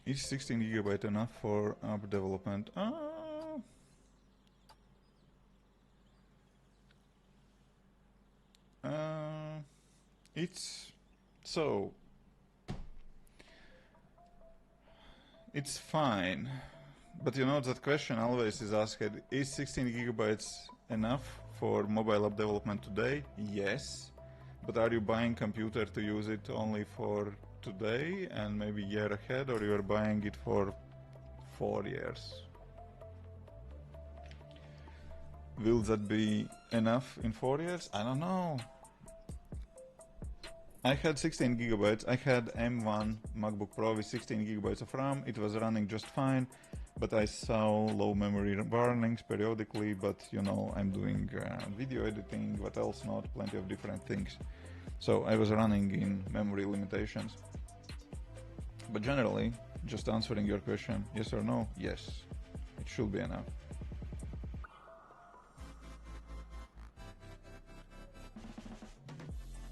Is 16 GB enough for app development? It's so it's fine, but you know that question always is asked: is 16 GB enough for mobile app development today? Yes, but are you buying computer to use it only for today and maybe year ahead, or you're buying it for 4 years? Will that be enough in 4 years? I don't know. I had 16 gigabytes. I had M1 MacBook Pro with 16 gigabytes of RAM. It was running just fine, but I saw low memory warnings periodically. But you know, I'm doing video editing, what else not, plenty of different things. So I was running in memory limitations. But generally, just answering your question, yes or no, yes, it should be enough.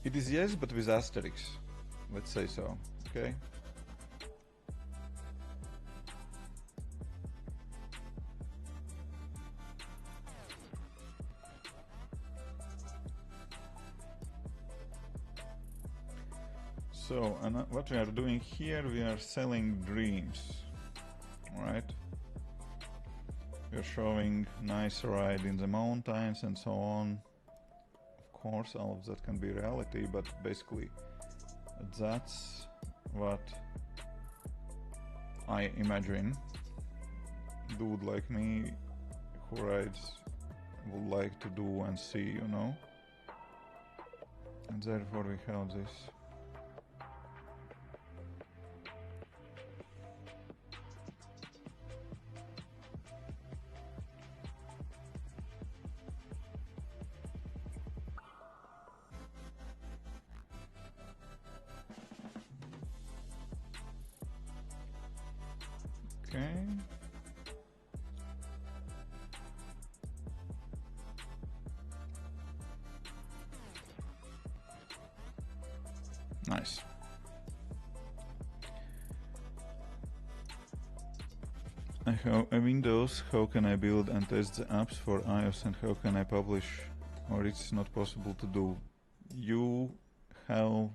It is yes, but with asterisks. Let's say so, okay? So, and what we are doing here, we are selling dreams, right? We're showing nice ride in the mountains and so on. Of course, all of that can be reality, but basically that's what I imagine dude like me who rides would like to do and see, you know? And therefore we have this. Okay. Nice. I have a Windows. How can I build and test the apps for iOS, and how can I publish, or it's not possible to do? You have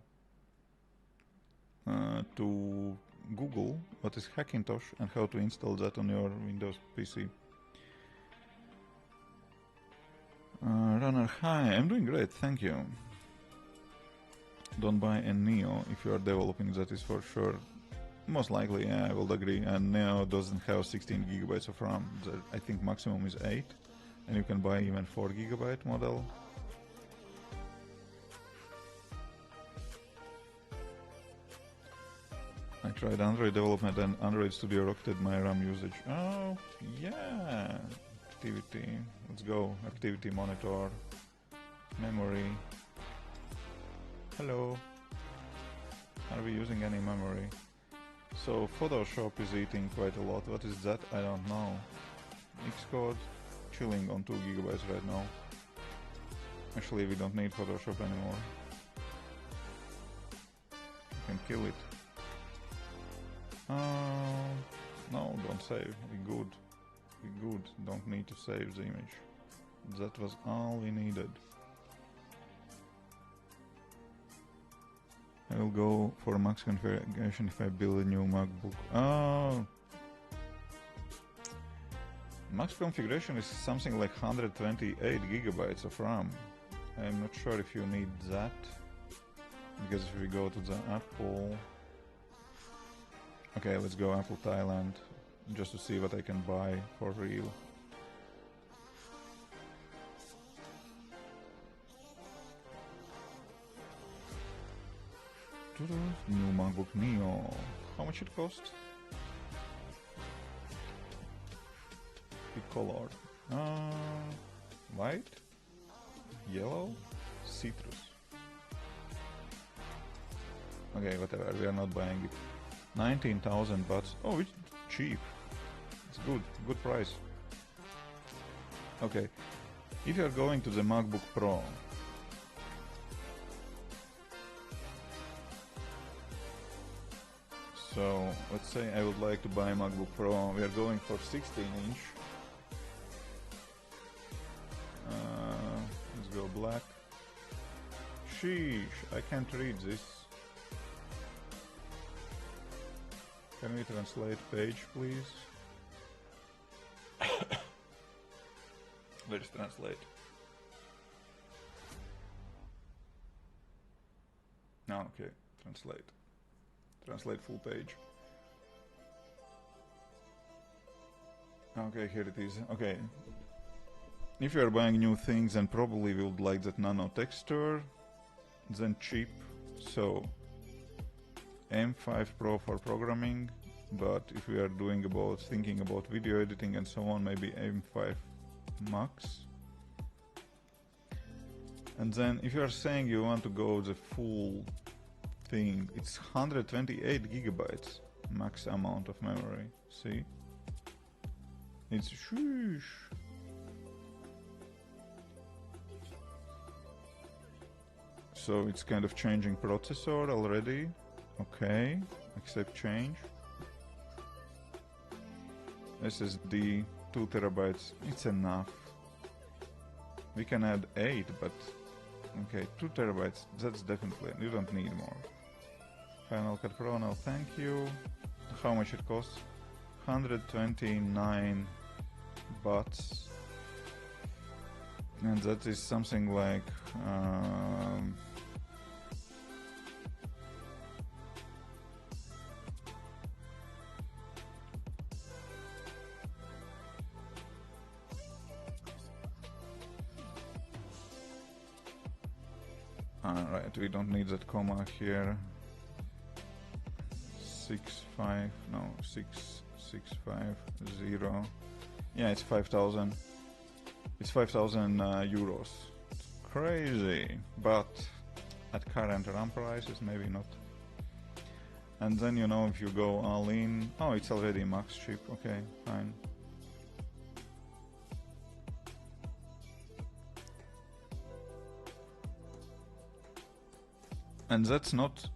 to Google what is Hackintosh and how to install that on your Windows PC. Runner, hi, I'm doing great, thank you. Don't buy a Neo if you are developing, that is for sure. Most likely, yeah, I will agree. And Neo doesn't have 16 gigabytes of RAM. I think maximum is 8, and you can buy even 4 gigabyte model. I tried Android development and Android Studio rocketed my RAM usage. Oh, yeah. Activity. Let's go. Activity monitor. Memory. Hello. Are we using any memory? So Photoshop is eating quite a lot. What is that? I don't know. Xcode. Chilling on 2 gigabytes right now. Actually, we don't need Photoshop anymore. You can kill it. No, don't save. Be good. Be good. Don't need to save the image. That was all we needed. I will go for max configuration if I build a new MacBook. Oh! Max configuration is something like 128 gigabytes of RAM. I'm not sure if you need that. Because if we go to the Apple... Okay, let's go Apple Thailand, just to see what I can buy for real. New MacBook Neo. How much it cost? Pick color. White, yellow, citrus. Okay, whatever, we are not buying it. 19,000 bahts. Oh, it's cheap. It's good. Good price. Okay. If you are going to the MacBook Pro, so let's say I would like to buy a MacBook Pro. We are going for 16-inch. Let's go black. Sheesh, I can't read this. Can we translate page, please? Where's translate? No, okay, translate. Translate full page. Okay, here it is. Okay. If you are buying new things and probably we would like that nano texture, then cheap. So M5 Pro for programming, but if we are thinking about video editing and so on, maybe M5 Max. And then if you are saying you want to go the full thing, it's 128 gigabytes max amount of memory. See? It's shoosh. So it's kind of changing processor already. Okay, accept change. SSD 2 terabytes, it's enough. We can add 8, but okay, 2 terabytes, that's definitely, you don't need more. Final Cut Pro, no thank you. How much it costs? 129 bahts. And that is something like alright, we don't need that comma here. 650. Yeah, it's 5,000. It's 5,000 euros. It's crazy, but at current RAM prices, maybe not. And then, you know, if you go all in, oh, it's already max cheap. Okay, fine. And that's not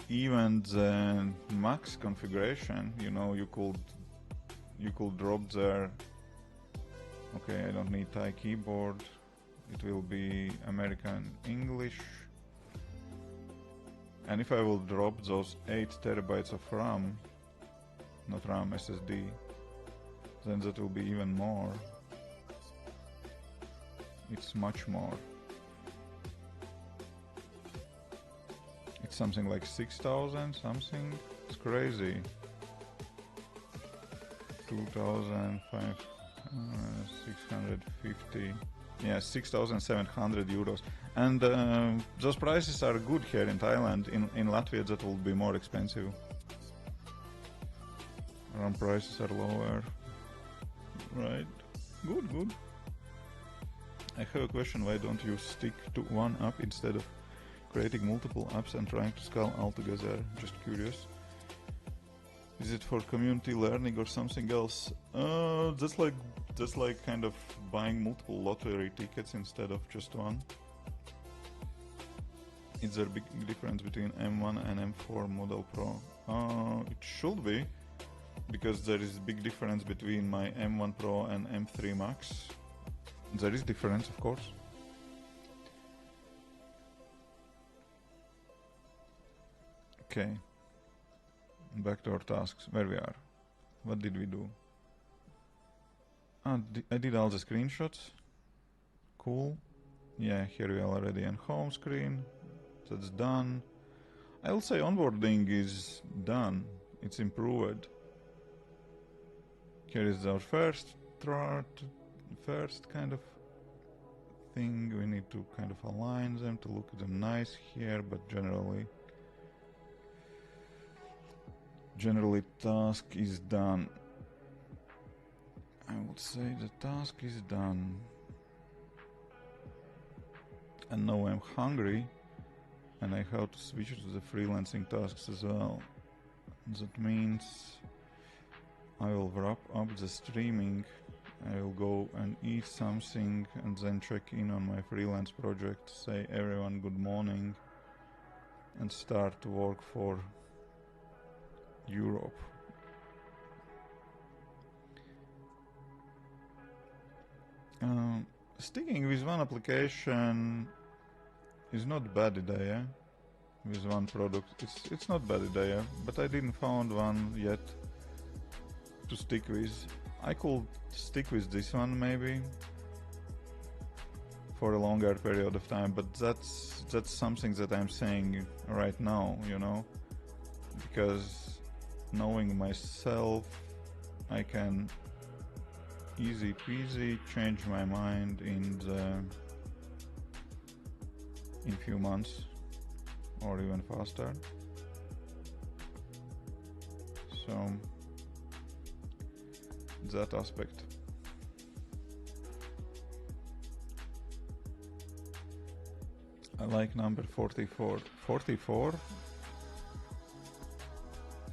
even the max configuration. You know, you could drop there. Okay, I don't need Thai keyboard. It will be American English. And if I will drop those 8 terabytes of RAM, not RAM, SSD, then that will be even more. It's much more. It's something like 6,000 something. It's crazy. 2,650. Yeah, 6,700 euros. And those prices are good here in Thailand. In Latvia that will be more expensive. RAM prices are lower. Right. Good. I have a question. Why don't you stick to one app instead of creating multiple apps and trying to scale all together? Just curious. Is it for community learning or something else? That's like kind of buying multiple lottery tickets instead of just one. Is there a big difference between M1 and M4 Model Pro? It should be, because there is a big difference between my M1 Pro and M3 Max. There is difference, of course. Okay. Back to our tasks. Where we are. What did we do? I did all the screenshots. Cool. Yeah, here we are already on home screen. That's done. I will say onboarding is done. It's improved. Here is our first kind of thing. We need to kind of align them to look at them nice here, but generally task is done. I would say the task is done. And now I'm hungry and I have to switch to the freelancing tasks as well. That means I will wrap up the streaming. I will go and eat something and then check in on my freelance project, say everyone good morning, and start to work for Europe. Sticking with one application is not a bad idea. With one product, it's not a bad idea, but I didn't found one yet to stick with. I could stick with this one maybe for a longer period of time, but that's something that I'm saying right now, you know, because knowing myself, I can easy peasy change my mind in few months or even faster. So that aspect. I like number 44. 44?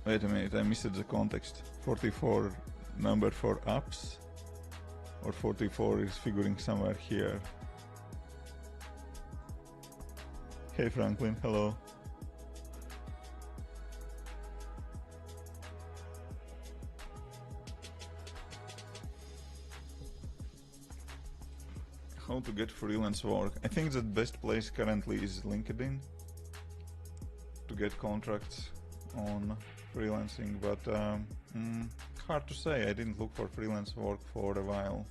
Wait a minute, I missed the context. 44 number for apps, or 44 is figuring somewhere here? Hey Franklin, hello. How to get freelance work? I think the best place currently is LinkedIn to get contracts on freelancing, but hard to say. I didn't look for freelance work for a while.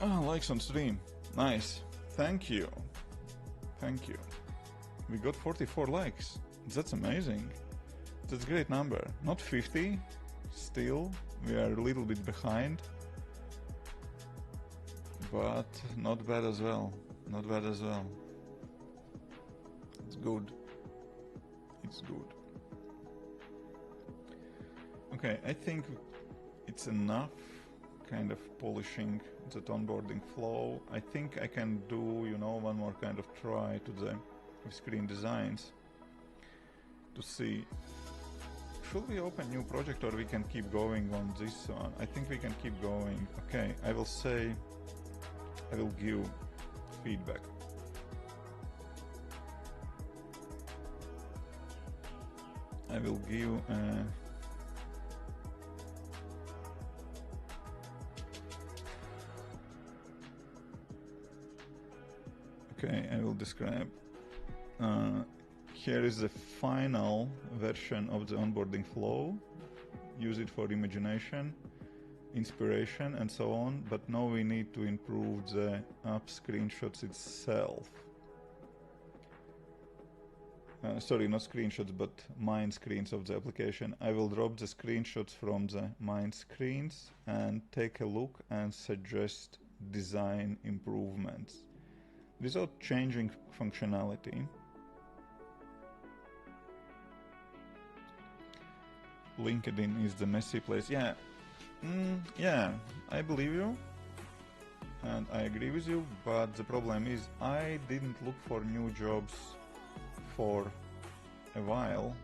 Likes on stream. Nice. Thank you. Thank you. We got 44 likes. That's amazing. That's a great number. Not 50. Still, we are a little bit behind. But not bad as well. Not bad as well. It's good. It's good. Okay, I think it's enough kind of polishing that onboarding flow. I think I can do, you know, one more kind of try to the screen designs to see, should we open new project or we can keep going on this one? I think we can keep going. Okay, I will say, I will give feedback. I will give okay, I will describe. Here is the final version of the onboarding flow. Use it for imagination, inspiration, and so on. But now we need to improve the app screenshots itself. Sorry, not screenshots, but mind screens of the application. I will drop the screenshots from the mind screens and take a look and suggest design improvements without changing functionality. LinkedIn is the messy place. Yeah, yeah, I believe you and I agree with you, but the problem is I didn't look for new jobs for a while,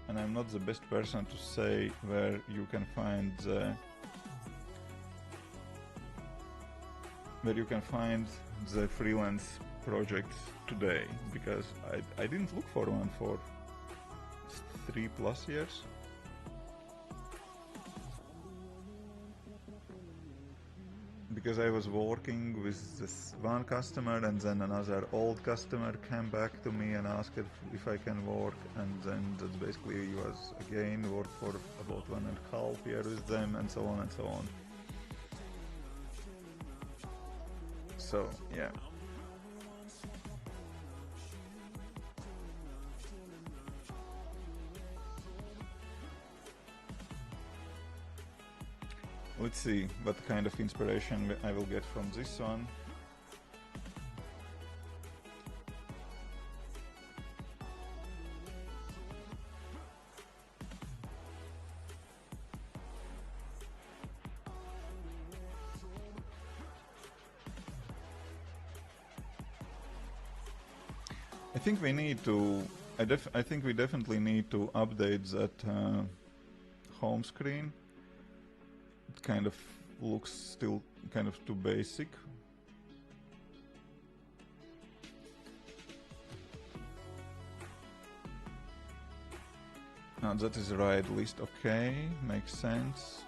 and I'm not the best person to say where you can find the freelance projects today, because I didn't look for one for 3+ years. Because I was working with this one customer, and then another old customer came back to me and asked if I can work, and then that basically was again work for about 1.5 years with them, and so on and so on. So yeah. Let's see what kind of inspiration I will get from this one. I think we need to. I think we definitely need to update that home screen. It kind of looks still kind of too basic. That is the right list. Okay, makes sense.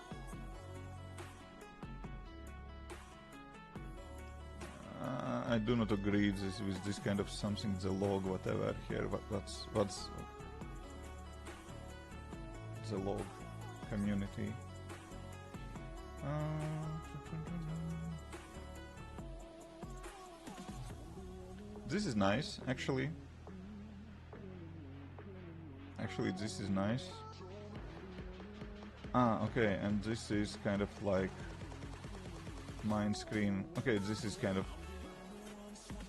I do not agree with this kind of something, the log, whatever here. What's the log community? This is nice, actually. Actually, this is nice. Okay, and this is kind of like mind screen. Okay, this is kind of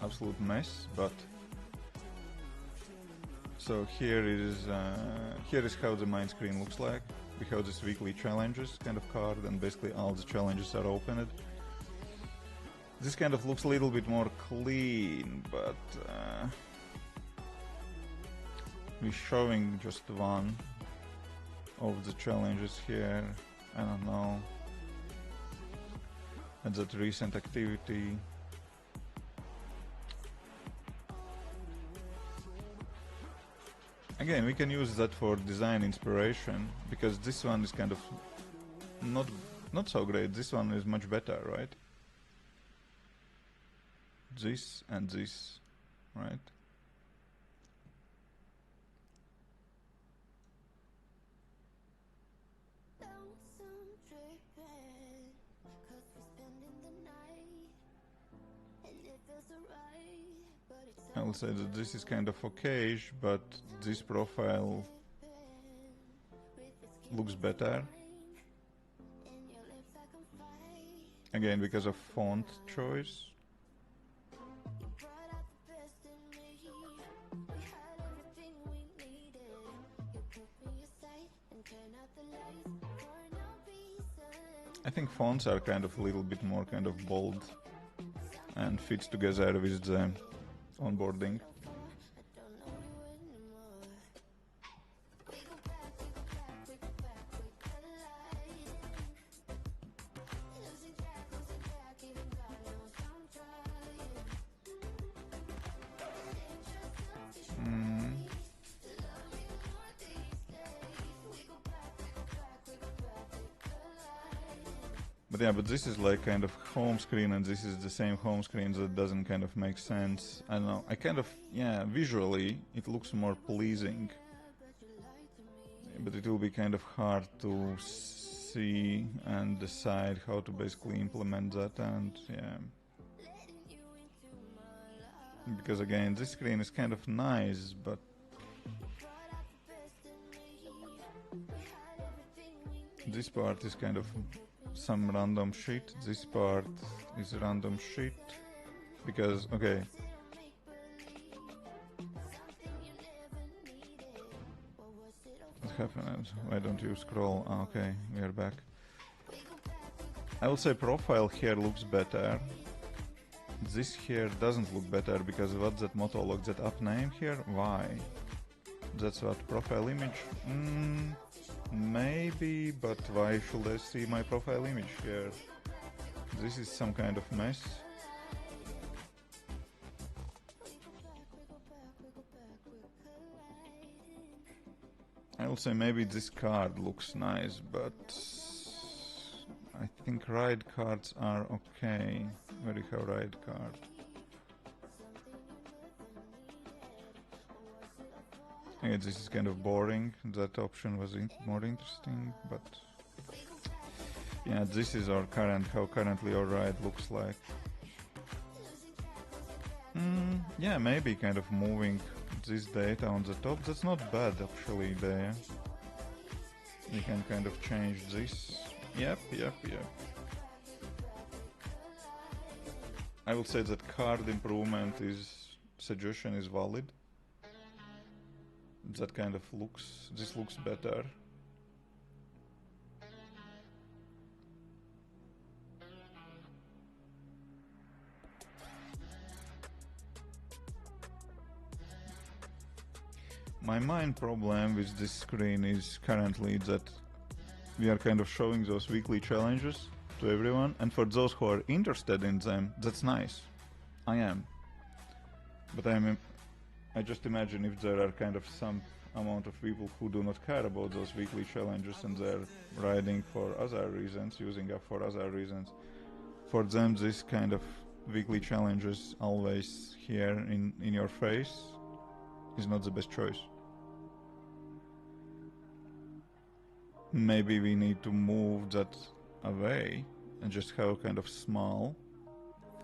absolute mess, but so here is how the mind screen looks like. We have this weekly challenges kind of card, and basically all the challenges are opened. This kind of looks a little bit more clean, but we're showing just one of the challenges here. I don't know. And that recent activity. Again, we can use that for design inspiration, because this one is kind of not so great. This one is much better, right? This and this, right? I will say that this is kind of okay-ish, but this profile looks better. Again, because of font choice. I think fonts are kind of a little bit more kind of bold and fits together with the onboarding. But yeah, but this is like kind of home screen, and this is the same home screen, that doesn't kind of make sense. I don't know, I kind of, yeah, visually it looks more pleasing, but it will be kind of hard to see and decide how to basically implement that. And yeah, because again, this screen is kind of nice, but this part is kind of some random shit. This part is random shit because, okay, what happened? Why don't you scroll? Oh, okay, we are back. I will say profile here looks better. This here doesn't look better because what's that motto log, that app name here? Why? That's what profile image? Maybe, but why should I see my profile image here? This is some kind of mess. I will say maybe this card looks nice, but I think ride cards are okay. Where do you have ride card? Yeah, this is kind of boring. That option was more interesting, but yeah, this is our current, how currently our ride looks like. Yeah, maybe kind of moving this data on the top. That's not bad actually there. You can kind of change this. Yep. I would say that card improvement suggestion is valid. That kind of looks, this looks better. My main problem with this screen is currently that we are kind of showing those weekly challenges to everyone, and for those who are interested in them, that's nice. I am. But I just imagine if there are kind of some amount of people who do not care about those weekly challenges and they're riding for other reasons, using up for other reasons. For them, this kind of weekly challenges always here in your face is not the best choice. Maybe we need to move that away and just have a kind of small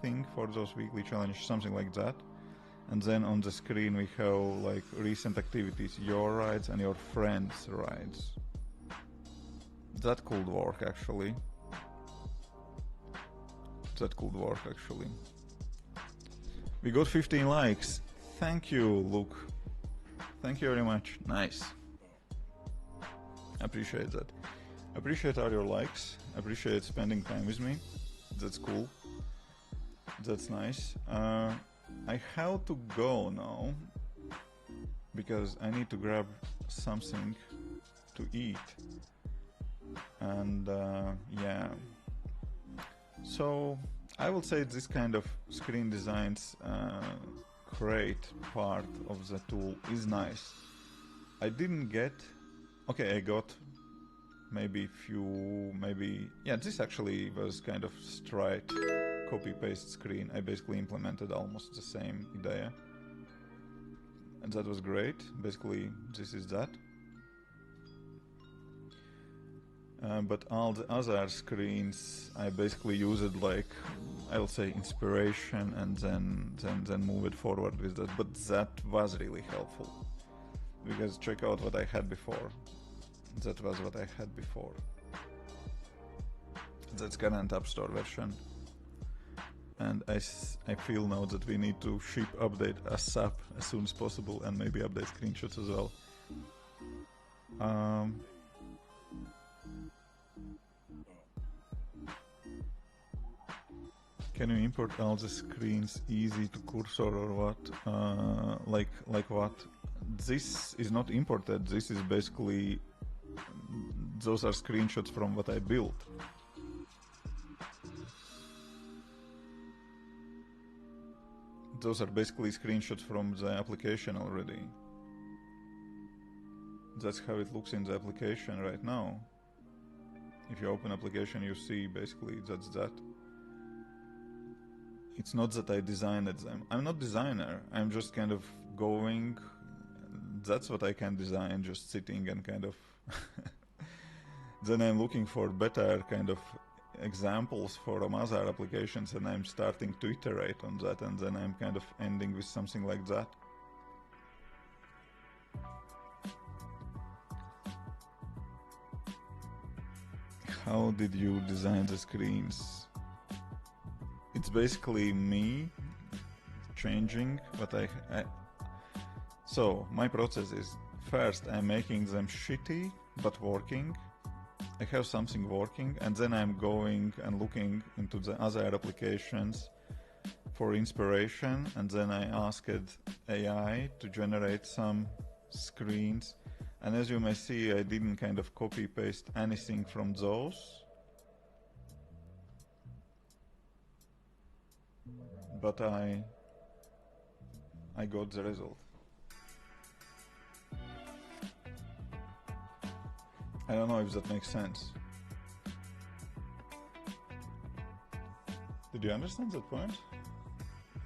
thing for those weekly challenges, something like that. And then on the screen we have like recent activities, your rides and your friends' rides. That could work actually. We got 15 likes. Thank you, Luke. Thank you very much. Nice. Appreciate that. Appreciate all your likes. Appreciate spending time with me. That's cool. That's nice. I have to go now because I need to grab something to eat. And yeah. So I will say this kind of screen designs create part of the tool is nice. I didn't get, okay, I got maybe yeah, this actually was kind of straight copy-paste screen. I basically implemented almost the same idea. And that was great. Basically, this is that. But all the other screens, I basically used like, I'll say inspiration and then move it forward with that. But that was really helpful. Because check out what I had before. That was what I had before. That's current App Store version. And I feel now that we need to ship update ASAP as soon as possible and maybe update screenshots as well. Can you import all the screens easy to cursor or what? Like what? This is not imported. This is basically, those are screenshots from what I built. Those are basically screenshots from the application already. That's how it looks in the application right now. If you open application, you see basically that's that. It's not that I designed them. I'm not designer. I'm just kind of going. That's what I can design, just sitting and kind of. Then I'm looking for better kind of examples for other applications, and I'm starting to iterate on that, and then I'm kind of ending with something like that. How did you design the screens? It's basically me changing what so my process is, first I'm making them shitty but working. I have something working, and then I'm going and looking into the other applications for inspiration, and then I asked AI to generate some screens. And as you may see, I didn't kind of copy paste anything from those, but I got the result. I don't know if that makes sense. Did you understand that point?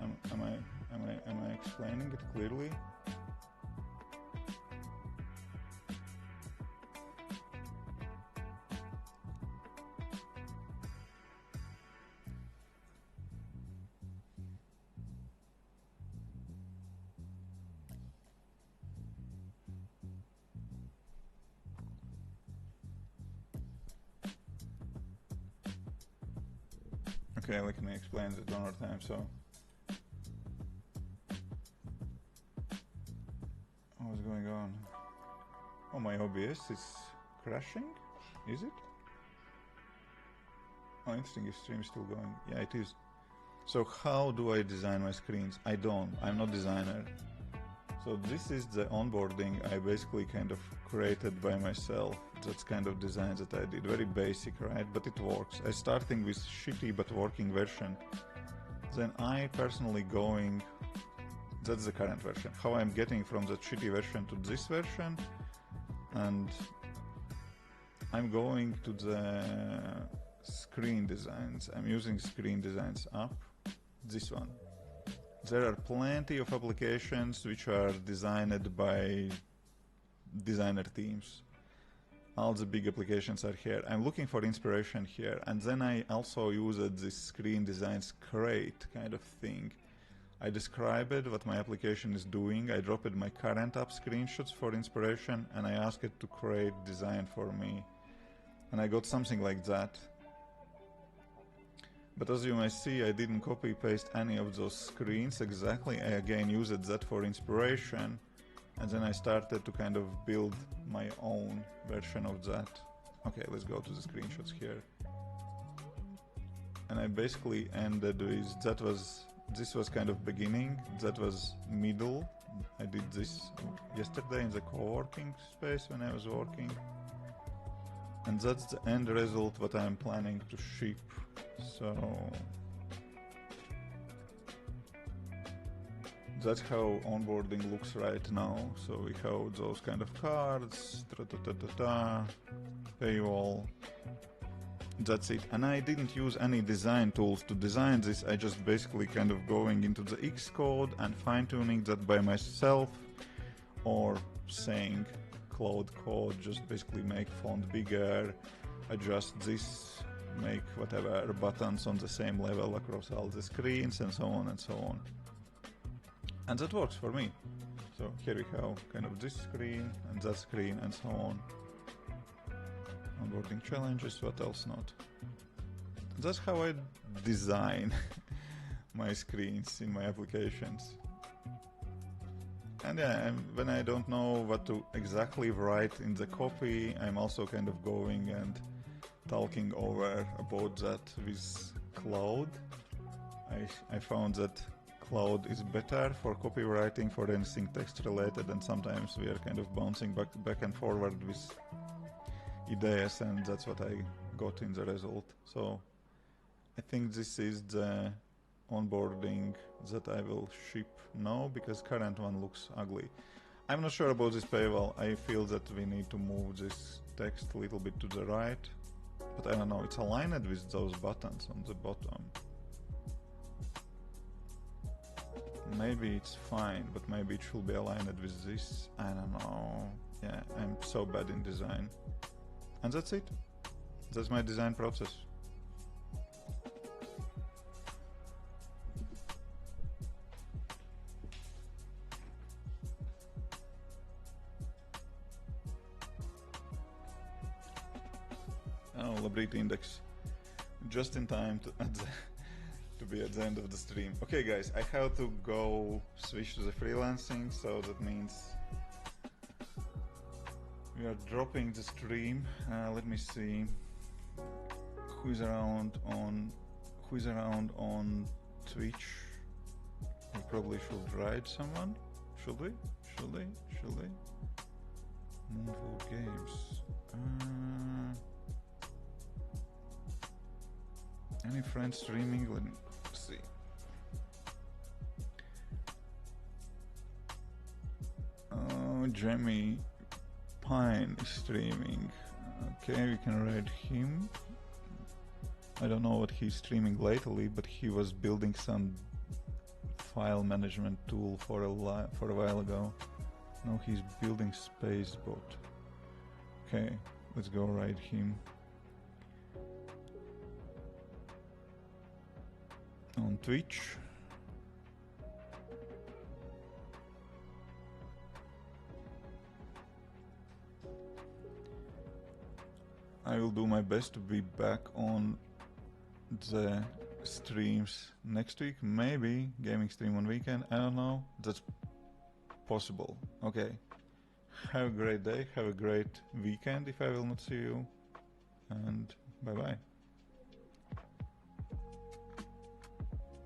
Am I explaining it clearly? Okay, let me explain it one more time. So, what's going on? Oh, my OBS is crashing? Is it? Oh, interesting, if stream is still going. Yeah, it is. So how do I design my screens? I'm not designer. So this is the onboarding I basically kind of created by myself. That's kind of design that I did. Very basic, right? But it works. I starting with shitty but working version. Then I personally going, that's the current version. How I'm getting from that shitty version to this version. And I'm going to the screen designs. I'm using screen designs app. This one. There are plenty of applications which are designed by designer teams. All the big applications are here. I'm looking for inspiration here, and then I also used this screen designs create kind of thing. I described what my application is doing. I dropped my current app screenshots for inspiration, and I asked it to create design for me. And I got something like that. But as you may see, I didn't copy paste any of those screens exactly. I again used that for inspiration, and then I started to kind of build my own version of that. Okay, let's go to the screenshots here. And I basically ended with, this was kind of beginning, that was middle. I did this yesterday in the co-working space when I was working. And that's the end result what I'm planning to ship. So that's how onboarding looks right now. So we have those kind of cards, paywall. That's it. And I didn't use any design tools to design this. I just basically kind of going into the Xcode and fine-tuning that by myself, or saying Cloud code, just basically make font bigger, adjust this, make whatever buttons on the same level across all the screens, and so on and so on. And that works for me. So here we have kind of this screen and that screen and so on. Onboarding challenges, what else not? That's how I design my screens in my applications. And yeah, when I don't know what to exactly write in the copy, I'm also kind of going and talking over about that with Cloud. I found that cloud is better for copywriting, for anything text related, and sometimes we are kind of bouncing back and forward with ideas, and that's what I got in the result. So I think this is the onboarding that I will ship now, because current one looks ugly. I'm not sure about this paywall. I feel that we need to move this text a little bit to the right, but I don't know, it's aligned with those buttons on the bottom. Maybe it's fine, but maybe it should be aligned with this. I don't know. Yeah, I'm so bad in design. And that's it. That's my design process. Oh, Librity Index. Just in time to be at the end of the stream. Okay guys, I have to go switch to the freelancing, so that means we are dropping the stream. Let me see who's around on Twitch. We probably should write someone. Should we? Moonful Games. Any friends streaming? Let me see. Oh, Jamie Pine is streaming. Okay, we can read him. I don't know what he's streaming lately, but he was building some file management tool for a while ago. Now he's building Spacebot. Okay, let's go write him. On Twitch. I will do my best to be back on the streams next week. Maybe gaming stream on weekend. I don't know. That's possible. Okay. Have a great day. Have a great weekend if I will not see you. And bye bye.